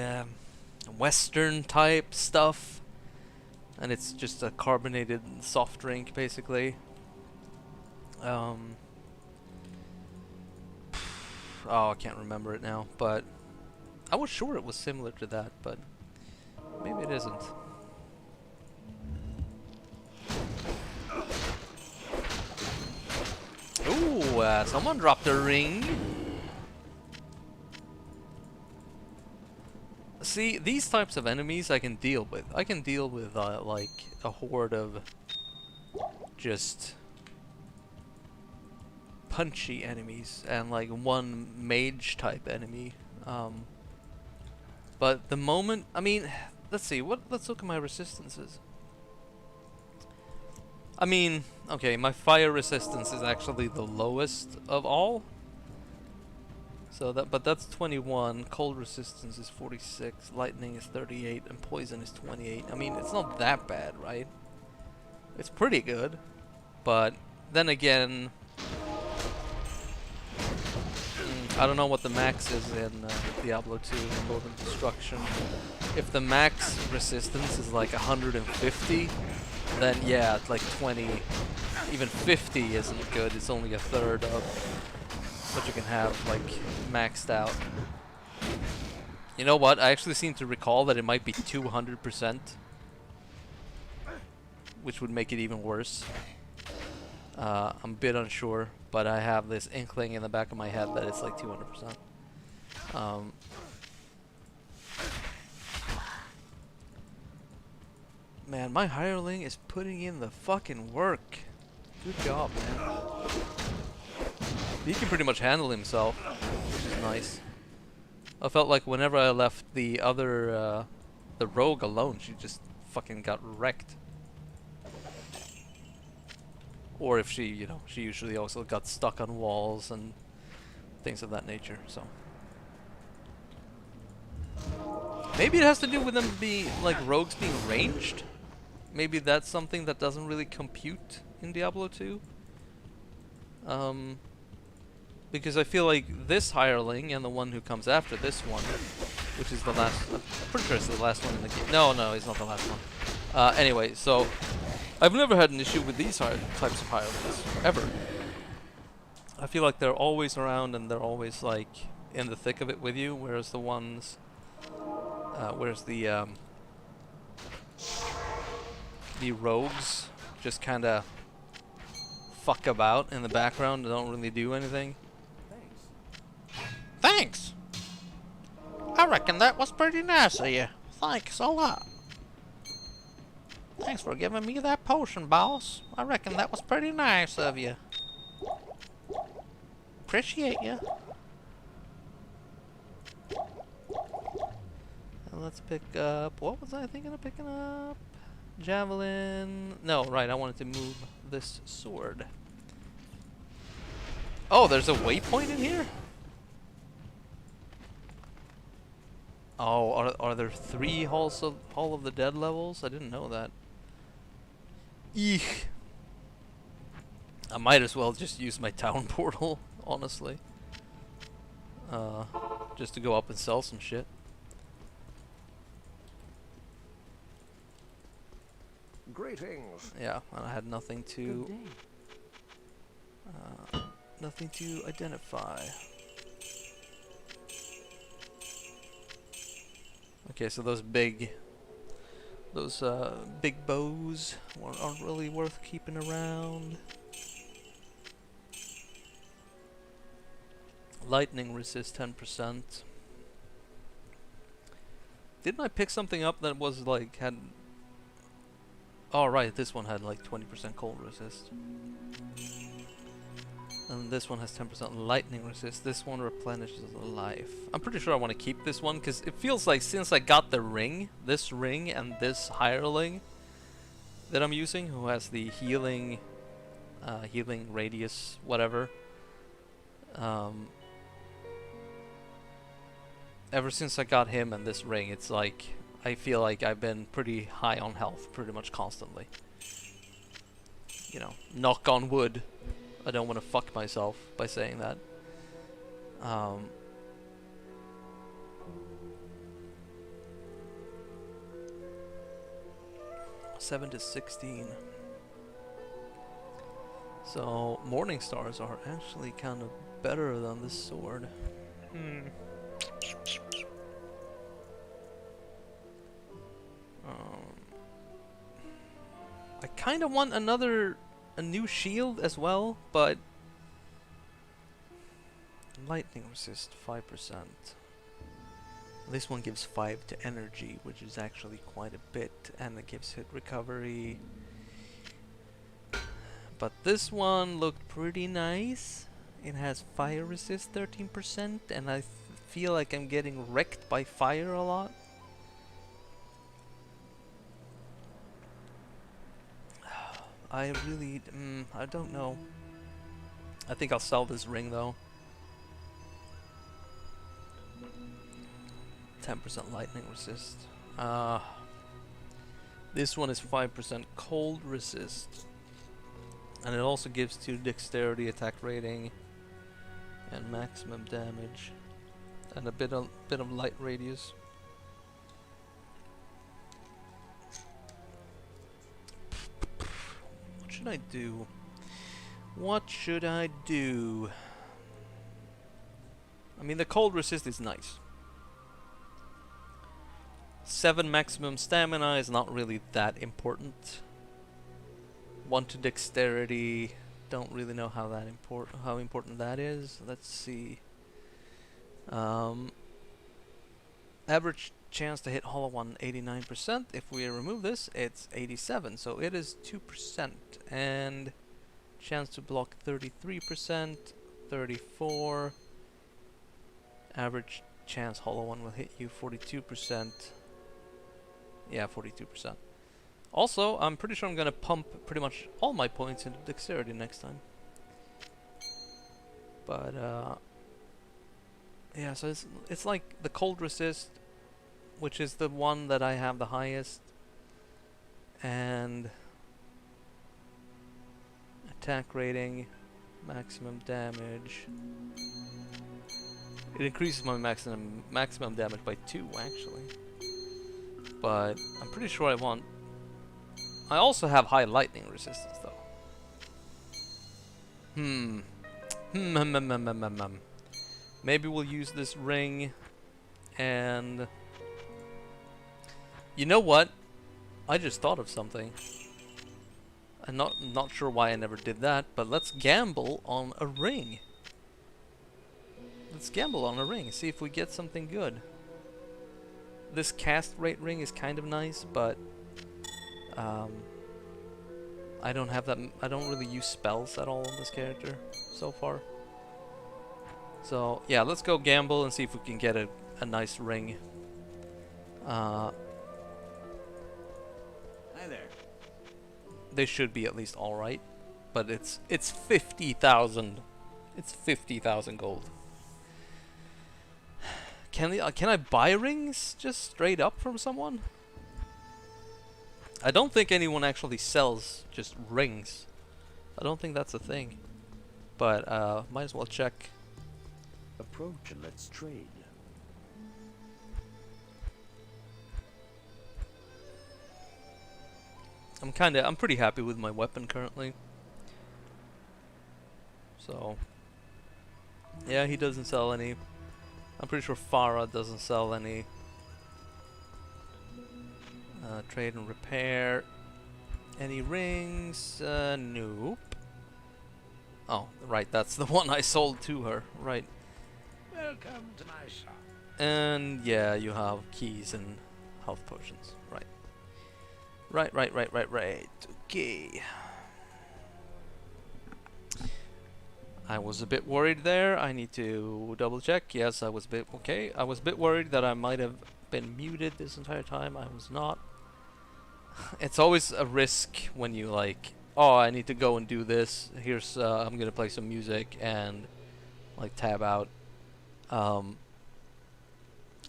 Western type stuff, and it's just a carbonated soft drink basically. Oh, I can't remember it now, but I was sure it was similar to that, but maybe it isn't. Ooh, someone dropped a ring. See, these types of enemies I can deal with. I can deal with like a horde of just punchy enemies and like one mage type enemy. But the moment, I mean, let's see, let's look at my resistances. I mean, okay, my fire resistance is actually the lowest of all. So but that's 21, cold resistance is 46, lightning is 38, and poison is 28. I mean, it's not that bad, right? It's pretty good, but then again, I don't know what the max is in Diablo 2 in Mode of Destruction. If the max resistance is like 150, then yeah, it's like 20, even 50 isn't good, it's only a third of what you can have like maxed out. You know what, I actually seem to recall that it might be 200%, which would make it even worse. I'm a bit unsure, but I have this inkling in the back of my head that it's like 200%. Man, my hireling is putting in the fucking work. Good job, man. He can pretty much handle himself, which is nice. I felt like whenever I left the other, the rogue alone, she just fucking got wrecked. Or if she, you know, she usually also got stuck on walls and things of that nature, so. Maybe it has to do with them being, like, rogues being ranged? Maybe that's something that doesn't really compute in Diablo 2? Because I feel like this hireling and the one who comes after this one, which is the last, I'm pretty sure it's the last one in the game. No, he's not the last one. Anyway, so I've never had an issue with these types of hirelings, ever. I feel like they're always around and they're always like in the thick of it with you, whereas the ones, the rogues just kind of fuck about in the background and don't really do anything. Thanks! I reckon that was pretty nice of you. thanks a lot. Thanks for giving me that potion, boss. I reckon that was pretty nice of you. Appreciate you. And let's pick up... What was I thinking of picking up? Javelin... No, right, I wanted to move this sword. Oh, there's a waypoint in here? Oh, are there 3 Hall of the Dead levels? I didn't know that. Eek. I might as well just use my town portal, honestly. Just to go up and sell some shit. Greetings. Yeah, and I had nothing to... nothing to identify. Okay, so those big bows aren't really worth keeping around. Lightning resist 10%. Didn't I pick something up that was like had... Oh right, this one had like 20% cold resist. And this one has 10% lightning resist. This one replenishes life. I'm pretty sure I want to keep this one because it feels like since I got the ring, this ring and this hireling that I'm using, who has the healing radius, whatever. Ever since I got him and this ring, it's like I feel like I've been pretty high on health pretty much constantly. You know, knock on wood. I don't want to fuck myself by saying that. 7 to 16. So morning stars are actually kind of better than this sword. I kind of want a new shield as well, but lightning resist 5%. This one gives 5 to energy, which is actually quite a bit, and it gives hit recovery. But this one looked pretty nice. It has fire resist 13%, and I feel like I'm getting wrecked by fire a lot. I really, I don't know. I think I'll sell this ring though. 10% lightning resist. This one is 5% cold resist. And it also gives 2 dexterity attack rating and maximum damage. And a bit of light radius. What should I do? What should I do? I mean, the cold resist is nice. 7 maximum stamina is not really that important. 1 to dexterity, don't really know how important that is. Let's see. Average chance to hit hollow one 89%. If we remove this, it's 87, so it is 2%. And chance to block 33%, 34. Average chance hollow one will hit you 42%. Yeah, 42%. Also, I'm pretty sure I'm gonna pump pretty much all my points into dexterity next time. But yeah, so it's like the cold resist, which is the one that I have the highest, and attack rating, maximum damage. It increases my maximum damage by 2 actually. But I'm pretty sure I want... I also have high lightning resistance though. Maybe we'll use this ring and... You know what? I just thought of something. I'm not sure why I never did that, but let's gamble on a ring. Let's gamble on a ring, see if we get something good. this cast rate ring is kind of nice, but I don't have that. I don't really use spells at all on this character so far. So yeah, let's go gamble and see if we can get a nice ring. Hi there. They should be at least all right, but it's 50,000. It's 50,000 gold. Can I buy rings just straight up from someone? I don't think anyone actually sells just rings. I don't think that's a thing. But might as well check. Approach and let's trade. I'm pretty happy with my weapon currently. So yeah, he doesn't sell any. I'm pretty sure Farah doesn't sell any. Trade and repair. Any rings? Nope. Oh, right, that's the one I sold to her. Right. Welcome to my shop. And yeah, you have keys and health potions. Right. Right. Okay. I was a bit worried there. I need to double check. Yes, I was a bit okay. I was a bit worried that I might have been muted this entire time. I was not. It's always a risk when you like, oh, I need to go and do this. Here's I'm gonna play some music and like tab out, and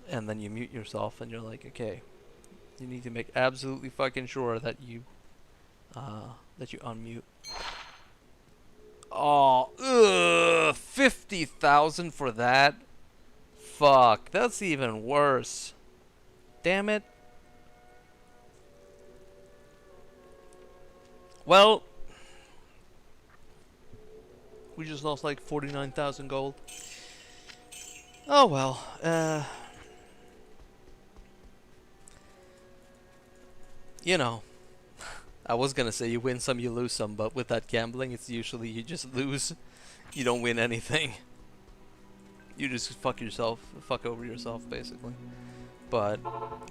then you mute yourself and you're like, okay, you need to make absolutely fucking sure that you unmute. Oh, 50,000 for that? Fuck, that's even worse. Damn it. Well, we just lost like 49,000 gold. Oh well, you know, I was gonna say you win some, you lose some, but with that gambling, it's usually you just lose. You don't win anything. You just fuck over yourself, basically. But,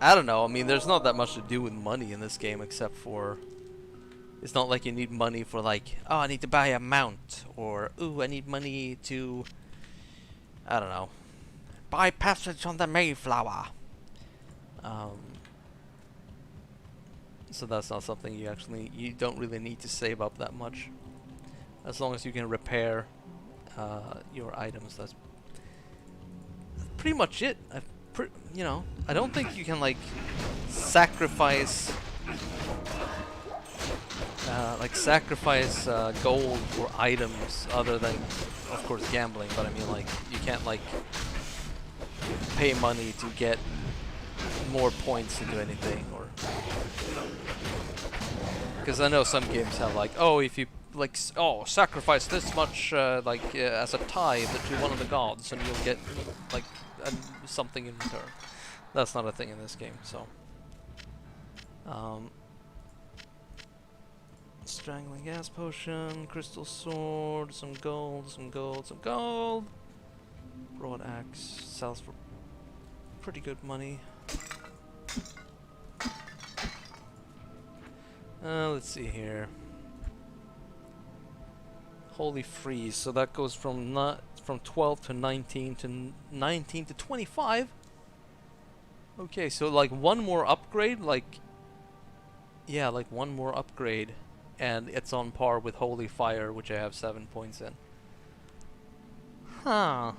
I don't know, I mean, there's not that much to do with money in this game, except for... It's not like you need money for like, oh, I need to buy a mount, or, ooh, I need money to, I don't know, buy passage on the Mayflower. So that's not something you don't really need to save up that much. As long as you can repair your items, that's pretty much it. You know, I don't think you can like sacrifice gold for items other than, of course, gambling. But I mean, like, you can't like pay money to get more points to do anything, or because I know some games have like, oh, if you like, sacrifice this much as a tithe to one of the gods, and you'll get like something in return. That's not a thing in this game, so. Strangling gas potion, crystal sword, some gold. Broad axe sells for pretty good money. Let's see here. Holy freeze, so that goes from 12 to 19 to 19 to 25. Okay, so like one more upgrade, like one more upgrade, and it's on par with Holy Fire, which I have 7 points in. Huh.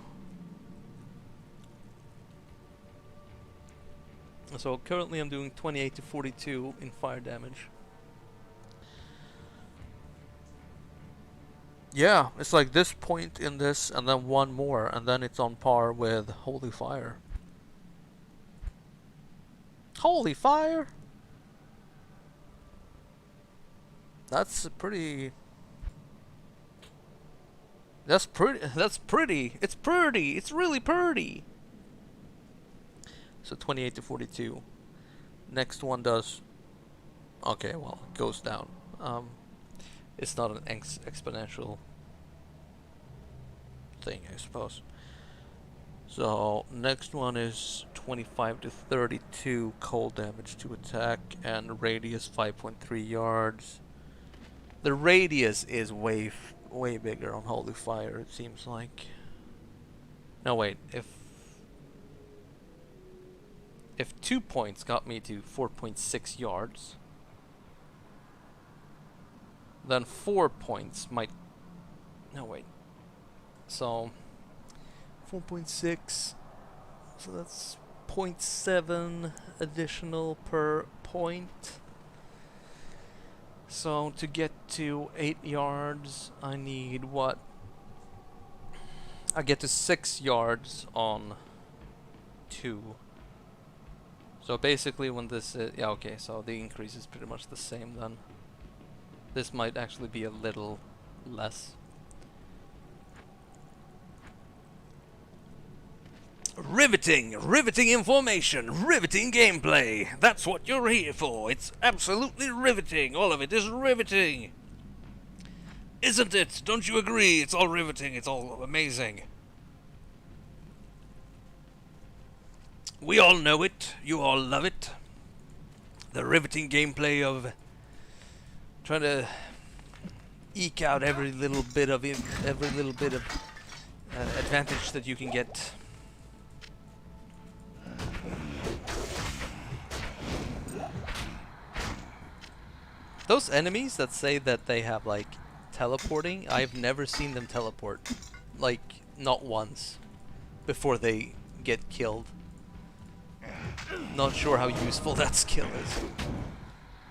So currently I'm doing 28 to 42 in fire damage. Yeah, it's like this point in this, and then one more, and then it's on par with Holy Fire. Holy Fire? That's pretty... That's pretty. It's pretty. It's really pretty. So 28 to 42. Next one does... Okay, well, it goes down. It's not an exponential thing, I suppose. So next one is 25 to 32 cold damage to attack and radius 5.3 yards. The radius is way bigger on Holy Fire, it seems like. No wait, if 2 points got me to 4.6 yards, then 4 points might... No wait. So 4.6, so that's 0.7 additional per point. So to get to 8 yards, I need what? I get to 6 yards on 2. So basically when this is... Yeah, okay, so the increase is pretty much the same then. This might actually be a little less. Riveting information, riveting gameplay. That's what you're here for. It's absolutely riveting. All of it is riveting. Isn't it? Don't you agree? It's all riveting. It's all amazing. We all know it. You all love it. The riveting gameplay of trying to eke out every little bit of advantage that you can get. Those enemies that say that they have like teleporting, I've never seen them teleport. Like, not once before they get killed. Not sure how useful that skill is.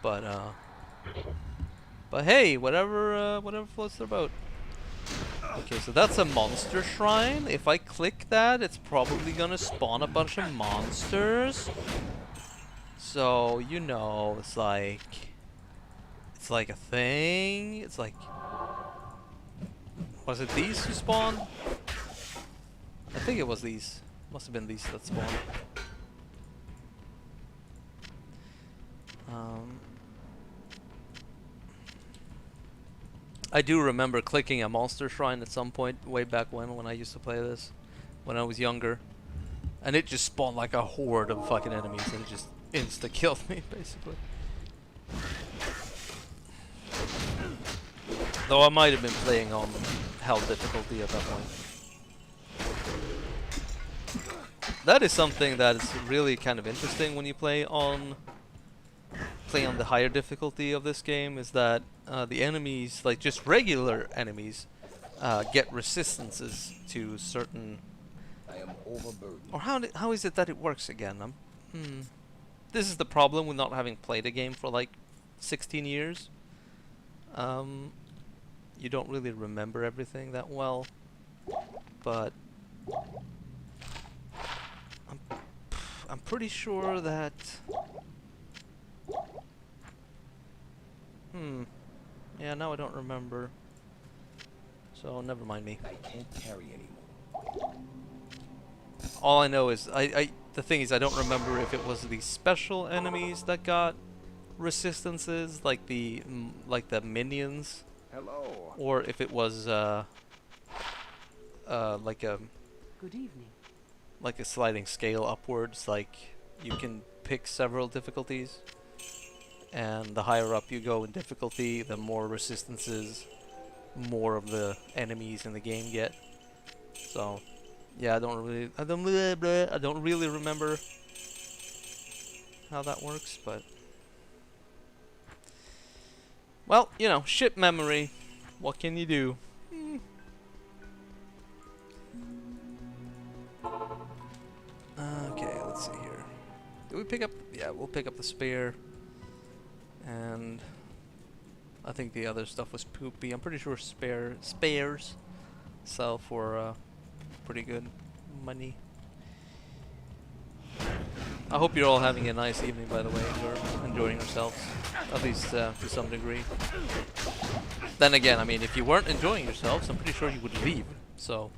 But hey, whatever floats their boat. Okay, so that's a monster shrine. If I click that, it's probably gonna spawn a bunch of monsters. So, you know, it's like a thing. It's like... Was it these who spawned? I think it was these. Must have been these that spawned. I do remember clicking a monster shrine at some point way back when I used to play this. When I was younger. And it just spawned like a horde of fucking enemies and it just insta-killed me, basically. Though I might have been playing on hell difficulty at that point. That is something that is really kind of interesting when you play on the higher difficulty of this game, is that the enemies, like just regular enemies, get resistances to certain... I am overburdened. Or how is it that it works again? This is the problem with not having played a game for like 16 years. You don't really remember everything that well, but I'm pretty sure that... Yeah, now I don't remember. So never mind me. I can't carry anymore. All I know is the thing is I don't remember if it was the special enemies that got resistances, like the minions. Hello. Or if it was like a... Good evening. Like a sliding scale upwards, like you can pick several difficulties. And the higher up you go in difficulty, the more resistances more of the enemies in the game get. So, yeah, I don't really remember how that works, but well, you know, ship memory. What can you do? Okay, let's see here. Did we pick up? Yeah, we'll pick up the spear. And I think the other stuff was poopy. I'm pretty sure spares sell for pretty good money. I hope you're all having a nice evening, by the way. You're enjoying yourselves, at least to some degree. Then again, I mean, if you weren't enjoying yourselves, I'm pretty sure you would leave. So,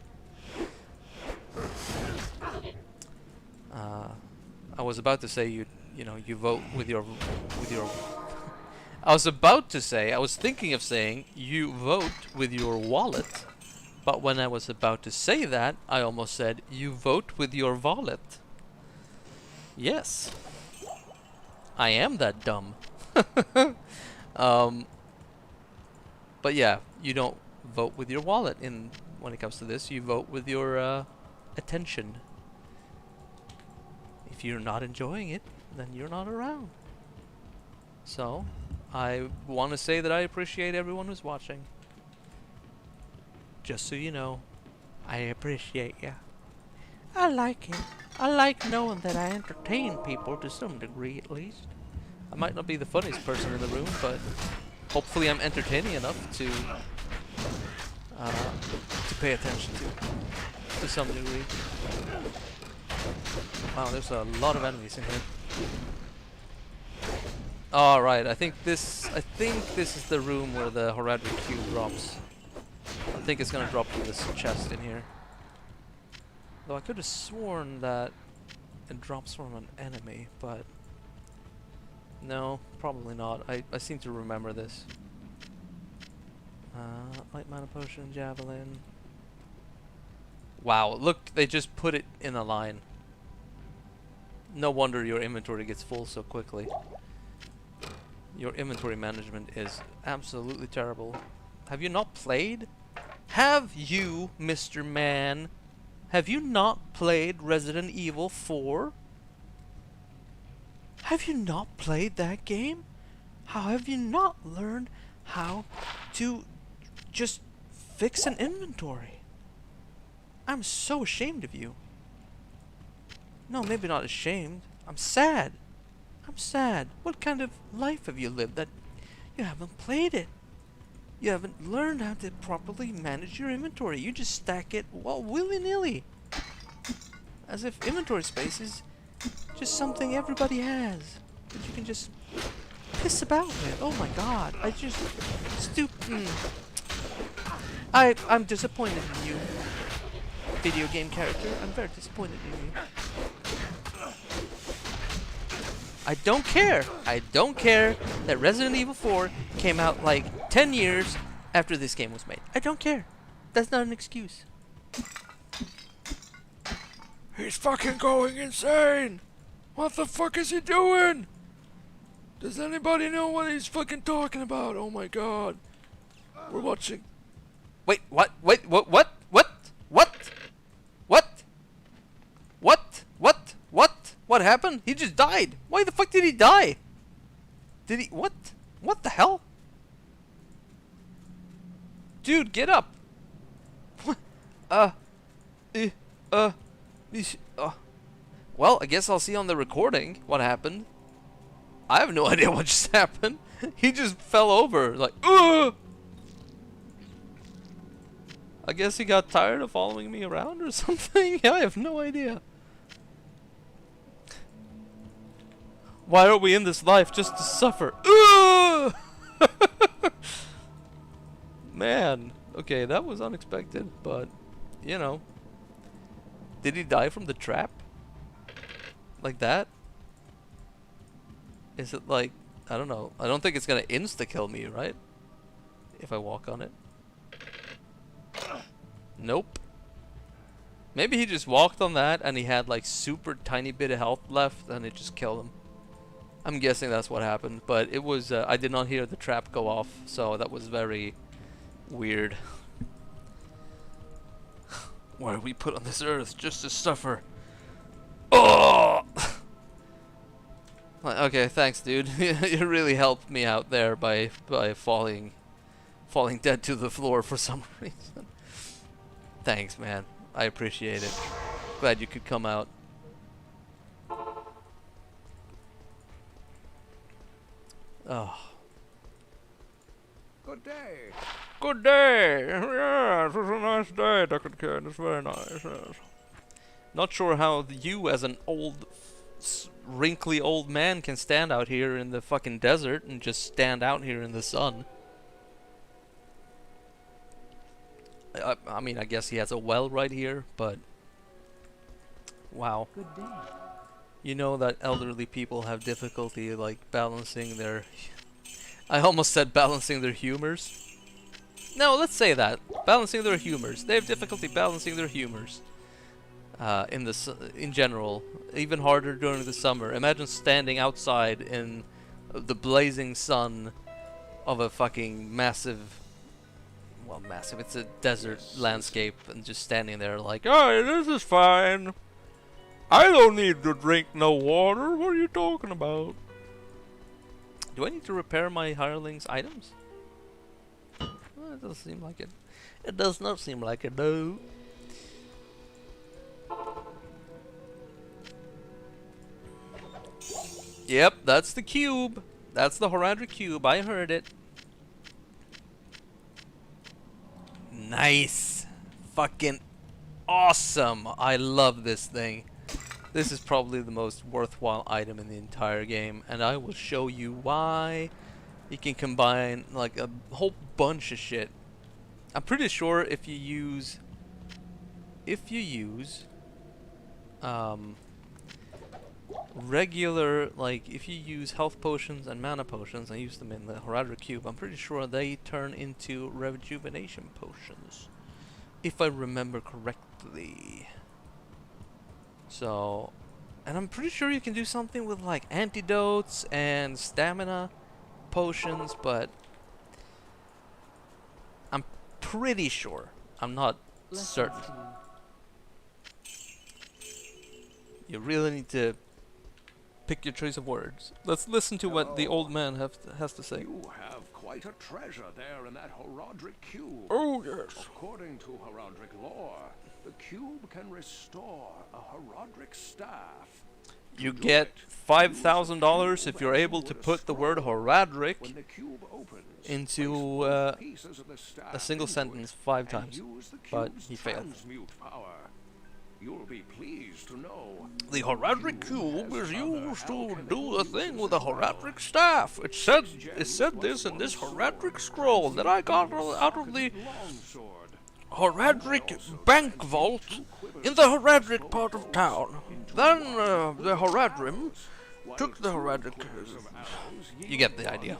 I was about to say you vote with your. I was thinking of saying you vote with your wallet, But when I was about to say that, I almost said, "You vote with your wallet." Yes. I am that dumb. um, but yeah, you don't vote with your wallet in when it comes to this. You vote with your attention. If you're not enjoying it, then you're not around. So, I want to say that I appreciate everyone who's watching. Just so you know, I appreciate ya. I like it. I like knowing that I entertain people to some degree at least. I might not be the funniest person in the room, but hopefully I'm entertaining enough to pay attention to some degree. Wow, there's a lot of enemies in here. Alright, I think this is the room where the Horadric cube drops. I think it's gonna drop from this chest in here. Though I could have sworn that it drops from an enemy, but no, probably not. I seem to remember this. Light mana potion, javelin. Wow, look, they just put it in a line. No wonder your inventory gets full so quickly. Your inventory management is absolutely terrible. Have you not played? Have you, Mr. Man? Have you not played Resident Evil 4? Have you not played that game? How have you not learned how to just fix an inventory? I'm so ashamed of you. No, maybe not ashamed. I'm sad. I'm sad. What kind of life have you lived that you haven't played it? You haven't learned how to properly manage your inventory. You just stack it, well, willy-nilly. As if inventory space is just something everybody has that you can just piss about with. Oh my god. I just... I'm disappointed in you, video game character. I'm very disappointed in you. I don't care. I don't care that Resident Evil 4 came out like 10 years after this game was made. I don't care. That's not an excuse. He's fucking going insane! What the fuck is he doing? Does anybody know what he's fucking talking about? Oh my god. We're watching. Wait, what? Wait, what? What? What? What? What? What? What? What? What happened? He just died. Why the fuck did he die? Did he... What? What the hell? Dude, get up. Well, I guess I'll see on the recording what happened. I have no idea what just happened. He just fell over, like, ugh! I guess he got tired of following me around or something? I have no idea. Why are we in this life just to suffer? Ugh! Man, okay, that was unexpected, but, you know. Did he die from the trap? Like that? Is it like, I don't know. I don't think it's gonna insta-kill me, right? If I walk on it. Nope. Maybe he just walked on that and he had like super tiny bit of health left and it just killed him. I'm guessing that's what happened, but it was, I did not hear the trap go off, so that was very weird. Why are we put on this earth just to suffer? Oh! Okay, thanks, dude. You really helped me out there by falling dead to the floor for some reason. Thanks, man. I appreciate it. Glad you could come out. Oh. Good day. Good day. Yeah, it was a nice day, Duckett Kid. It's very nice. Yes. Not sure how you, as an old, wrinkly old man, can stand out here in the fucking desert and just stand out here in the sun. I mean, I guess he has a well right here, but wow. Good day. You know that elderly people have difficulty like balancing their... I almost said balancing their humors. No, let's say that. Balancing their humors. They have difficulty balancing their humors. In general. Even harder during the summer. Imagine standing outside in the blazing sun of a fucking massive... Well, massive. It's a desert landscape and just standing there like, "Oh, this is fine. I don't need to drink no water. What are you talking about?" Do I need to repair my hireling's items? Well, it doesn't seem like it. It does not seem like it, though. Yep, that's the cube. That's the Horadric cube. I heard it. Nice. Fucking awesome. I love this thing. This is probably the most worthwhile item in the entire game, and I will show you why. You can combine like a whole bunch of shit. I'm pretty sure if you use regular, like if you use health potions and mana potions and use them in the Horadric cube, I'm pretty sure they turn into rejuvenation potions, if I remember correctly. So, and I'm pretty sure you can do something with like antidotes and stamina potions, but I'm pretty sure. I'm not certain. You really need to pick your choice of words. Let's listen to what the old man has to say. You have quite a treasure there in that Horadric cube. Oh, yes. According to Horadric lore, the cube can restore a Horadric staff. You get $5,000 if you're able to put the word Horadric into a single sentence 5 times. But he failed. You'll be pleased to know the Horadric cube is used to do the thing with the Horadric staff. It said this in this Horadric scroll that I got out of the Horadric bank vault in the Horadric part of town. Then the Horadrim took the Horadric. You get the idea.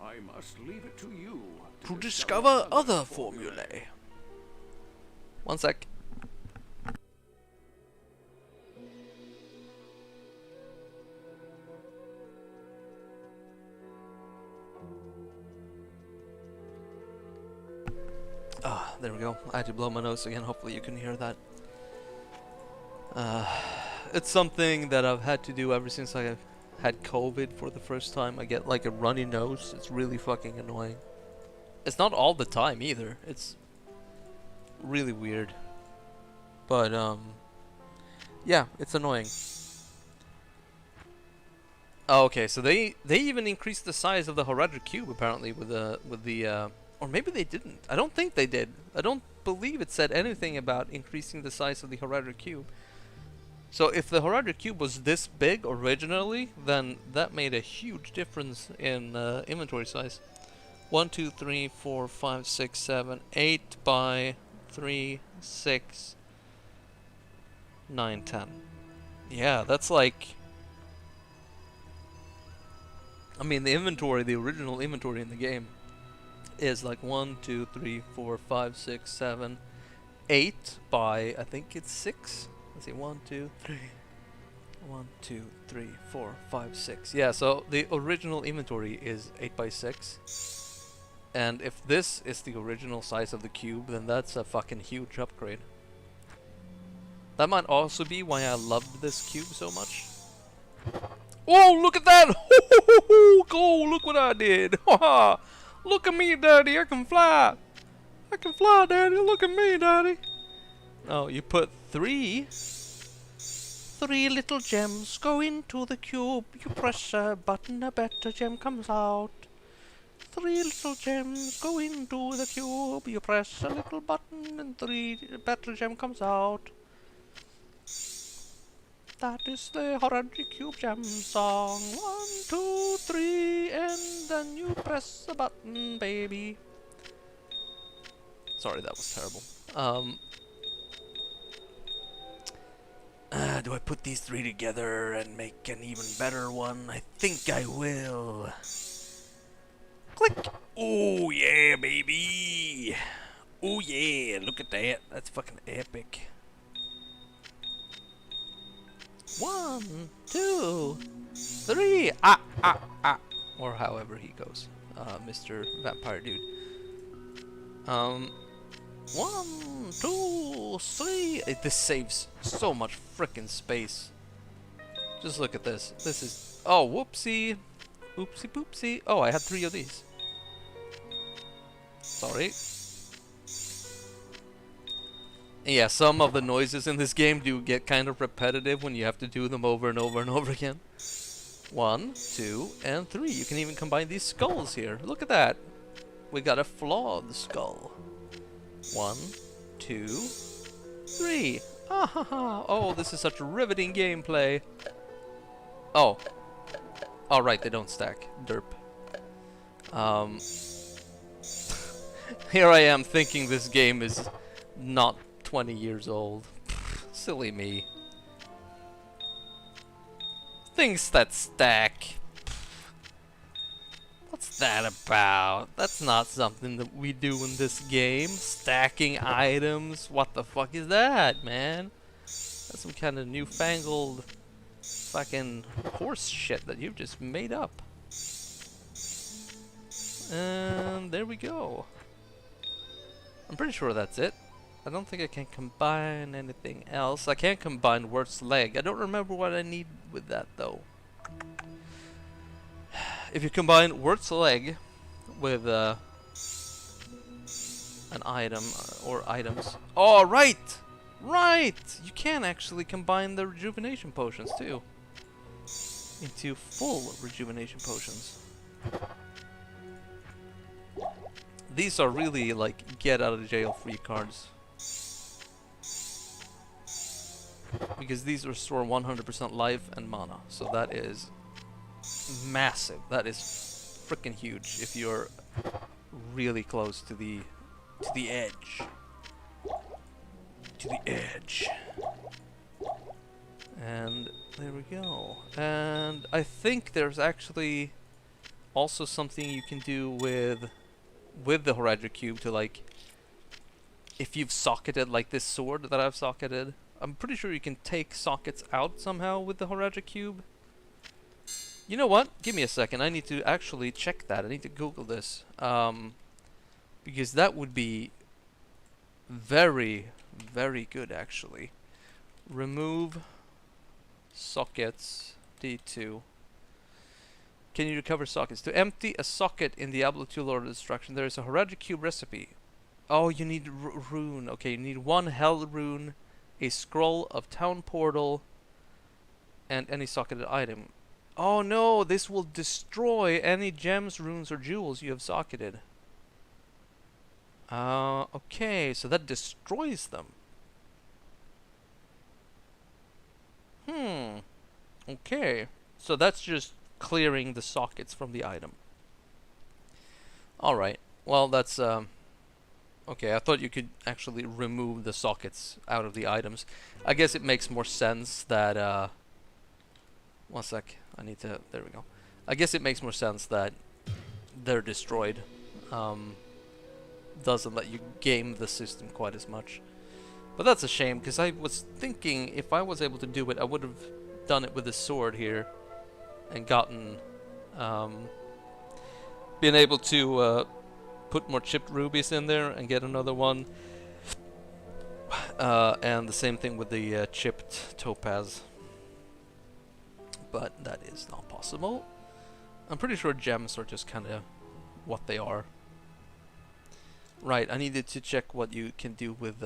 I must leave it to you to discover other formulae. One sec. Ah, there we go. I had to blow my nose again. Hopefully you can hear that. It's something that I've had to do ever since I had COVID for the first time. I get like a runny nose. It's really fucking annoying. It's not all the time either. It's really weird. But yeah, it's annoying. Oh, okay, so they even increased the size of the Horadric cube apparently with the or maybe they didn't. I don't think they did. I don't believe it said anything about increasing the size of the Horadric cube. So if the Horadric cube was this big originally, then that made a huge difference in inventory size. 1, 2, 3, 4, 5, 6, 7, 8 by 3, 6, 9, 10. Yeah, that's like... I mean, the inventory, the original inventory in the game is like 1, 2, 3, 4, 5, 6, 7, 8 by, I think it's 6. Let's see, 1, 2, 3. 1, 2, 3, 4, 5, 6. Yeah, so the original inventory is 8 by 6. And if this is the original size of the cube, then that's a fucking huge upgrade. That might also be why I loved this cube so much. Oh, look at that! Go, look what I did! Look at me, Daddy, I can fly! I can fly, Daddy, look at me, Daddy! Oh, you put 3 little gems go into the cube. You press a button, a better gem comes out. 3 little gems go into the cube. You press a little button and 3 better gem comes out. That is the Horadric cube gem song. 1, 2, 3, and then you press a button, baby. Sorry, that was terrible. Do I put these 3 together and make an even better one? I think I will. Click! Oh yeah, baby! Oh yeah, look at that. That's fucking epic. 1, 2, 3! Ah, ah, ah! Or however he goes. Mr. Vampire Dude. 1, 2, 3! This saves so much frickin' space. Just look at this. This is... Oh, whoopsie! Oopsie poopsie. Oh, I had 3 of these. Sorry. Yeah, some of the noises in this game do get kind of repetitive when you have to do them over and over and over again. 1, 2, and 3. You can even combine these skulls here. Look at that. We got a flawed skull. 1, 2, 3. Ah ha ha. Oh, this is such riveting gameplay. Oh. Oh, right, they don't stack. Derp. Here I am thinking this game is not 20 years old. Silly me. Things that stack. What's that about? That's not something that we do in this game. Stacking items. What the fuck is that, man? That's some kind of newfangled fucking horse shit that you've just made up. And there we go. I'm pretty sure that's it. I don't think I can combine anything else. I can't combine Wurt's leg. I don't remember what I need with that though. If you combine Wurt's leg with an item or items. Oh, right! Right! You can actually combine the rejuvenation potions too into full rejuvenation potions. These are really like get out of jail free cards. Because these restore 100% life and mana. So that is massive. That is freaking huge if you're really close to the edge. To the edge. And there we go. And I think there's actually also something you can do with the Horadric Cube to like, if you've socketed like this sword that I've socketed, I'm pretty sure you can take sockets out somehow with the Horadric Cube. You know what? Give me a second. I need to actually check that. I need to Google this. Because that would be very, very good actually. Remove sockets D2. Can you recover sockets? To empty a socket in Diablo 2 Lord of Destruction, there is a Horadric Cube recipe. Oh, you need rune. Okay, you need 1 hell rune, a scroll of town portal, and any socketed item. Oh no, this will destroy any gems, runes, or jewels you have socketed. Okay, so that destroys them. Okay, so that's just clearing the sockets from the item. Alright, well that's okay, I thought you could actually remove the sockets out of the items. I guess it makes more sense that one sec, I need to, there we go. I guess it makes more sense that they're destroyed. Doesn't let you game the system quite as much. But that's a shame, because I was thinking if I was able to do it, I would have done it with the sword here and gotten been able to put more chipped rubies in there and get another one, and the same thing with the chipped topaz, but that is not possible. I'm pretty sure gems are just kind of what they are. Right, I needed to check what you can do with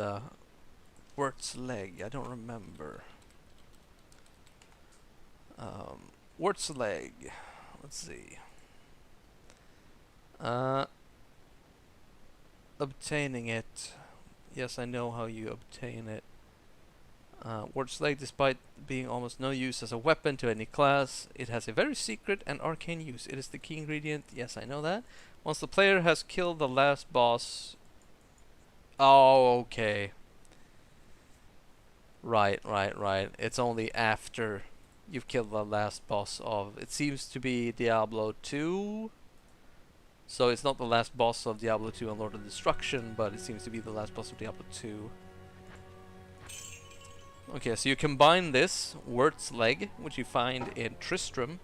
Wurt's leg. I don't remember. Wurt's leg. Let's see. Obtaining it. Yes, I know how you obtain it. Wurt's leg, despite being almost no use as a weapon to any class, it has a very secret and arcane use. It is the key ingredient. Yes, I know that. Once the player has killed the last boss... Oh, okay. Right. It's only after you've killed the last boss of... It seems to be Diablo 2. So it's not the last boss of Diablo 2 and Lord of Destruction, but it seems to be the last boss of Diablo 2. Okay, so you combine this, Wirt's Leg, which you find in Tristram,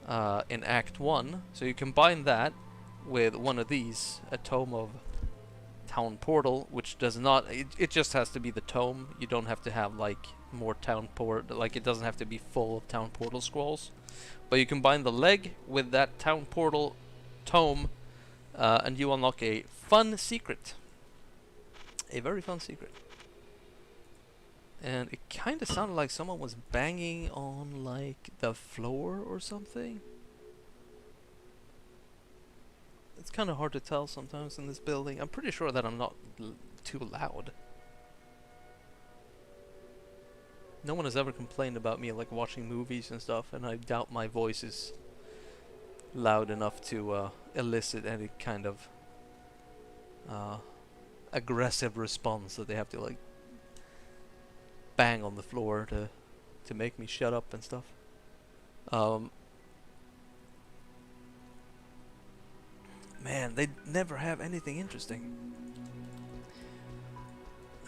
in Act 1. So you combine that with one of these, a Tome of Town Portal, which does not... It just has to be the tome. You don't have to have, like, more Town Portal... Like, it doesn't have to be full of Town Portal scrolls. But you combine the leg with that Town Portal tome, and you unlock a fun secret. A very fun secret. And it kind of sounded like someone was banging on, like, the floor or something. It's kind of hard to tell sometimes in this building. I'm pretty sure that I'm not too loud. No one has ever complained about me, like, watching movies and stuff, and I doubt my voice is loud enough to elicit any kind of aggressive response that they have to, like, bang on the floor to make me shut up and stuff. Man, they never have anything interesting.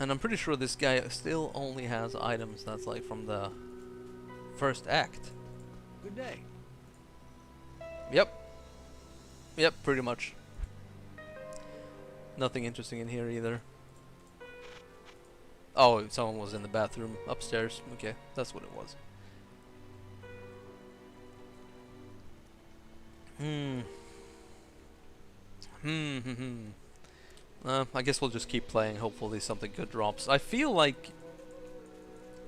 And I'm pretty sure this guy still only has items that's like from the first act. Good day. Yep. Yep, pretty much. Nothing interesting in here either. Oh, someone was in the bathroom upstairs. Okay, that's what it was. I guess we'll just keep playing. Hopefully something good drops. I feel like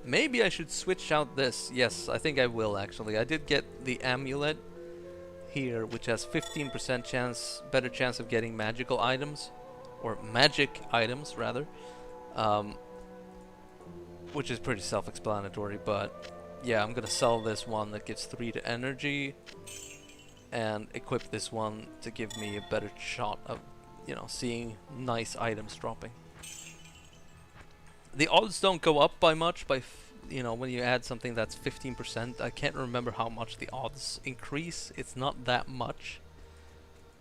maybe I should switch out this. Yes, I think I will actually. I did get the amulet here, which has 15% chance, better chance of getting magical items, or magic items rather, which is pretty self-explanatory. But yeah, I'm gonna sell this one that gives 3 to energy, and equip this one to give me a better shot of, you know, seeing nice items dropping. The odds don't go up by much by, you know, when you add something that's 15%. I can't remember how much the odds increase. It's not that much,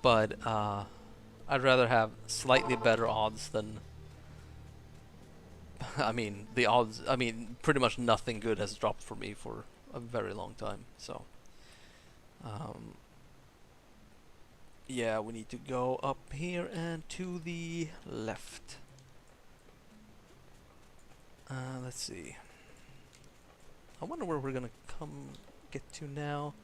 but I'd rather have slightly better odds than I mean, the odds, I mean, pretty much nothing good has dropped for me for a very long time. So yeah, we need to go up here and to the left. Let's see. I wonder where we're gonna get to now.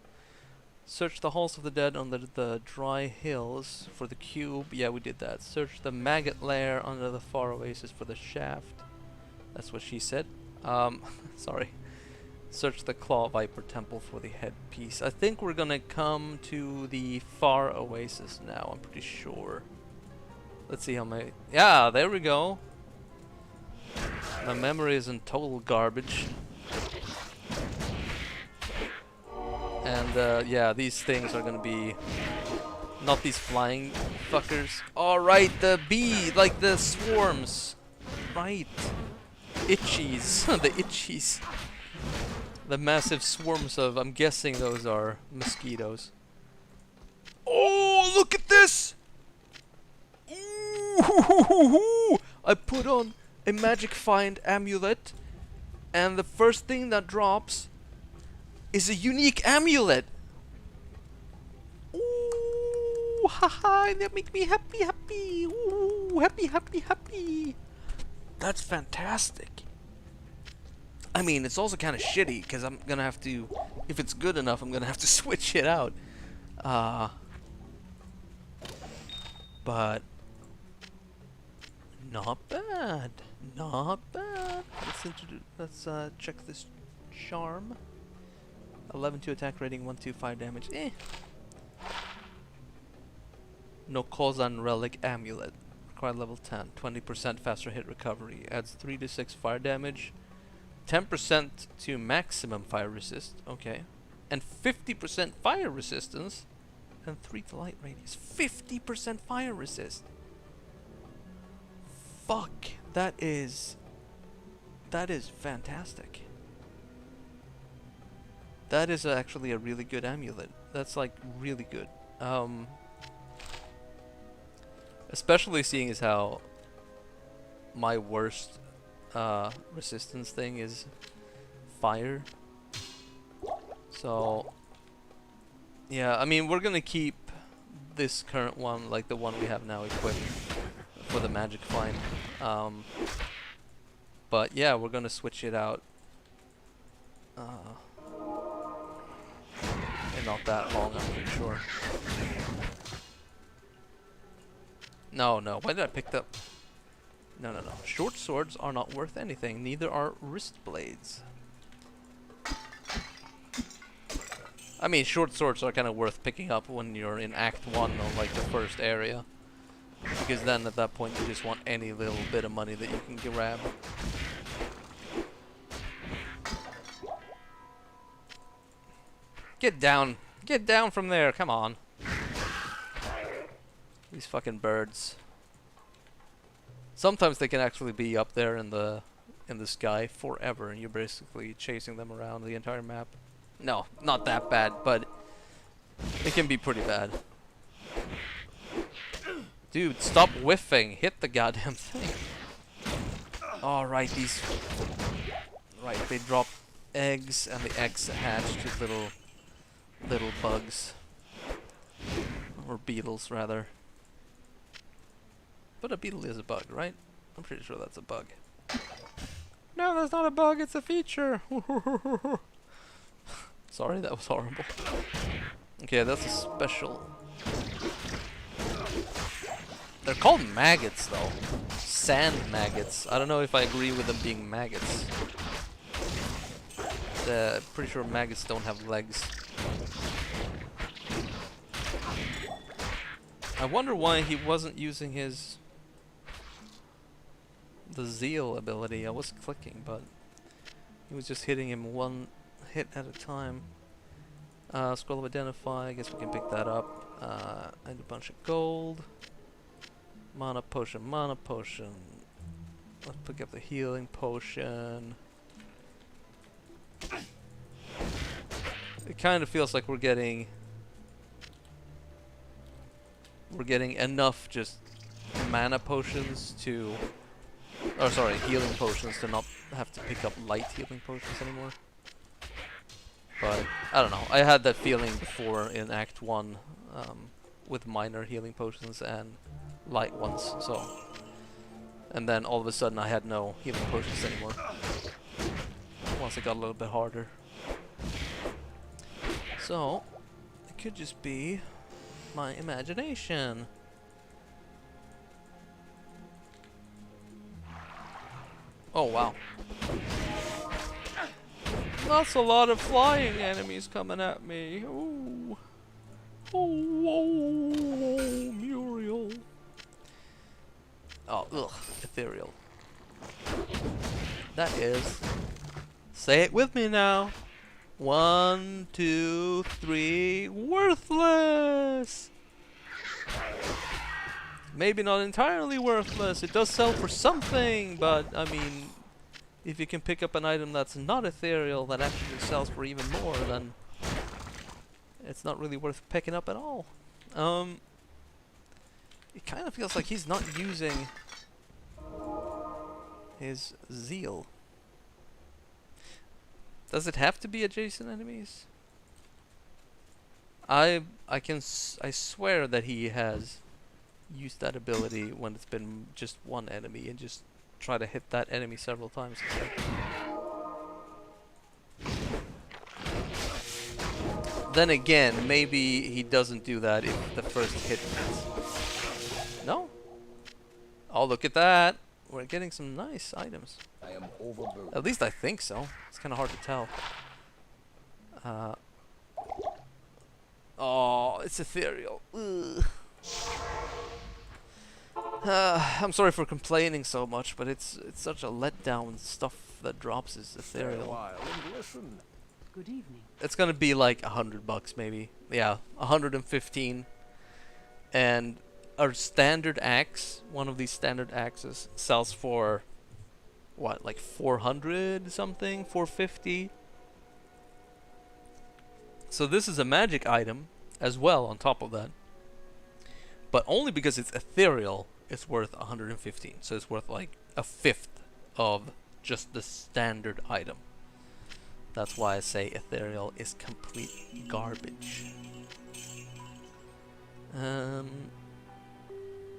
Search the halls of the dead under the dry hills for the cube. Yeah, we did that. Search the maggot lair under the far oasis for the shaft. That's what she said. Sorry. Search the Claw Viper Temple for the headpiece. I think we're gonna come to the far oasis now, I'm pretty sure. Let's see how my... Yeah, there we go. My memory is in total garbage. And yeah, these things are gonna be... Not these flying fuckers. Alright, the bee, like the swarms. Right. Itchies. The itchies. The massive swarms of, I'm guessing those are mosquitoes. Oh, look at this! Ooh, I put on a magic find amulet, and the first thing that drops is a unique amulet. Ooh, haha, that makes me happy. Ooh, happy. That's fantastic. I mean, it's also kind of shitty, because I'm going to have to, if it's good enough, I'm going to have to switch it out. But, not bad. Not bad. Let's check this charm. 11 to attack rating, 125 damage. No Kozan Relic Amulet. Required level 10. 20% faster hit recovery. Adds 3 to 6 fire damage. 10% to maximum fire resist, okay. And 50% fire resistance. And 3 to light radius. 50% fire resist. Fuck, that is fantastic. That is actually a really good amulet. That's like really good. Especially seeing as how my worst resistance thing is fire. So yeah, I mean, we're gonna keep this current one, like the one we have now, equipped for the magic find. But yeah, we're gonna switch it out in not that long, I'm pretty sure. No, why did I pick up? No. Short swords are not worth anything, neither are wrist blades. I mean, short swords are kind of worth picking up when you're in Act 1 on like the first area. Because then at that point you just want any little bit of money that you can grab. Get down from there, come on. These fucking birds. Sometimes they can actually be up there in the sky forever and you're basically chasing them around the entire map. No, not that bad, but it can be pretty bad. Dude, stop whiffing. Hit the goddamn thing. Alright, these... Right, they drop eggs, and the eggs hatch to little bugs. Or beetles, rather. But a beetle is a bug, right? I'm pretty sure that's a bug. No, that's not a bug, it's a feature! Sorry, that was horrible. Okay, that's a special. They're called maggots, though. Sand maggots. I don't know if I agree with them being maggots. Pretty sure maggots don't have legs. I wonder why he wasn't using the zeal ability. I was clicking, but he was just hitting him one hit at a time. Scroll of Identify, I guess we can pick that up. And a bunch of gold. Mana potion. Let's pick up the healing potion. It kind of feels like we're getting enough just mana potions to, or sorry, healing potions to not have to pick up light healing potions anymore. But I don't know. I had that feeling before in Act 1 with minor healing potions and light ones. So, and then all of a sudden I had no healing potions anymore. Once it got a little bit harder. So it could just be my imagination. Oh wow. That's a lot of flying enemies coming at me. Ooh. Oh, Muriel. Oh, ugh, ethereal. That is. Say it with me now. 1, 2, 3. Worthless! Maybe not entirely worthless. It does sell for something, but I mean, if you can pick up an item that's not ethereal that actually sells for even more, then it's not really worth picking up at all. It kind of feels like he's not using his zeal. Does it have to be adjacent enemies? I swear that he has used that ability when it's been just one enemy and just try to hit that enemy several times. Then again, maybe he doesn't do that if the first hit hits. No? Oh, look at that! We're getting some nice items. I am overburdened. At least I think so. It's kind of hard to tell. Oh, it's ethereal. Ugh. I'm sorry for complaining so much, but it's such a letdown when stuff that drops is ethereal. Good evening. It's gonna be like $100 maybe. Yeah, 115. And our standard axe, one of these standard axes, sells for what, like 400 something, 450. So this is a magic item as well on top of that. But only because it's ethereal, it's worth 115. So it's worth like a fifth of just the standard item. That's why I say ethereal is complete garbage. Yeah,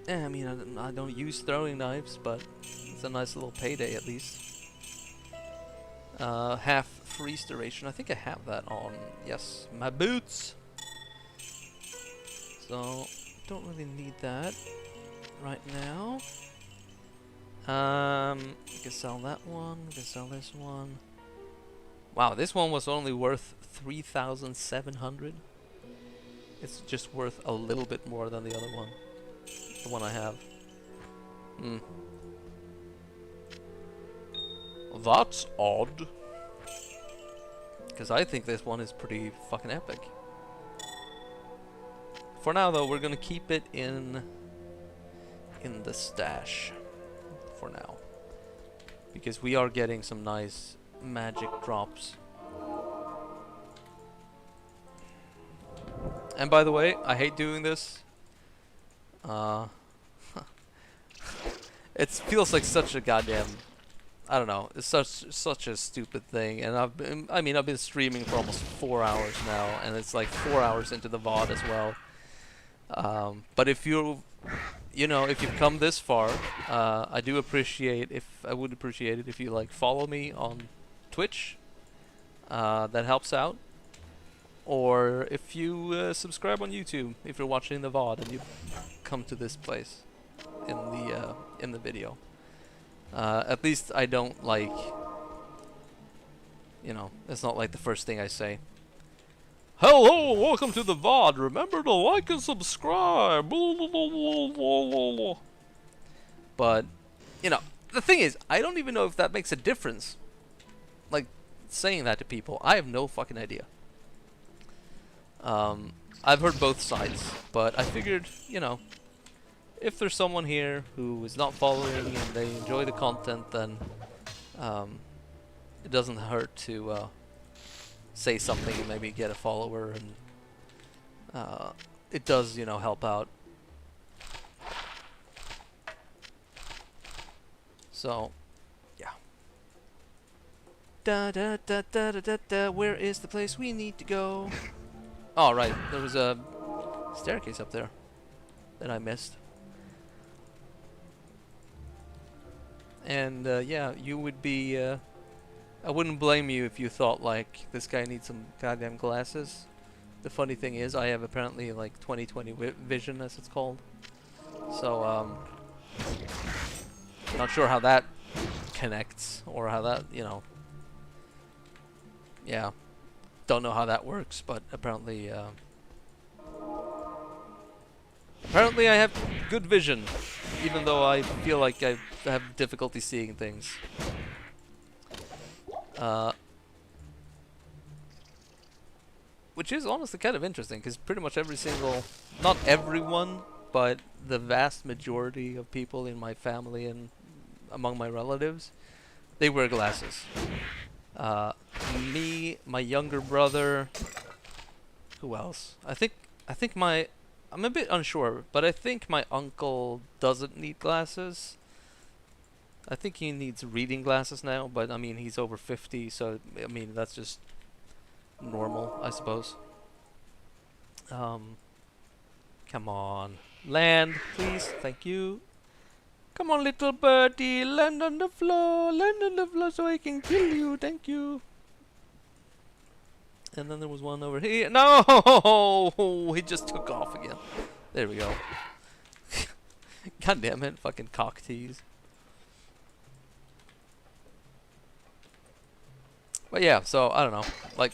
I mean, I don't use throwing knives, but it's a nice little payday at least. Half freeze duration. I think I have that on, yes, my boots. So, don't really need that right now. We can sell that one. We can sell this one. Wow, this one was only worth 3,700. It's just worth a little bit more than the other one. The one I have. That's odd. Because I think this one is pretty fucking epic. For now though, we're gonna keep it in the stash. For now. Because we are getting some nice magic drops. And by the way, I hate doing this. It feels like such a goddamn, I don't know, it's such a stupid thing. And I've been streaming for almost 4 hours now, and it's like 4 hours into the VOD as well. But if you've come this far, I would appreciate it if you like follow me on Twitch. That helps out. Or if you subscribe on YouTube, if you're watching the VOD and you come to this place in the video. At least I don't like, it's not like the first thing I say. Hello, welcome to the VOD. Remember to like and subscribe. But, the thing is, I don't even know if that makes a difference. Like, saying that to people, I have no fucking idea. I've heard both sides, but I figured, if there's someone here who is not following and they enjoy the content, then it doesn't hurt to say something and maybe get a follower, and it does, help out. So, yeah. Da da da da da da da. Where is the place we need to go? Oh, right. There was a staircase up there that I missed. And, yeah, you would be, I wouldn't blame you if you thought, like, this guy needs some goddamn glasses. The funny thing is, I have apparently, like, 20/20 vision, as it's called. So, not sure how that connects, or how that, yeah. Don't know how that works, but apparently I have good vision, even though I feel like I have difficulty seeing things. Which is honestly kind of interesting, because pretty much every single, not everyone, but the vast majority of people in my family and among my relatives, they wear glasses. Me, my younger brother, who else? I think I'm a bit unsure, but I think my uncle doesn't need glasses. I think he needs reading glasses now, but I mean, he's over 50, so I mean, that's just normal, I suppose. Come on. Land, please. Thank you. Come on, little birdie. Land on the floor. Land on the floor so I can kill you. Thank you. And then there was one over here. No! He just took off again. There we go. God damn it. Fucking cock tease. But yeah, so I don't know. Like,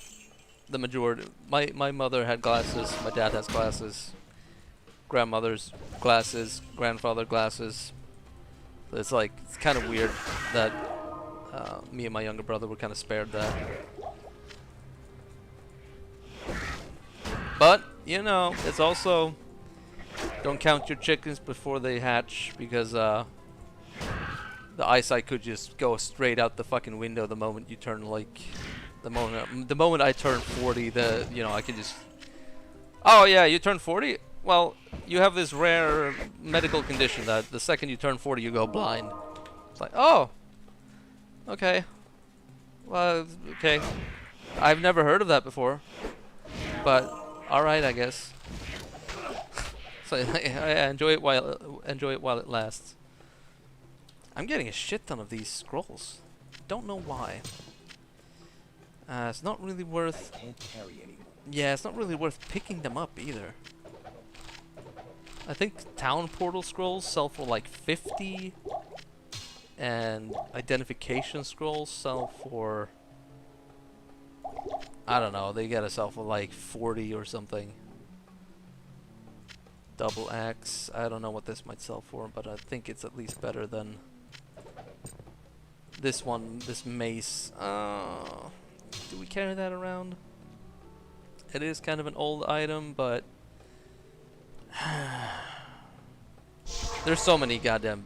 the majority. My mother had glasses. My dad has glasses. Grandmother's glasses. Grandfather glasses. It's like, it's kind of weird that me and my younger brother were kind of spared that. But, it's also, don't count your chickens before they hatch, because the eyesight could just go straight out the fucking window the moment you turn, like, the moment I turn 40, I could just, oh yeah, you turned 40? well, you have this rare medical condition that the second you turn 40 you go blind. It's like, oh, okay. Well, okay. I've never heard of that before. But alright, I guess. So I enjoy it while it lasts. I'm getting a shit ton of these scrolls. Don't know why. It's not really worth. I can't carry anymore. Yeah, it's not really worth picking them up either. I think town portal scrolls sell for like 50, and identification scrolls sell for, I don't know, they gotta sell for like 40 or something. Double axe, I don't know what this might sell for, but I think it's at least better than this one, this mace. Do we carry that around? It is kind of an old item, but there's so many goddamn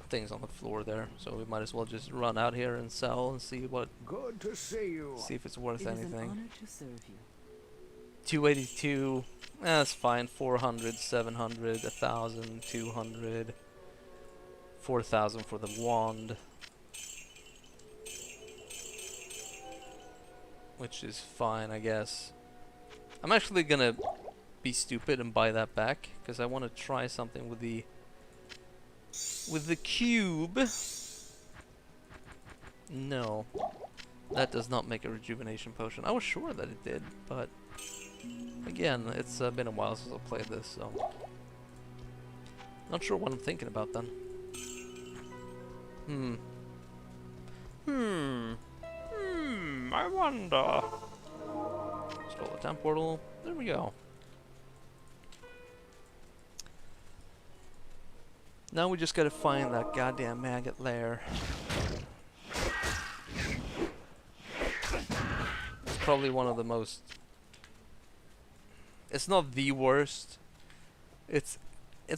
things on the floor there, so we might as well just run out here and sell and see what. Good to see you. See if it's worth anything. It is an honor to serve you. 282. That's fine. 400, 700, 1,000, 200, 4,000 for the wand, which is fine, I guess. I'm actually gonna be stupid and buy that back because I want to try something with the cube. No, that does not make a rejuvenation potion. I was sure that it did, but again, it's been a while since I played this, so not sure what I'm thinking about then. I wonder. Scroll the town portal. There we go. Now we just gotta find that goddamn maggot lair. It's probably one of the most. It's not the worst. It's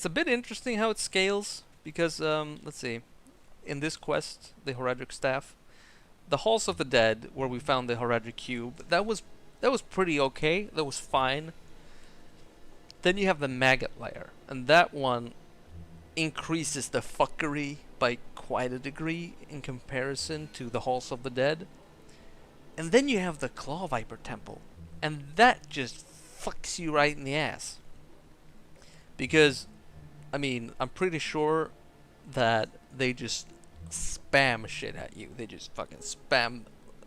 a bit interesting how it scales because let's see. In this quest, the Horadric staff, the Halls of the Dead, where we found the Horadric cube, that was pretty okay. That was fine. Then you have the maggot lair, and that one increases the fuckery by quite a degree in comparison to the Halls of the Dead. And then you have the Claw Viper Temple, and that just fucks you right in the ass. Because, I mean, I'm pretty sure that they just spam shit at you. They just fucking spam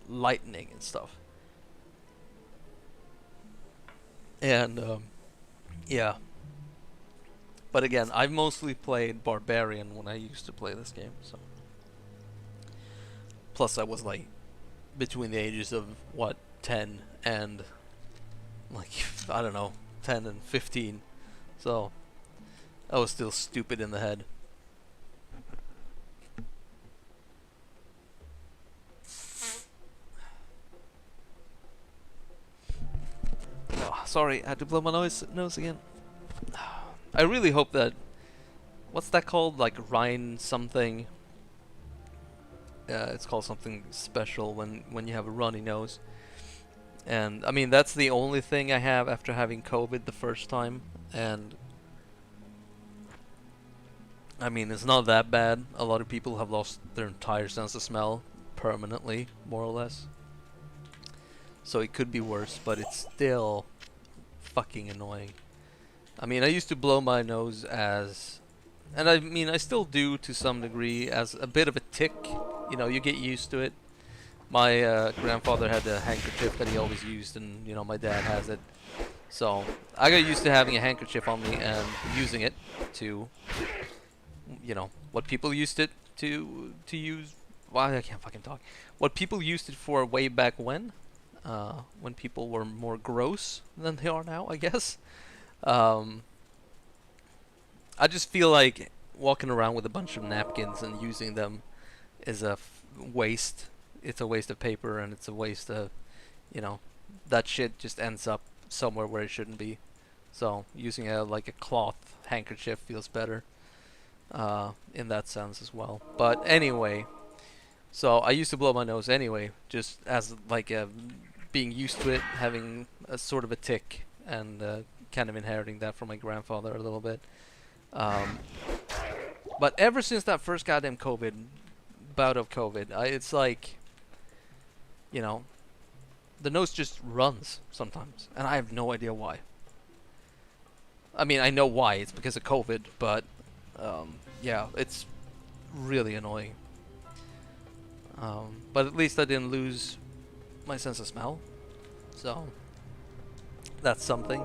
lightning and stuff. And, yeah. But again, I've mostly played Barbarian when I used to play this game, so. Plus I was like, between the ages of, what, 10 and, like, I don't know, 10 and 15. So, I was still stupid in the head. Oh, sorry, I had to blow my nose again. I really hope that, what's that called, like Rhine something? It's called something special when you have a runny nose. And I mean, that's the only thing I have after having COVID the first time. And I mean, it's not that bad. A lot of people have lost their entire sense of smell permanently, more or less. So it could be worse, but it's still fucking annoying. I mean, I used to blow my nose as, and I mean, I still do to some degree, as a bit of a tick. You know, you get used to it. My grandfather had a handkerchief that he always used, and, you know, my dad has it. So, I got used to having a handkerchief on me and using it to, you know, what people used it to use. Well, I can't fucking talk. What people used it for way back when people were more gross than they are now, I guess. I just feel like walking around with a bunch of napkins and using them is a waste. It's a waste of paper, and it's a waste of, you know, that shit just ends up somewhere where it shouldn't be. So using like a cloth handkerchief feels better in that sense as well. But anyway, so I used to blow my nose anyway, just as like being used to it, having a sort of a tick, and kind of inheriting that from my grandfather a little bit. But ever since that first goddamn bout of COVID, it's like, you know, the nose just runs sometimes, and I have no idea why. I mean, I know why. It's because of COVID, but yeah, it's really annoying. But at least I didn't lose my sense of smell, so that's something.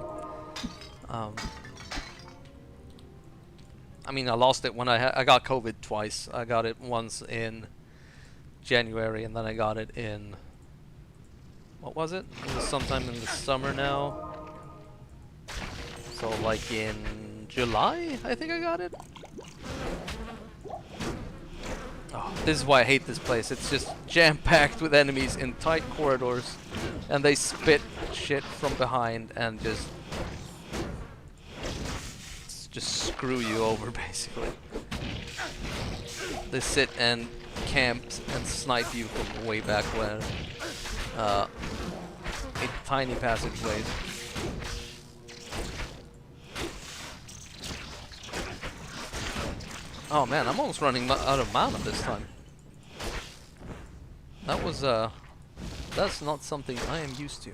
I mean, I lost it when I got COVID twice. I got it once in January, and then I got it in, what was it? It was sometime in the summer now. So like in July, I think I got it. Oh, this is why I hate this place. It's just jam-packed with enemies in tight corridors, and they spit shit from behind and just screw you over, basically. They sit and camp and snipe you from way back when, in tiny passageways. Oh man, I'm almost running out of mana this time. That was, that's not something I am used to.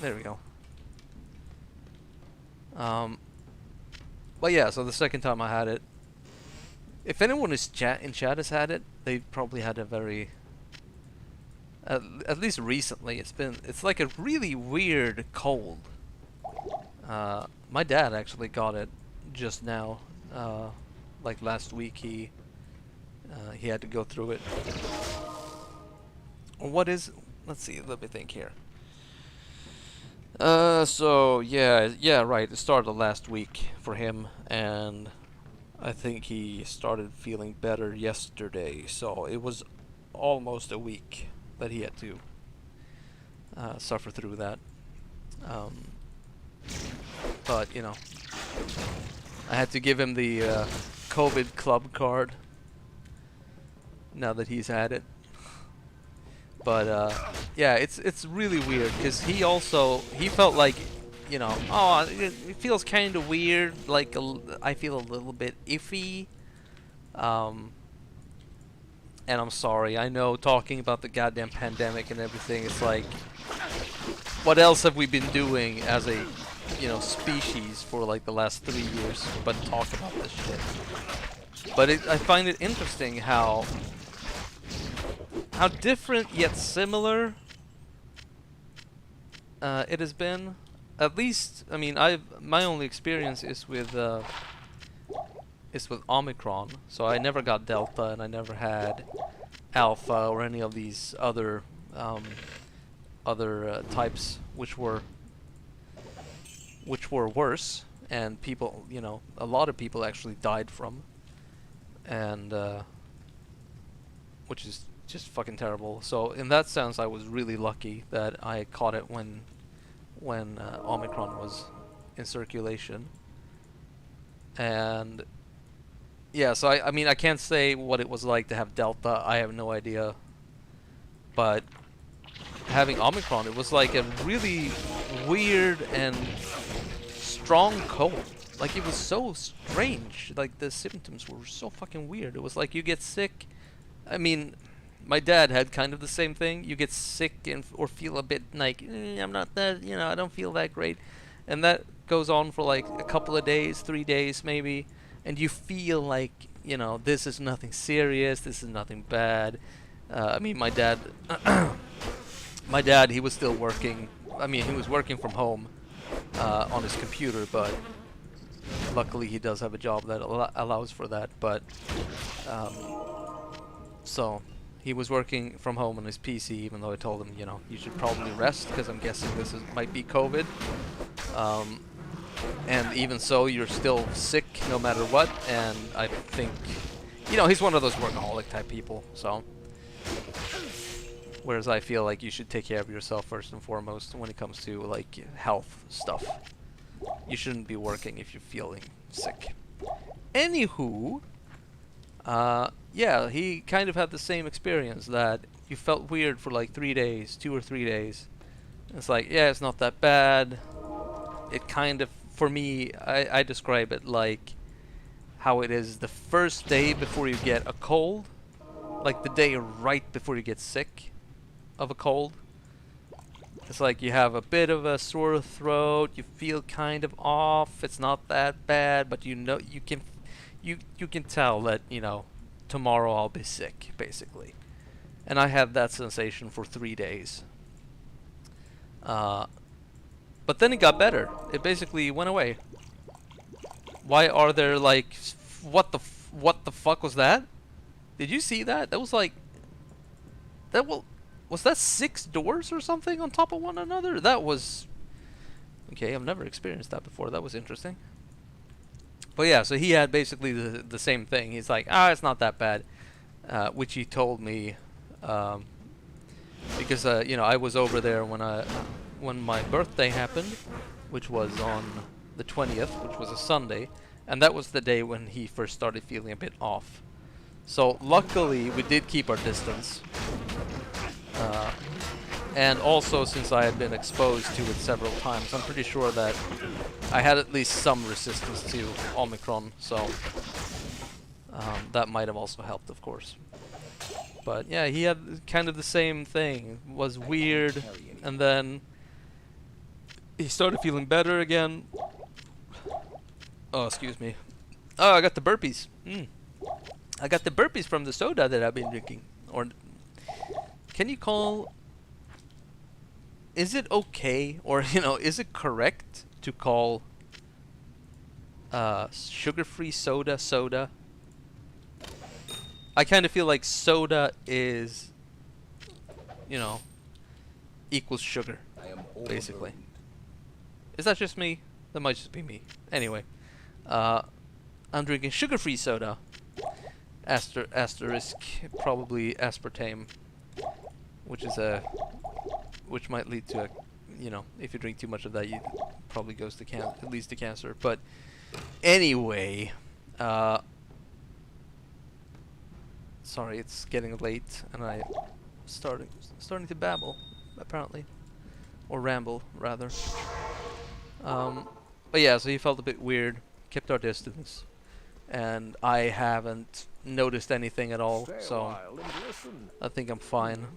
There we go. But yeah, so the second time I had it, if anyone in chat has had it, they probably had a very, at least recently, it's like a really weird cold. My dad actually got it just now. Like last week, he had to go through it. What is? Let's see. Let me think here. So yeah, right. It started last week for him, and I think he started feeling better yesterday. So it was almost a week that he had to suffer through that. But you know, I had to give him the COVID club card now that he's had it. But yeah, it's really weird because he felt like, you know, oh, it feels kind of weird, like I feel a little bit iffy. And I'm sorry, I know talking about the goddamn pandemic and everything, it's like, what else have we been doing as a, you know, species for like the last 3 years but talk about this shit. But I find it interesting how different yet similar it has been. At least, I mean, my only experience is with Omicron, so I never got Delta and I never had Alpha or any of these other types which were worse, and people, you know, a lot of people actually died from, and which is just fucking terrible. So in that sense, I was really lucky that I caught it when Omicron was in circulation. And yeah, so I mean, I can't say what it was like to have Delta. I have no idea. But having Omicron, it was like a really weird and strong cold. Like, it was so strange. Like, the symptoms were so fucking weird. It was like you get sick. I mean, my dad had kind of the same thing. You get sick or feel a bit like, I'm not that, you know, I don't feel that great. And that goes on for like a couple of days, 3 days maybe. And you feel like, you know, this is nothing serious, this is nothing bad. I mean, my dad, he was still working. I mean, he was working from home on his computer, but luckily he does have a job that allows for that. But so he was working from home on his PC, even though I told him, you know, you should probably rest because I'm guessing this might be COVID. And even so, you're still sick no matter what. And I think, you know, he's one of those workaholic type people. So, whereas I feel like you should take care of yourself first and foremost when it comes to like health stuff. You shouldn't be working if you're feeling sick. Anywho, yeah, he kind of had the same experience, that you felt weird for like 3 days, 2 or 3 days. It's like, yeah, it's not that bad. it kind of, for me, I describe it like how it is the first day before you get a cold, like the day right before you get sick of a cold. It's like you have a bit of a sore throat, you feel kind of off, it's not that bad, but you know you can tell that, you know, tomorrow I'll be sick, basically. And I had that sensation for 3 days. But then it got better. It basically went away. Why are there like what the fuck was that? Did you see that? That was like was that 6 doors or something on top of one another? That was okay. I've never experienced that before. That was interesting. But yeah, so he had basically the same thing. He's like, it's not that bad, which he told me because you know, I was over there when my birthday happened, which was on the 20th, which was a Sunday, and that was the day when he first started feeling a bit off. So luckily we did keep our distance, and also since I had been exposed to it several times, I'm pretty sure that I had at least some resistance to Omicron, so that might have also helped, of course. But yeah, he had kind of the same thing. It was weird, and then he started feeling better again. Oh, excuse me. Oh, I got the burpees. I got the burpees from the soda that I've been drinking. Or can you call... Is it okay, or, you know, is it correct to call sugar-free soda soda? I kind of feel like soda is, you know, equals sugar, basically. Is that just me? That might just be me. Anyway, I'm drinking sugar-free soda. Asterisk, probably aspartame, which might lead to a, you know, if you drink too much of that, you probably goes to it leads to cancer. But anyway, sorry, it's getting late, and I'm starting to babble, apparently, or ramble rather. But yeah, so he felt a bit weird, kept our distance, and I haven't noticed anything at all, so I think I'm fine.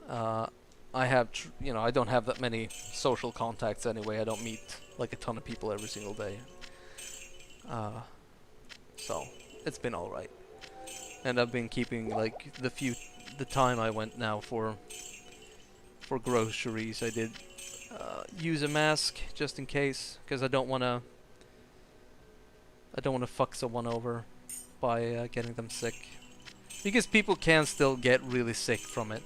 I have, you know, I don't have that many social contacts anyway. I don't meet like a ton of people every single day, so it's been all right. And I've been keeping like the time I went now for groceries. I did use a mask just in case, because I don't wanna fuck someone over by getting them sick, because people can still get really sick from it.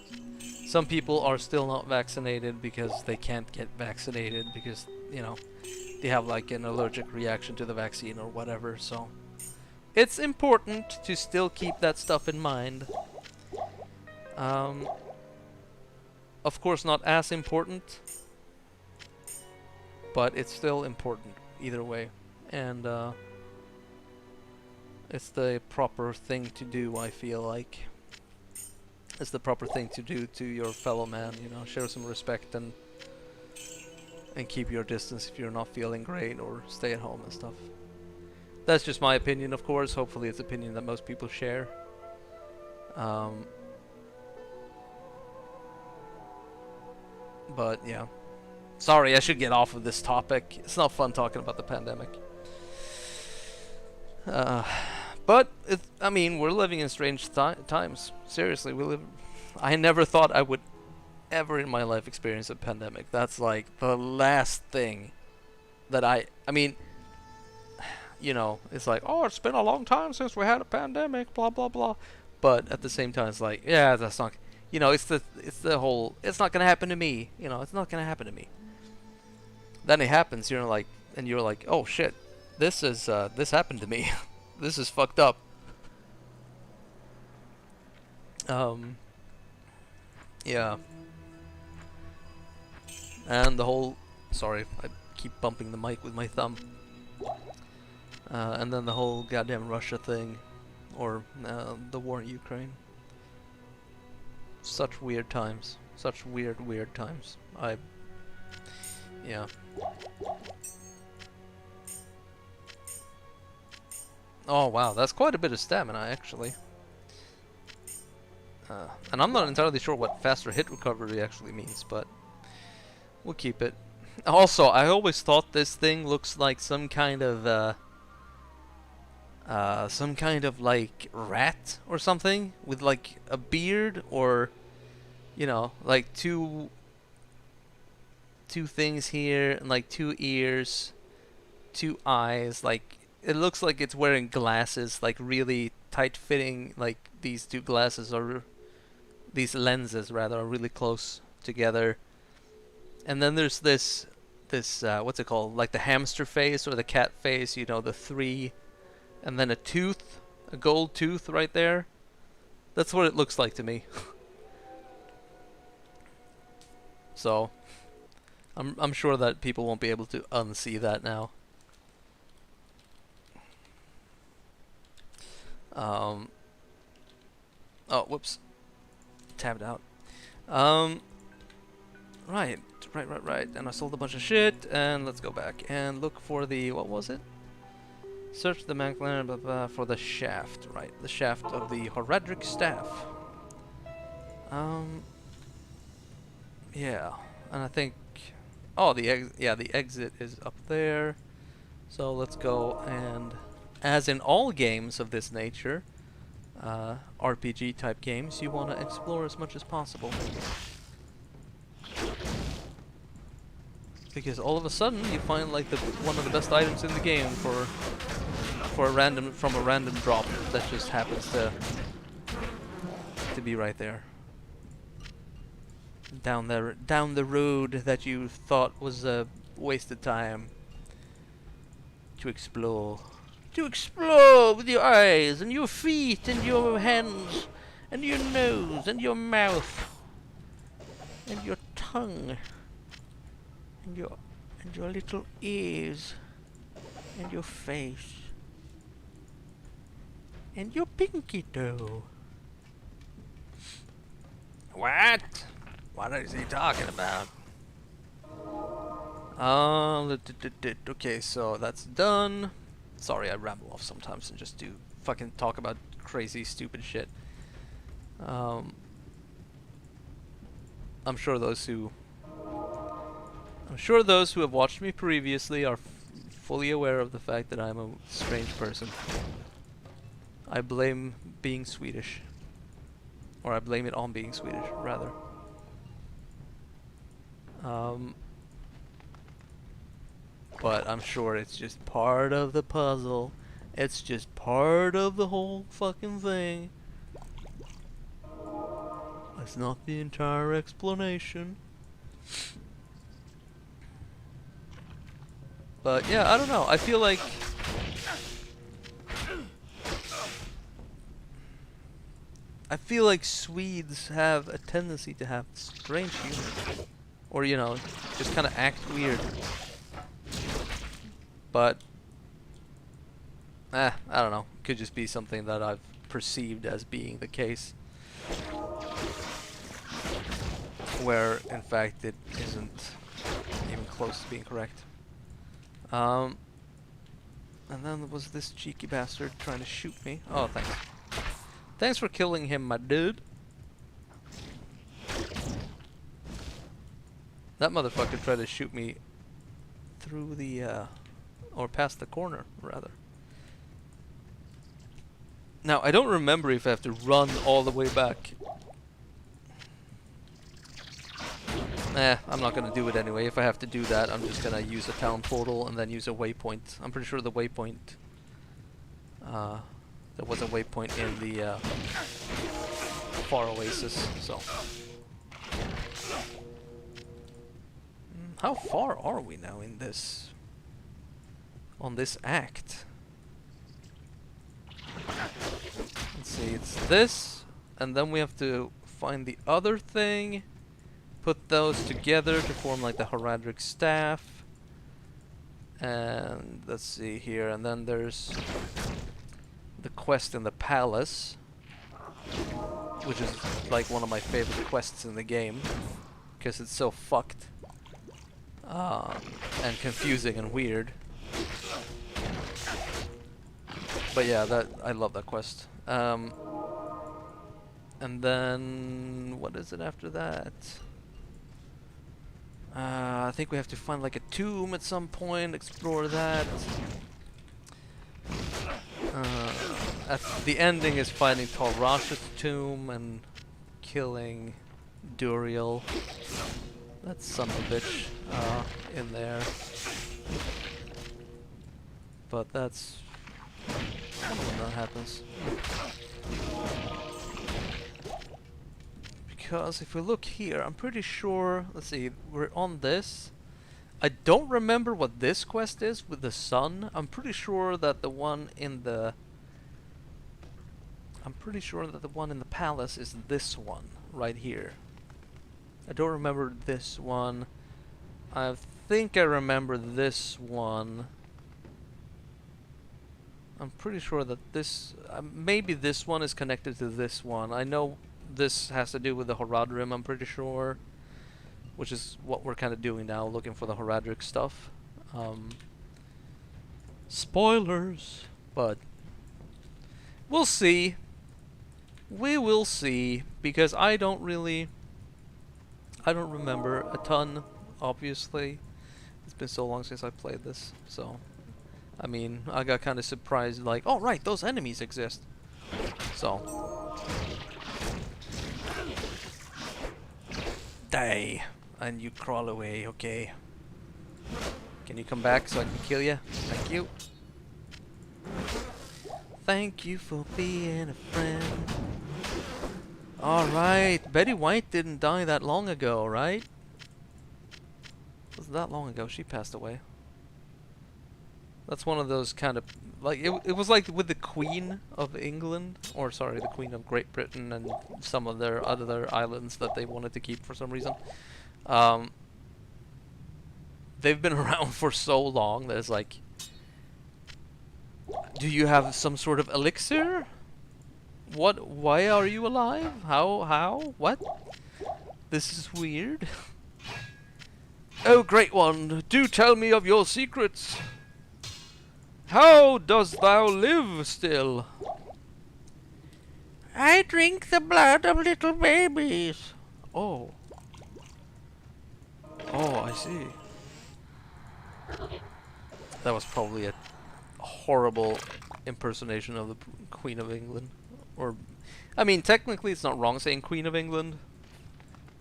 Some people are still not vaccinated because they can't get vaccinated because, you know, they have like an allergic reaction to the vaccine or whatever. So it's important to still keep that stuff in mind. Of course, not as important, but it's still important either way, and it's the proper thing to do. I feel like it's the proper thing to do to your fellow man. You know, show some respect and keep your distance if you're not feeling great, or stay at home and stuff. That's just my opinion, of course. Hopefully, it's an opinion that most people share. But yeah, sorry, I should get off of this topic. It's not fun talking about the pandemic. But I mean, we're living in strange times. Seriously, I never thought I would ever in my life experience a pandemic. That's like the last thing that I mean, you know, it's like, oh, it's been a long time since we had a pandemic, blah blah blah. But at the same time, it's like, yeah, that's not, you know, it's the whole, it's not gonna happen to me. You know, it's not gonna happen to me. Then it happens, you're like, and you're like, oh shit, this happened to me. This is fucked up. Yeah. And the whole, sorry, I keep bumping the mic with my thumb. And then the whole goddamn Russia thing, or the war in Ukraine. Such weird times. Such weird times. Yeah. Oh wow, that's quite a bit of stamina actually. And I'm not entirely sure what faster hit recovery actually means, but we'll keep it. Also, I always thought this thing looks like some kind of like rat or something with like a beard, or you know, like two things here and like two ears, two eyes. Like it looks like it's wearing glasses, like really tight fitting. Like these two glasses are, these lenses rather, are really close together. And then there's this what's it called? Like the hamster face or the cat face, you know, the three, and then a tooth, a gold tooth right there. That's what it looks like to me. So, I'm sure that people won't be able to unsee that now. Oh, whoops. Tabbed out. Right. And I sold a bunch of shit, and let's go back and look for the, what was it? Search the Maclan for the shaft, right? The shaft of the Horadric staff. Yeah, and I think, oh, the exit is up there. So let's go, and as in all games of this nature, RPG type games, you want to explore as much as possible. Because all of a sudden you find like one of the best items in the game from a random drop that just happens to be right there. Down the road that you thought was a wasted time to explore. To explore with your eyes and your feet and your hands and your nose and your mouth and your tongue and your little ears and your face and your pinky toe. What? What is he talking about? Okay, so that's done. Sorry, I ramble off sometimes and just do fucking talk about crazy, stupid shit. I'm sure those who have watched me previously are fully aware of the fact that I'm a strange person. I blame being Swedish. Or I blame it on being Swedish, rather. But I'm sure it's just part of the puzzle. It's just part of the whole fucking thing. It's not the entire explanation. But yeah, I don't know. I feel like Swedes have a tendency to have strange humor. Or, you know, just kind of act weird. But, I don't know. Could just be something that I've perceived as being the case. Where, in fact, it isn't even close to being correct. And then there was this cheeky bastard trying to shoot me. Oh, thanks. Thanks for killing him, my dude. That motherfucker tried to shoot me through the, or past the corner, rather. Now, I don't remember if I have to run all the way back. I'm not gonna do it anyway. If I have to do that, I'm just gonna use a town portal and then use a waypoint. I'm pretty sure the waypoint... there was a waypoint in the, Far Oasis, so... How far are we now in this... on this act? Let's see, it's this, and then we have to find the other thing, put those together to form like the Horadric staff, and let's see here, and then there's the quest in the palace, which is like one of my favorite quests in the game, because it's so fucked, and confusing and weird. But yeah, that I love that quest. And then what is it after that? I think we have to find like a tomb at some point, explore that. The ending is finding Talrash's tomb and killing Duriel. That son of a bitch in there. But that's... I wonder when that happens. Because if we look here, I'm pretty sure... Let's see, we're on this. I don't remember what this quest is with the sun. I'm pretty sure that the one in the... palace is this one, right here. I don't remember this one. I think I remember this one. I'm pretty sure that this... maybe this one is connected to this one. I know this has to do with the Horadrim, I'm pretty sure. Which is what we're kind of doing now, looking for the Horadric stuff. Spoilers! But... we'll see. We will see, because I don't remember a ton, obviously. It's been so long since I played this, so... I mean, I got kind of surprised, like, oh right, those enemies exist. So... die! And you crawl away, okay. Can you come back so I can kill you? Thank you. Thank you for being a friend. Alright, Betty White didn't die that long ago, right? Wasn't that long ago, she passed away. That's one of those kind of... like, it was like with the Queen of England, or sorry, the Queen of Great Britain and some of their other islands that they wanted to keep for some reason. They've been around for so long that it's like... do you have some sort of elixir? What? Why are you alive? How? What? This is weird. Oh, great one, do tell me of your secrets. How dost thou live still? I drink the blood of little babies. Oh. Oh, I see. That was probably a horrible impersonation of the Queen of England. Or, I mean, technically it's not wrong saying Queen of England,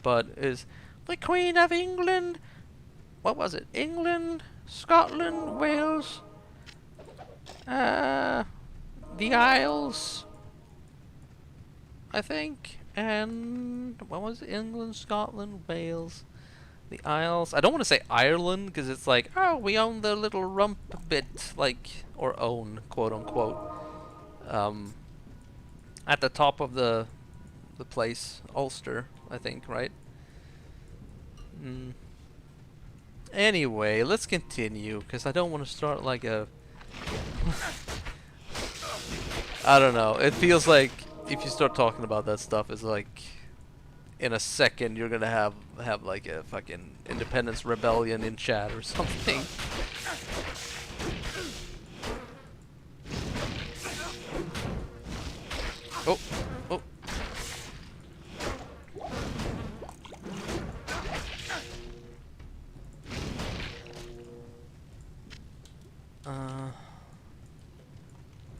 but is the Queen of England? What was it? England, Scotland, Wales, the Isles, I think, and what was it? England, Scotland, Wales, the Isles. I don't want to say Ireland because it's like, oh, we own the little rump bit, like, or own, quote unquote. At the top of the place, Ulster, I think, right? Anyway, let's continue, because I don't want to start like a... I don't know, it feels like if you start talking about that stuff, it's like in a second you're gonna have like a fucking independence rebellion in chat or something. Oh, oh.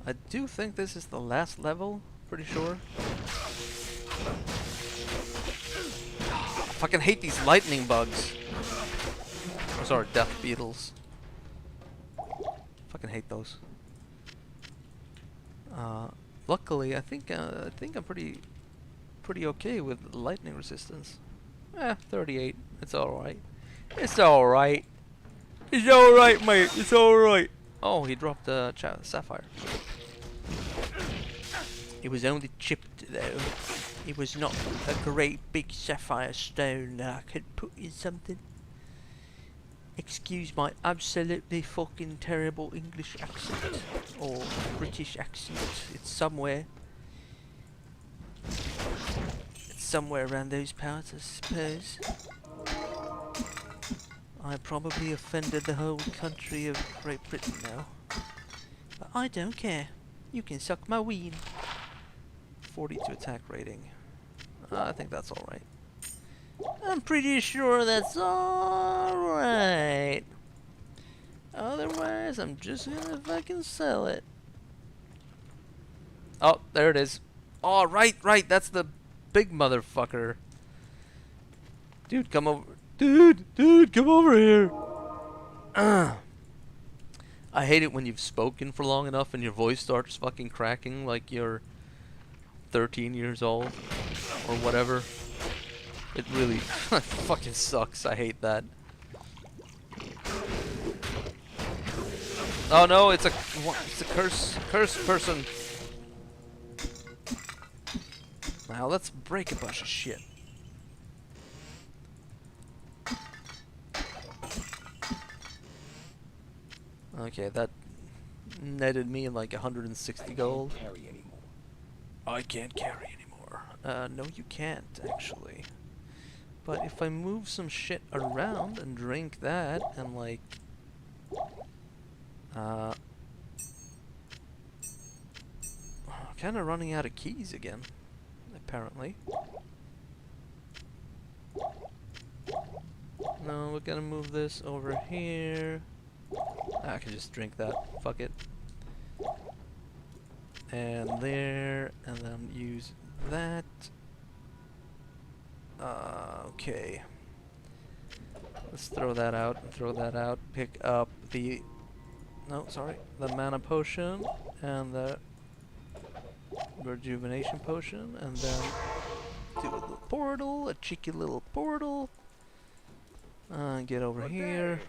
I do think this is the last level, pretty sure. I fucking hate these lightning bugs. Or sorry, death beetles. Fucking hate those. Luckily, I think I'm pretty okay with lightning resistance. 38. It's all right. It's all right. It's all right, mate. It's all right. Oh, he dropped a sapphire. It was only chipped though. It was not a great big sapphire stone that I could put in something. Excuse my absolutely fucking terrible English accent. Or British accent. It's somewhere. It's somewhere around those parts, I suppose. I probably offended the whole country of Great Britain now. But I don't care. You can suck my ween. 42 attack rating. I think that's alright. I'm pretty sure that's alright. Otherwise, I'm just gonna fucking sell it. Oh, there it is. Oh, right, that's the big motherfucker. Dude, come over. Dude, come over here. I hate it when you've spoken for long enough and your voice starts fucking cracking like you're 13 years old or whatever. It really fucking sucks. I hate that. Oh no, it's a cursed person. Now let's break a bunch of shit. Okay, that netted me like 160 gold. I can't carry anymore. No you can't, actually. But if I move some shit around and drink that and like... kinda running out of keys again, apparently. No, we're gonna move this over here. I can just drink that. Fuck it. And there, and then use that. Okay. Let's throw that out and throw that out. Pick up the... No, sorry. The mana potion and the rejuvenation potion. And then do a little portal, a cheeky little portal. Get over here.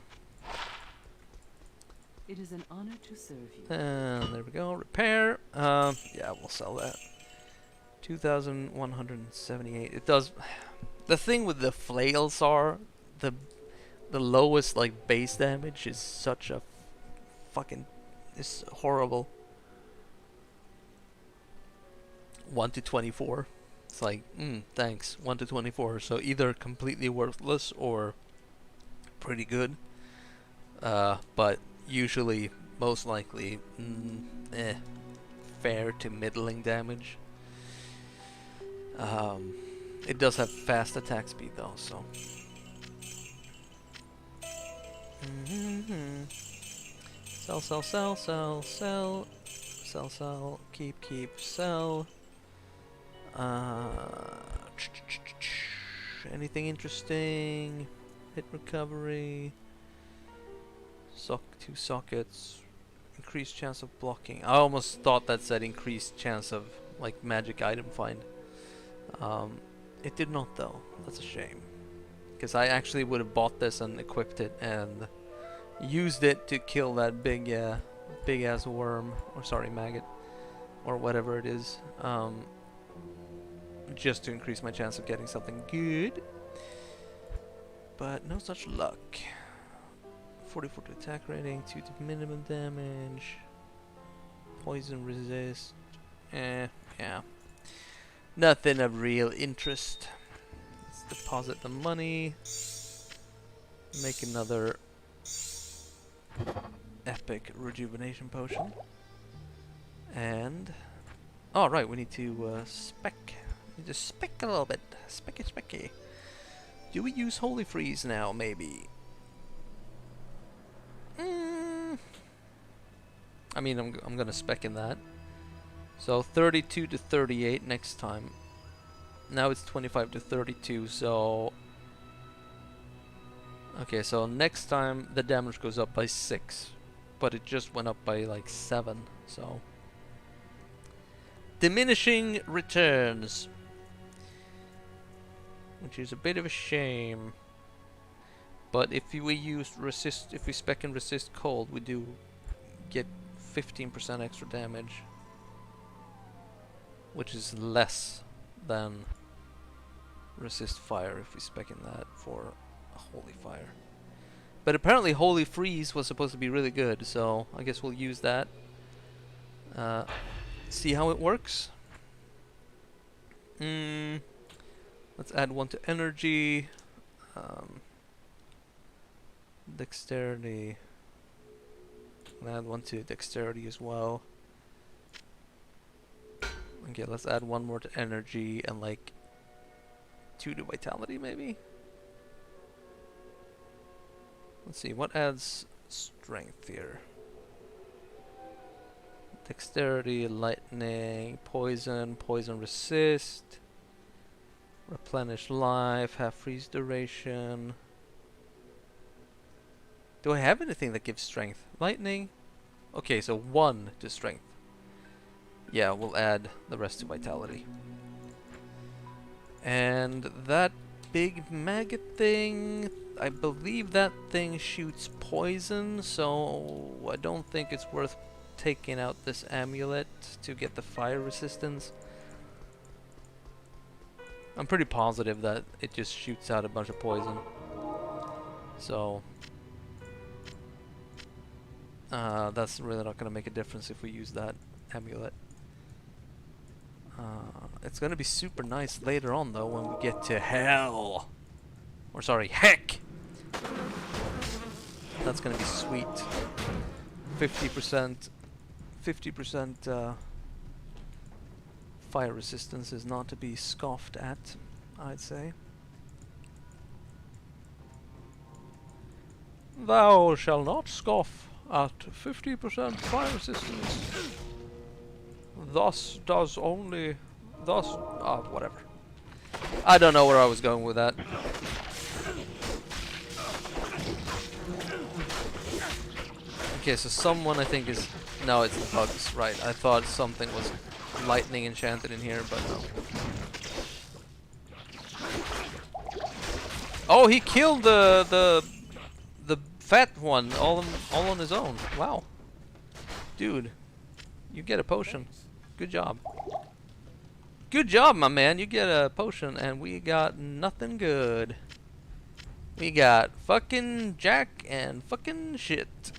It is an honor to serve you. And there we go. Repair. Yeah, we'll sell that. 2,178. It does. The thing with the flails are the lowest like base damage is such a fucking is horrible. 1 to 24. It's like thanks. 1 to 24. So either completely worthless or pretty good. But usually, most likely, fair to middling damage. It does have fast attack speed though, so. Sell, sell, sell, sell, sell, sell, sell, keep, sell. Anything interesting? Hit recovery. 2 sockets. Increased chance of blocking. I almost thought that said increased chance of like magic item find. It did not though. That's a shame. Because I actually would have bought this and equipped it and used it to kill that big ass worm, or sorry, maggot, or whatever it is. Just to increase my chance of getting something good. But no such luck. 44 to attack rating, 2 to minimum damage, poison resist. Yeah. Nothing of real interest. Let's deposit the money. Make another epic rejuvenation potion. And oh right, we need to spec. We need to spec a little bit. Specky. Do we use Holy Freeze now? Maybe. I mean, I'm gonna spec in that. So 32 to 38 next time. Now it's 25 to 32. So okay, so next time the damage goes up by 6, but it just went up by like 7. So diminishing returns, which is a bit of a shame. But if we use resist, if we spec and resist cold, we do get 15% extra damage, which is less than resist fire if we spec in that for a holy fire. But apparently holy freeze was supposed to be really good, so I guess we'll use that. See how it works. Let's add 1 to energy. Dexterity. Add 1 to dexterity as well. Okay, let's add one more to energy and like 2 to vitality maybe? Let's see, what adds strength here? Dexterity, lightning, poison, poison resist, replenish life, half freeze duration. Do I have anything that gives strength? Lightning? Okay, so 1 to strength. Yeah, we'll add the rest to vitality. And that big maggot thing, I believe that thing shoots poison, so I don't think it's worth taking out this amulet to get the fire resistance. I'm pretty positive that it just shoots out a bunch of poison. So that's really not going to make a difference if we use that amulet. It's going to be super nice later on though when we get to hell. Or sorry, heck! That's going to be sweet. 50% fire resistance is not to be scoffed at, I'd say. Thou shall not scoff at 50% fire resistance. Thus does only... Thus... whatever. I don't know where I was going with that. Okay, so someone I think is... No, it's the bugs, right. I thought something was lightning enchanted in here, but no. Oh, he killed the fat one all on his own. Wow. Dude, you get a potion. Good job. Good job, my man. You get a potion, and we got nothing good. We got fucking jack and fucking shit.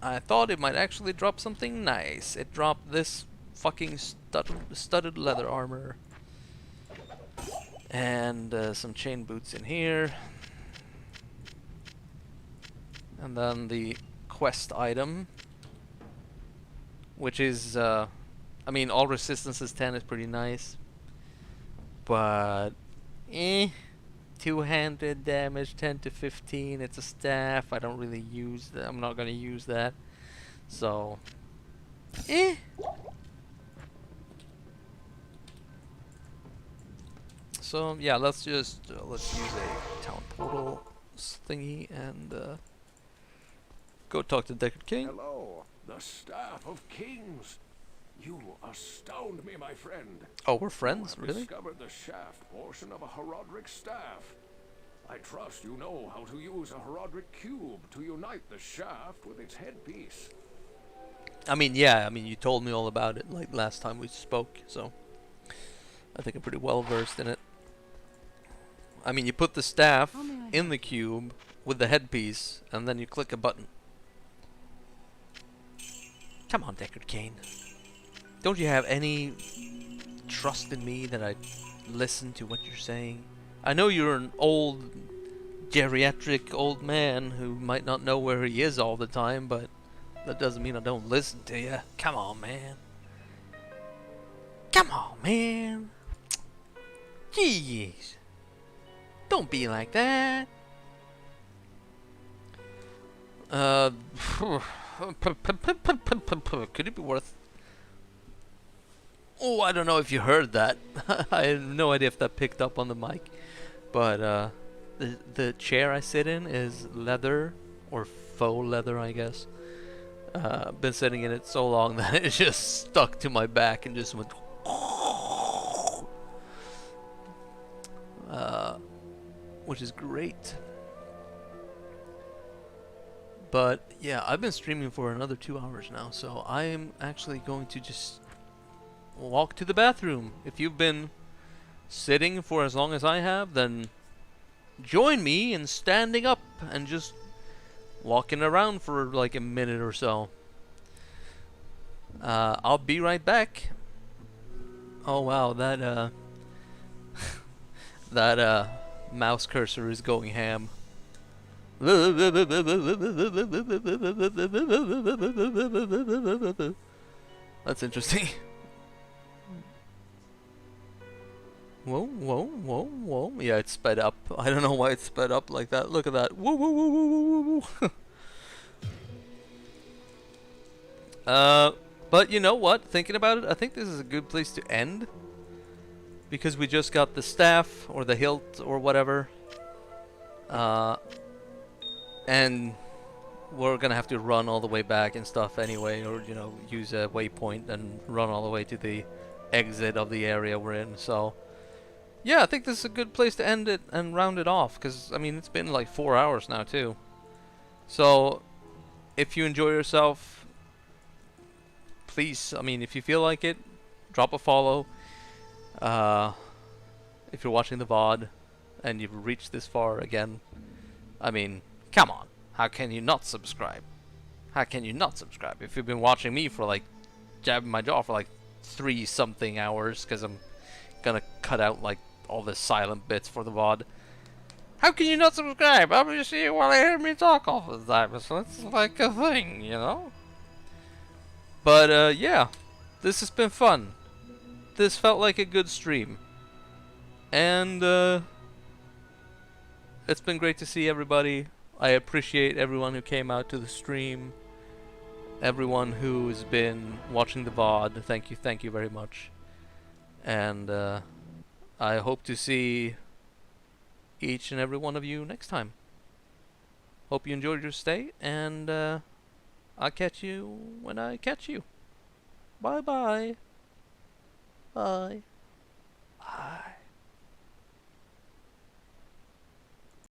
I thought it might actually drop something nice. It dropped this fucking studded leather armor. And some chain boots in here. And then the quest item. Which is, I mean, all resistance is 10 is pretty nice. But, two-handed damage, 10 to 15. It's a staff. I don't really use that. I'm not going to use that. So, So, yeah, let's use a town portal thingy and go talk to Deckard King. Hello, the Staff of Kings. You astound me, my friend. Oh, we're friends, You have really? discovered the shaft portion of a Horodric staff. I trust you know how to use a Horodric cube to unite the shaft with its headpiece. I mean, yeah, I mean, you told me all about it, like, last time we spoke, so I think I'm pretty well versed in it. I mean, you put the staff in the cube with the headpiece, and then you click a button. Come on, Deckard Cain. Don't you have any trust in me that I listen to what you're saying? I know you're an old, geriatric old man who might not know where he is all the time, but that doesn't mean I don't listen to you. Come on, man. Come on, man. Jeez. Don't be like that. Could it be worth... Oh, I don't know if you heard that. I have no idea if that picked up on the mic. But the chair I sit in is leather, or faux leather, I guess. Been sitting in it so long that it just stuck to my back and just went... which is great. But yeah, I've been streaming for another 2 hours now, so I am actually going to just walk to the bathroom. If you've been sitting for as long as I have, then join me in standing up and just walking around for like a minute or so. I'll be right back. Oh wow, that that mouse cursor is going ham. That's interesting. Whoa, whoa, whoa, whoa. Yeah, it's sped up. I don't know why it's sped up like that. Look at that. Whoa, whoa, whoa, whoa, whoa, whoa, whoa. But you know what? Thinking about it, I think this is a good place to end. Because we just got the staff, or the hilt, or whatever. And we're gonna have to run all the way back and stuff anyway, or, you know, use a waypoint and run all the way to the exit of the area we're in, so... Yeah, I think this is a good place to end it and round it off, because, I mean, it's been like 4 hours now, too. So, if you enjoy yourself, please, I mean, if you feel like it, drop a follow. If you're watching the VOD and you've reached this far again, I mean, come on. How can you not subscribe? How can you not subscribe? If you've been watching me for like, jabbing my jaw for like 3-something hours, because I'm gonna cut out like all the silent bits for the VOD. How can you not subscribe? Obviously you want to hear me talk all the time, so it's like a thing, you know? But yeah, this has been fun. This felt like a good stream. And it's been great to see everybody. I appreciate everyone who came out to the stream. Everyone who's been watching the VOD. Thank you very much. And I hope to see each and every one of you next time. Hope you enjoyed your stay, and I'll catch you when I catch you. Bye bye. Bye.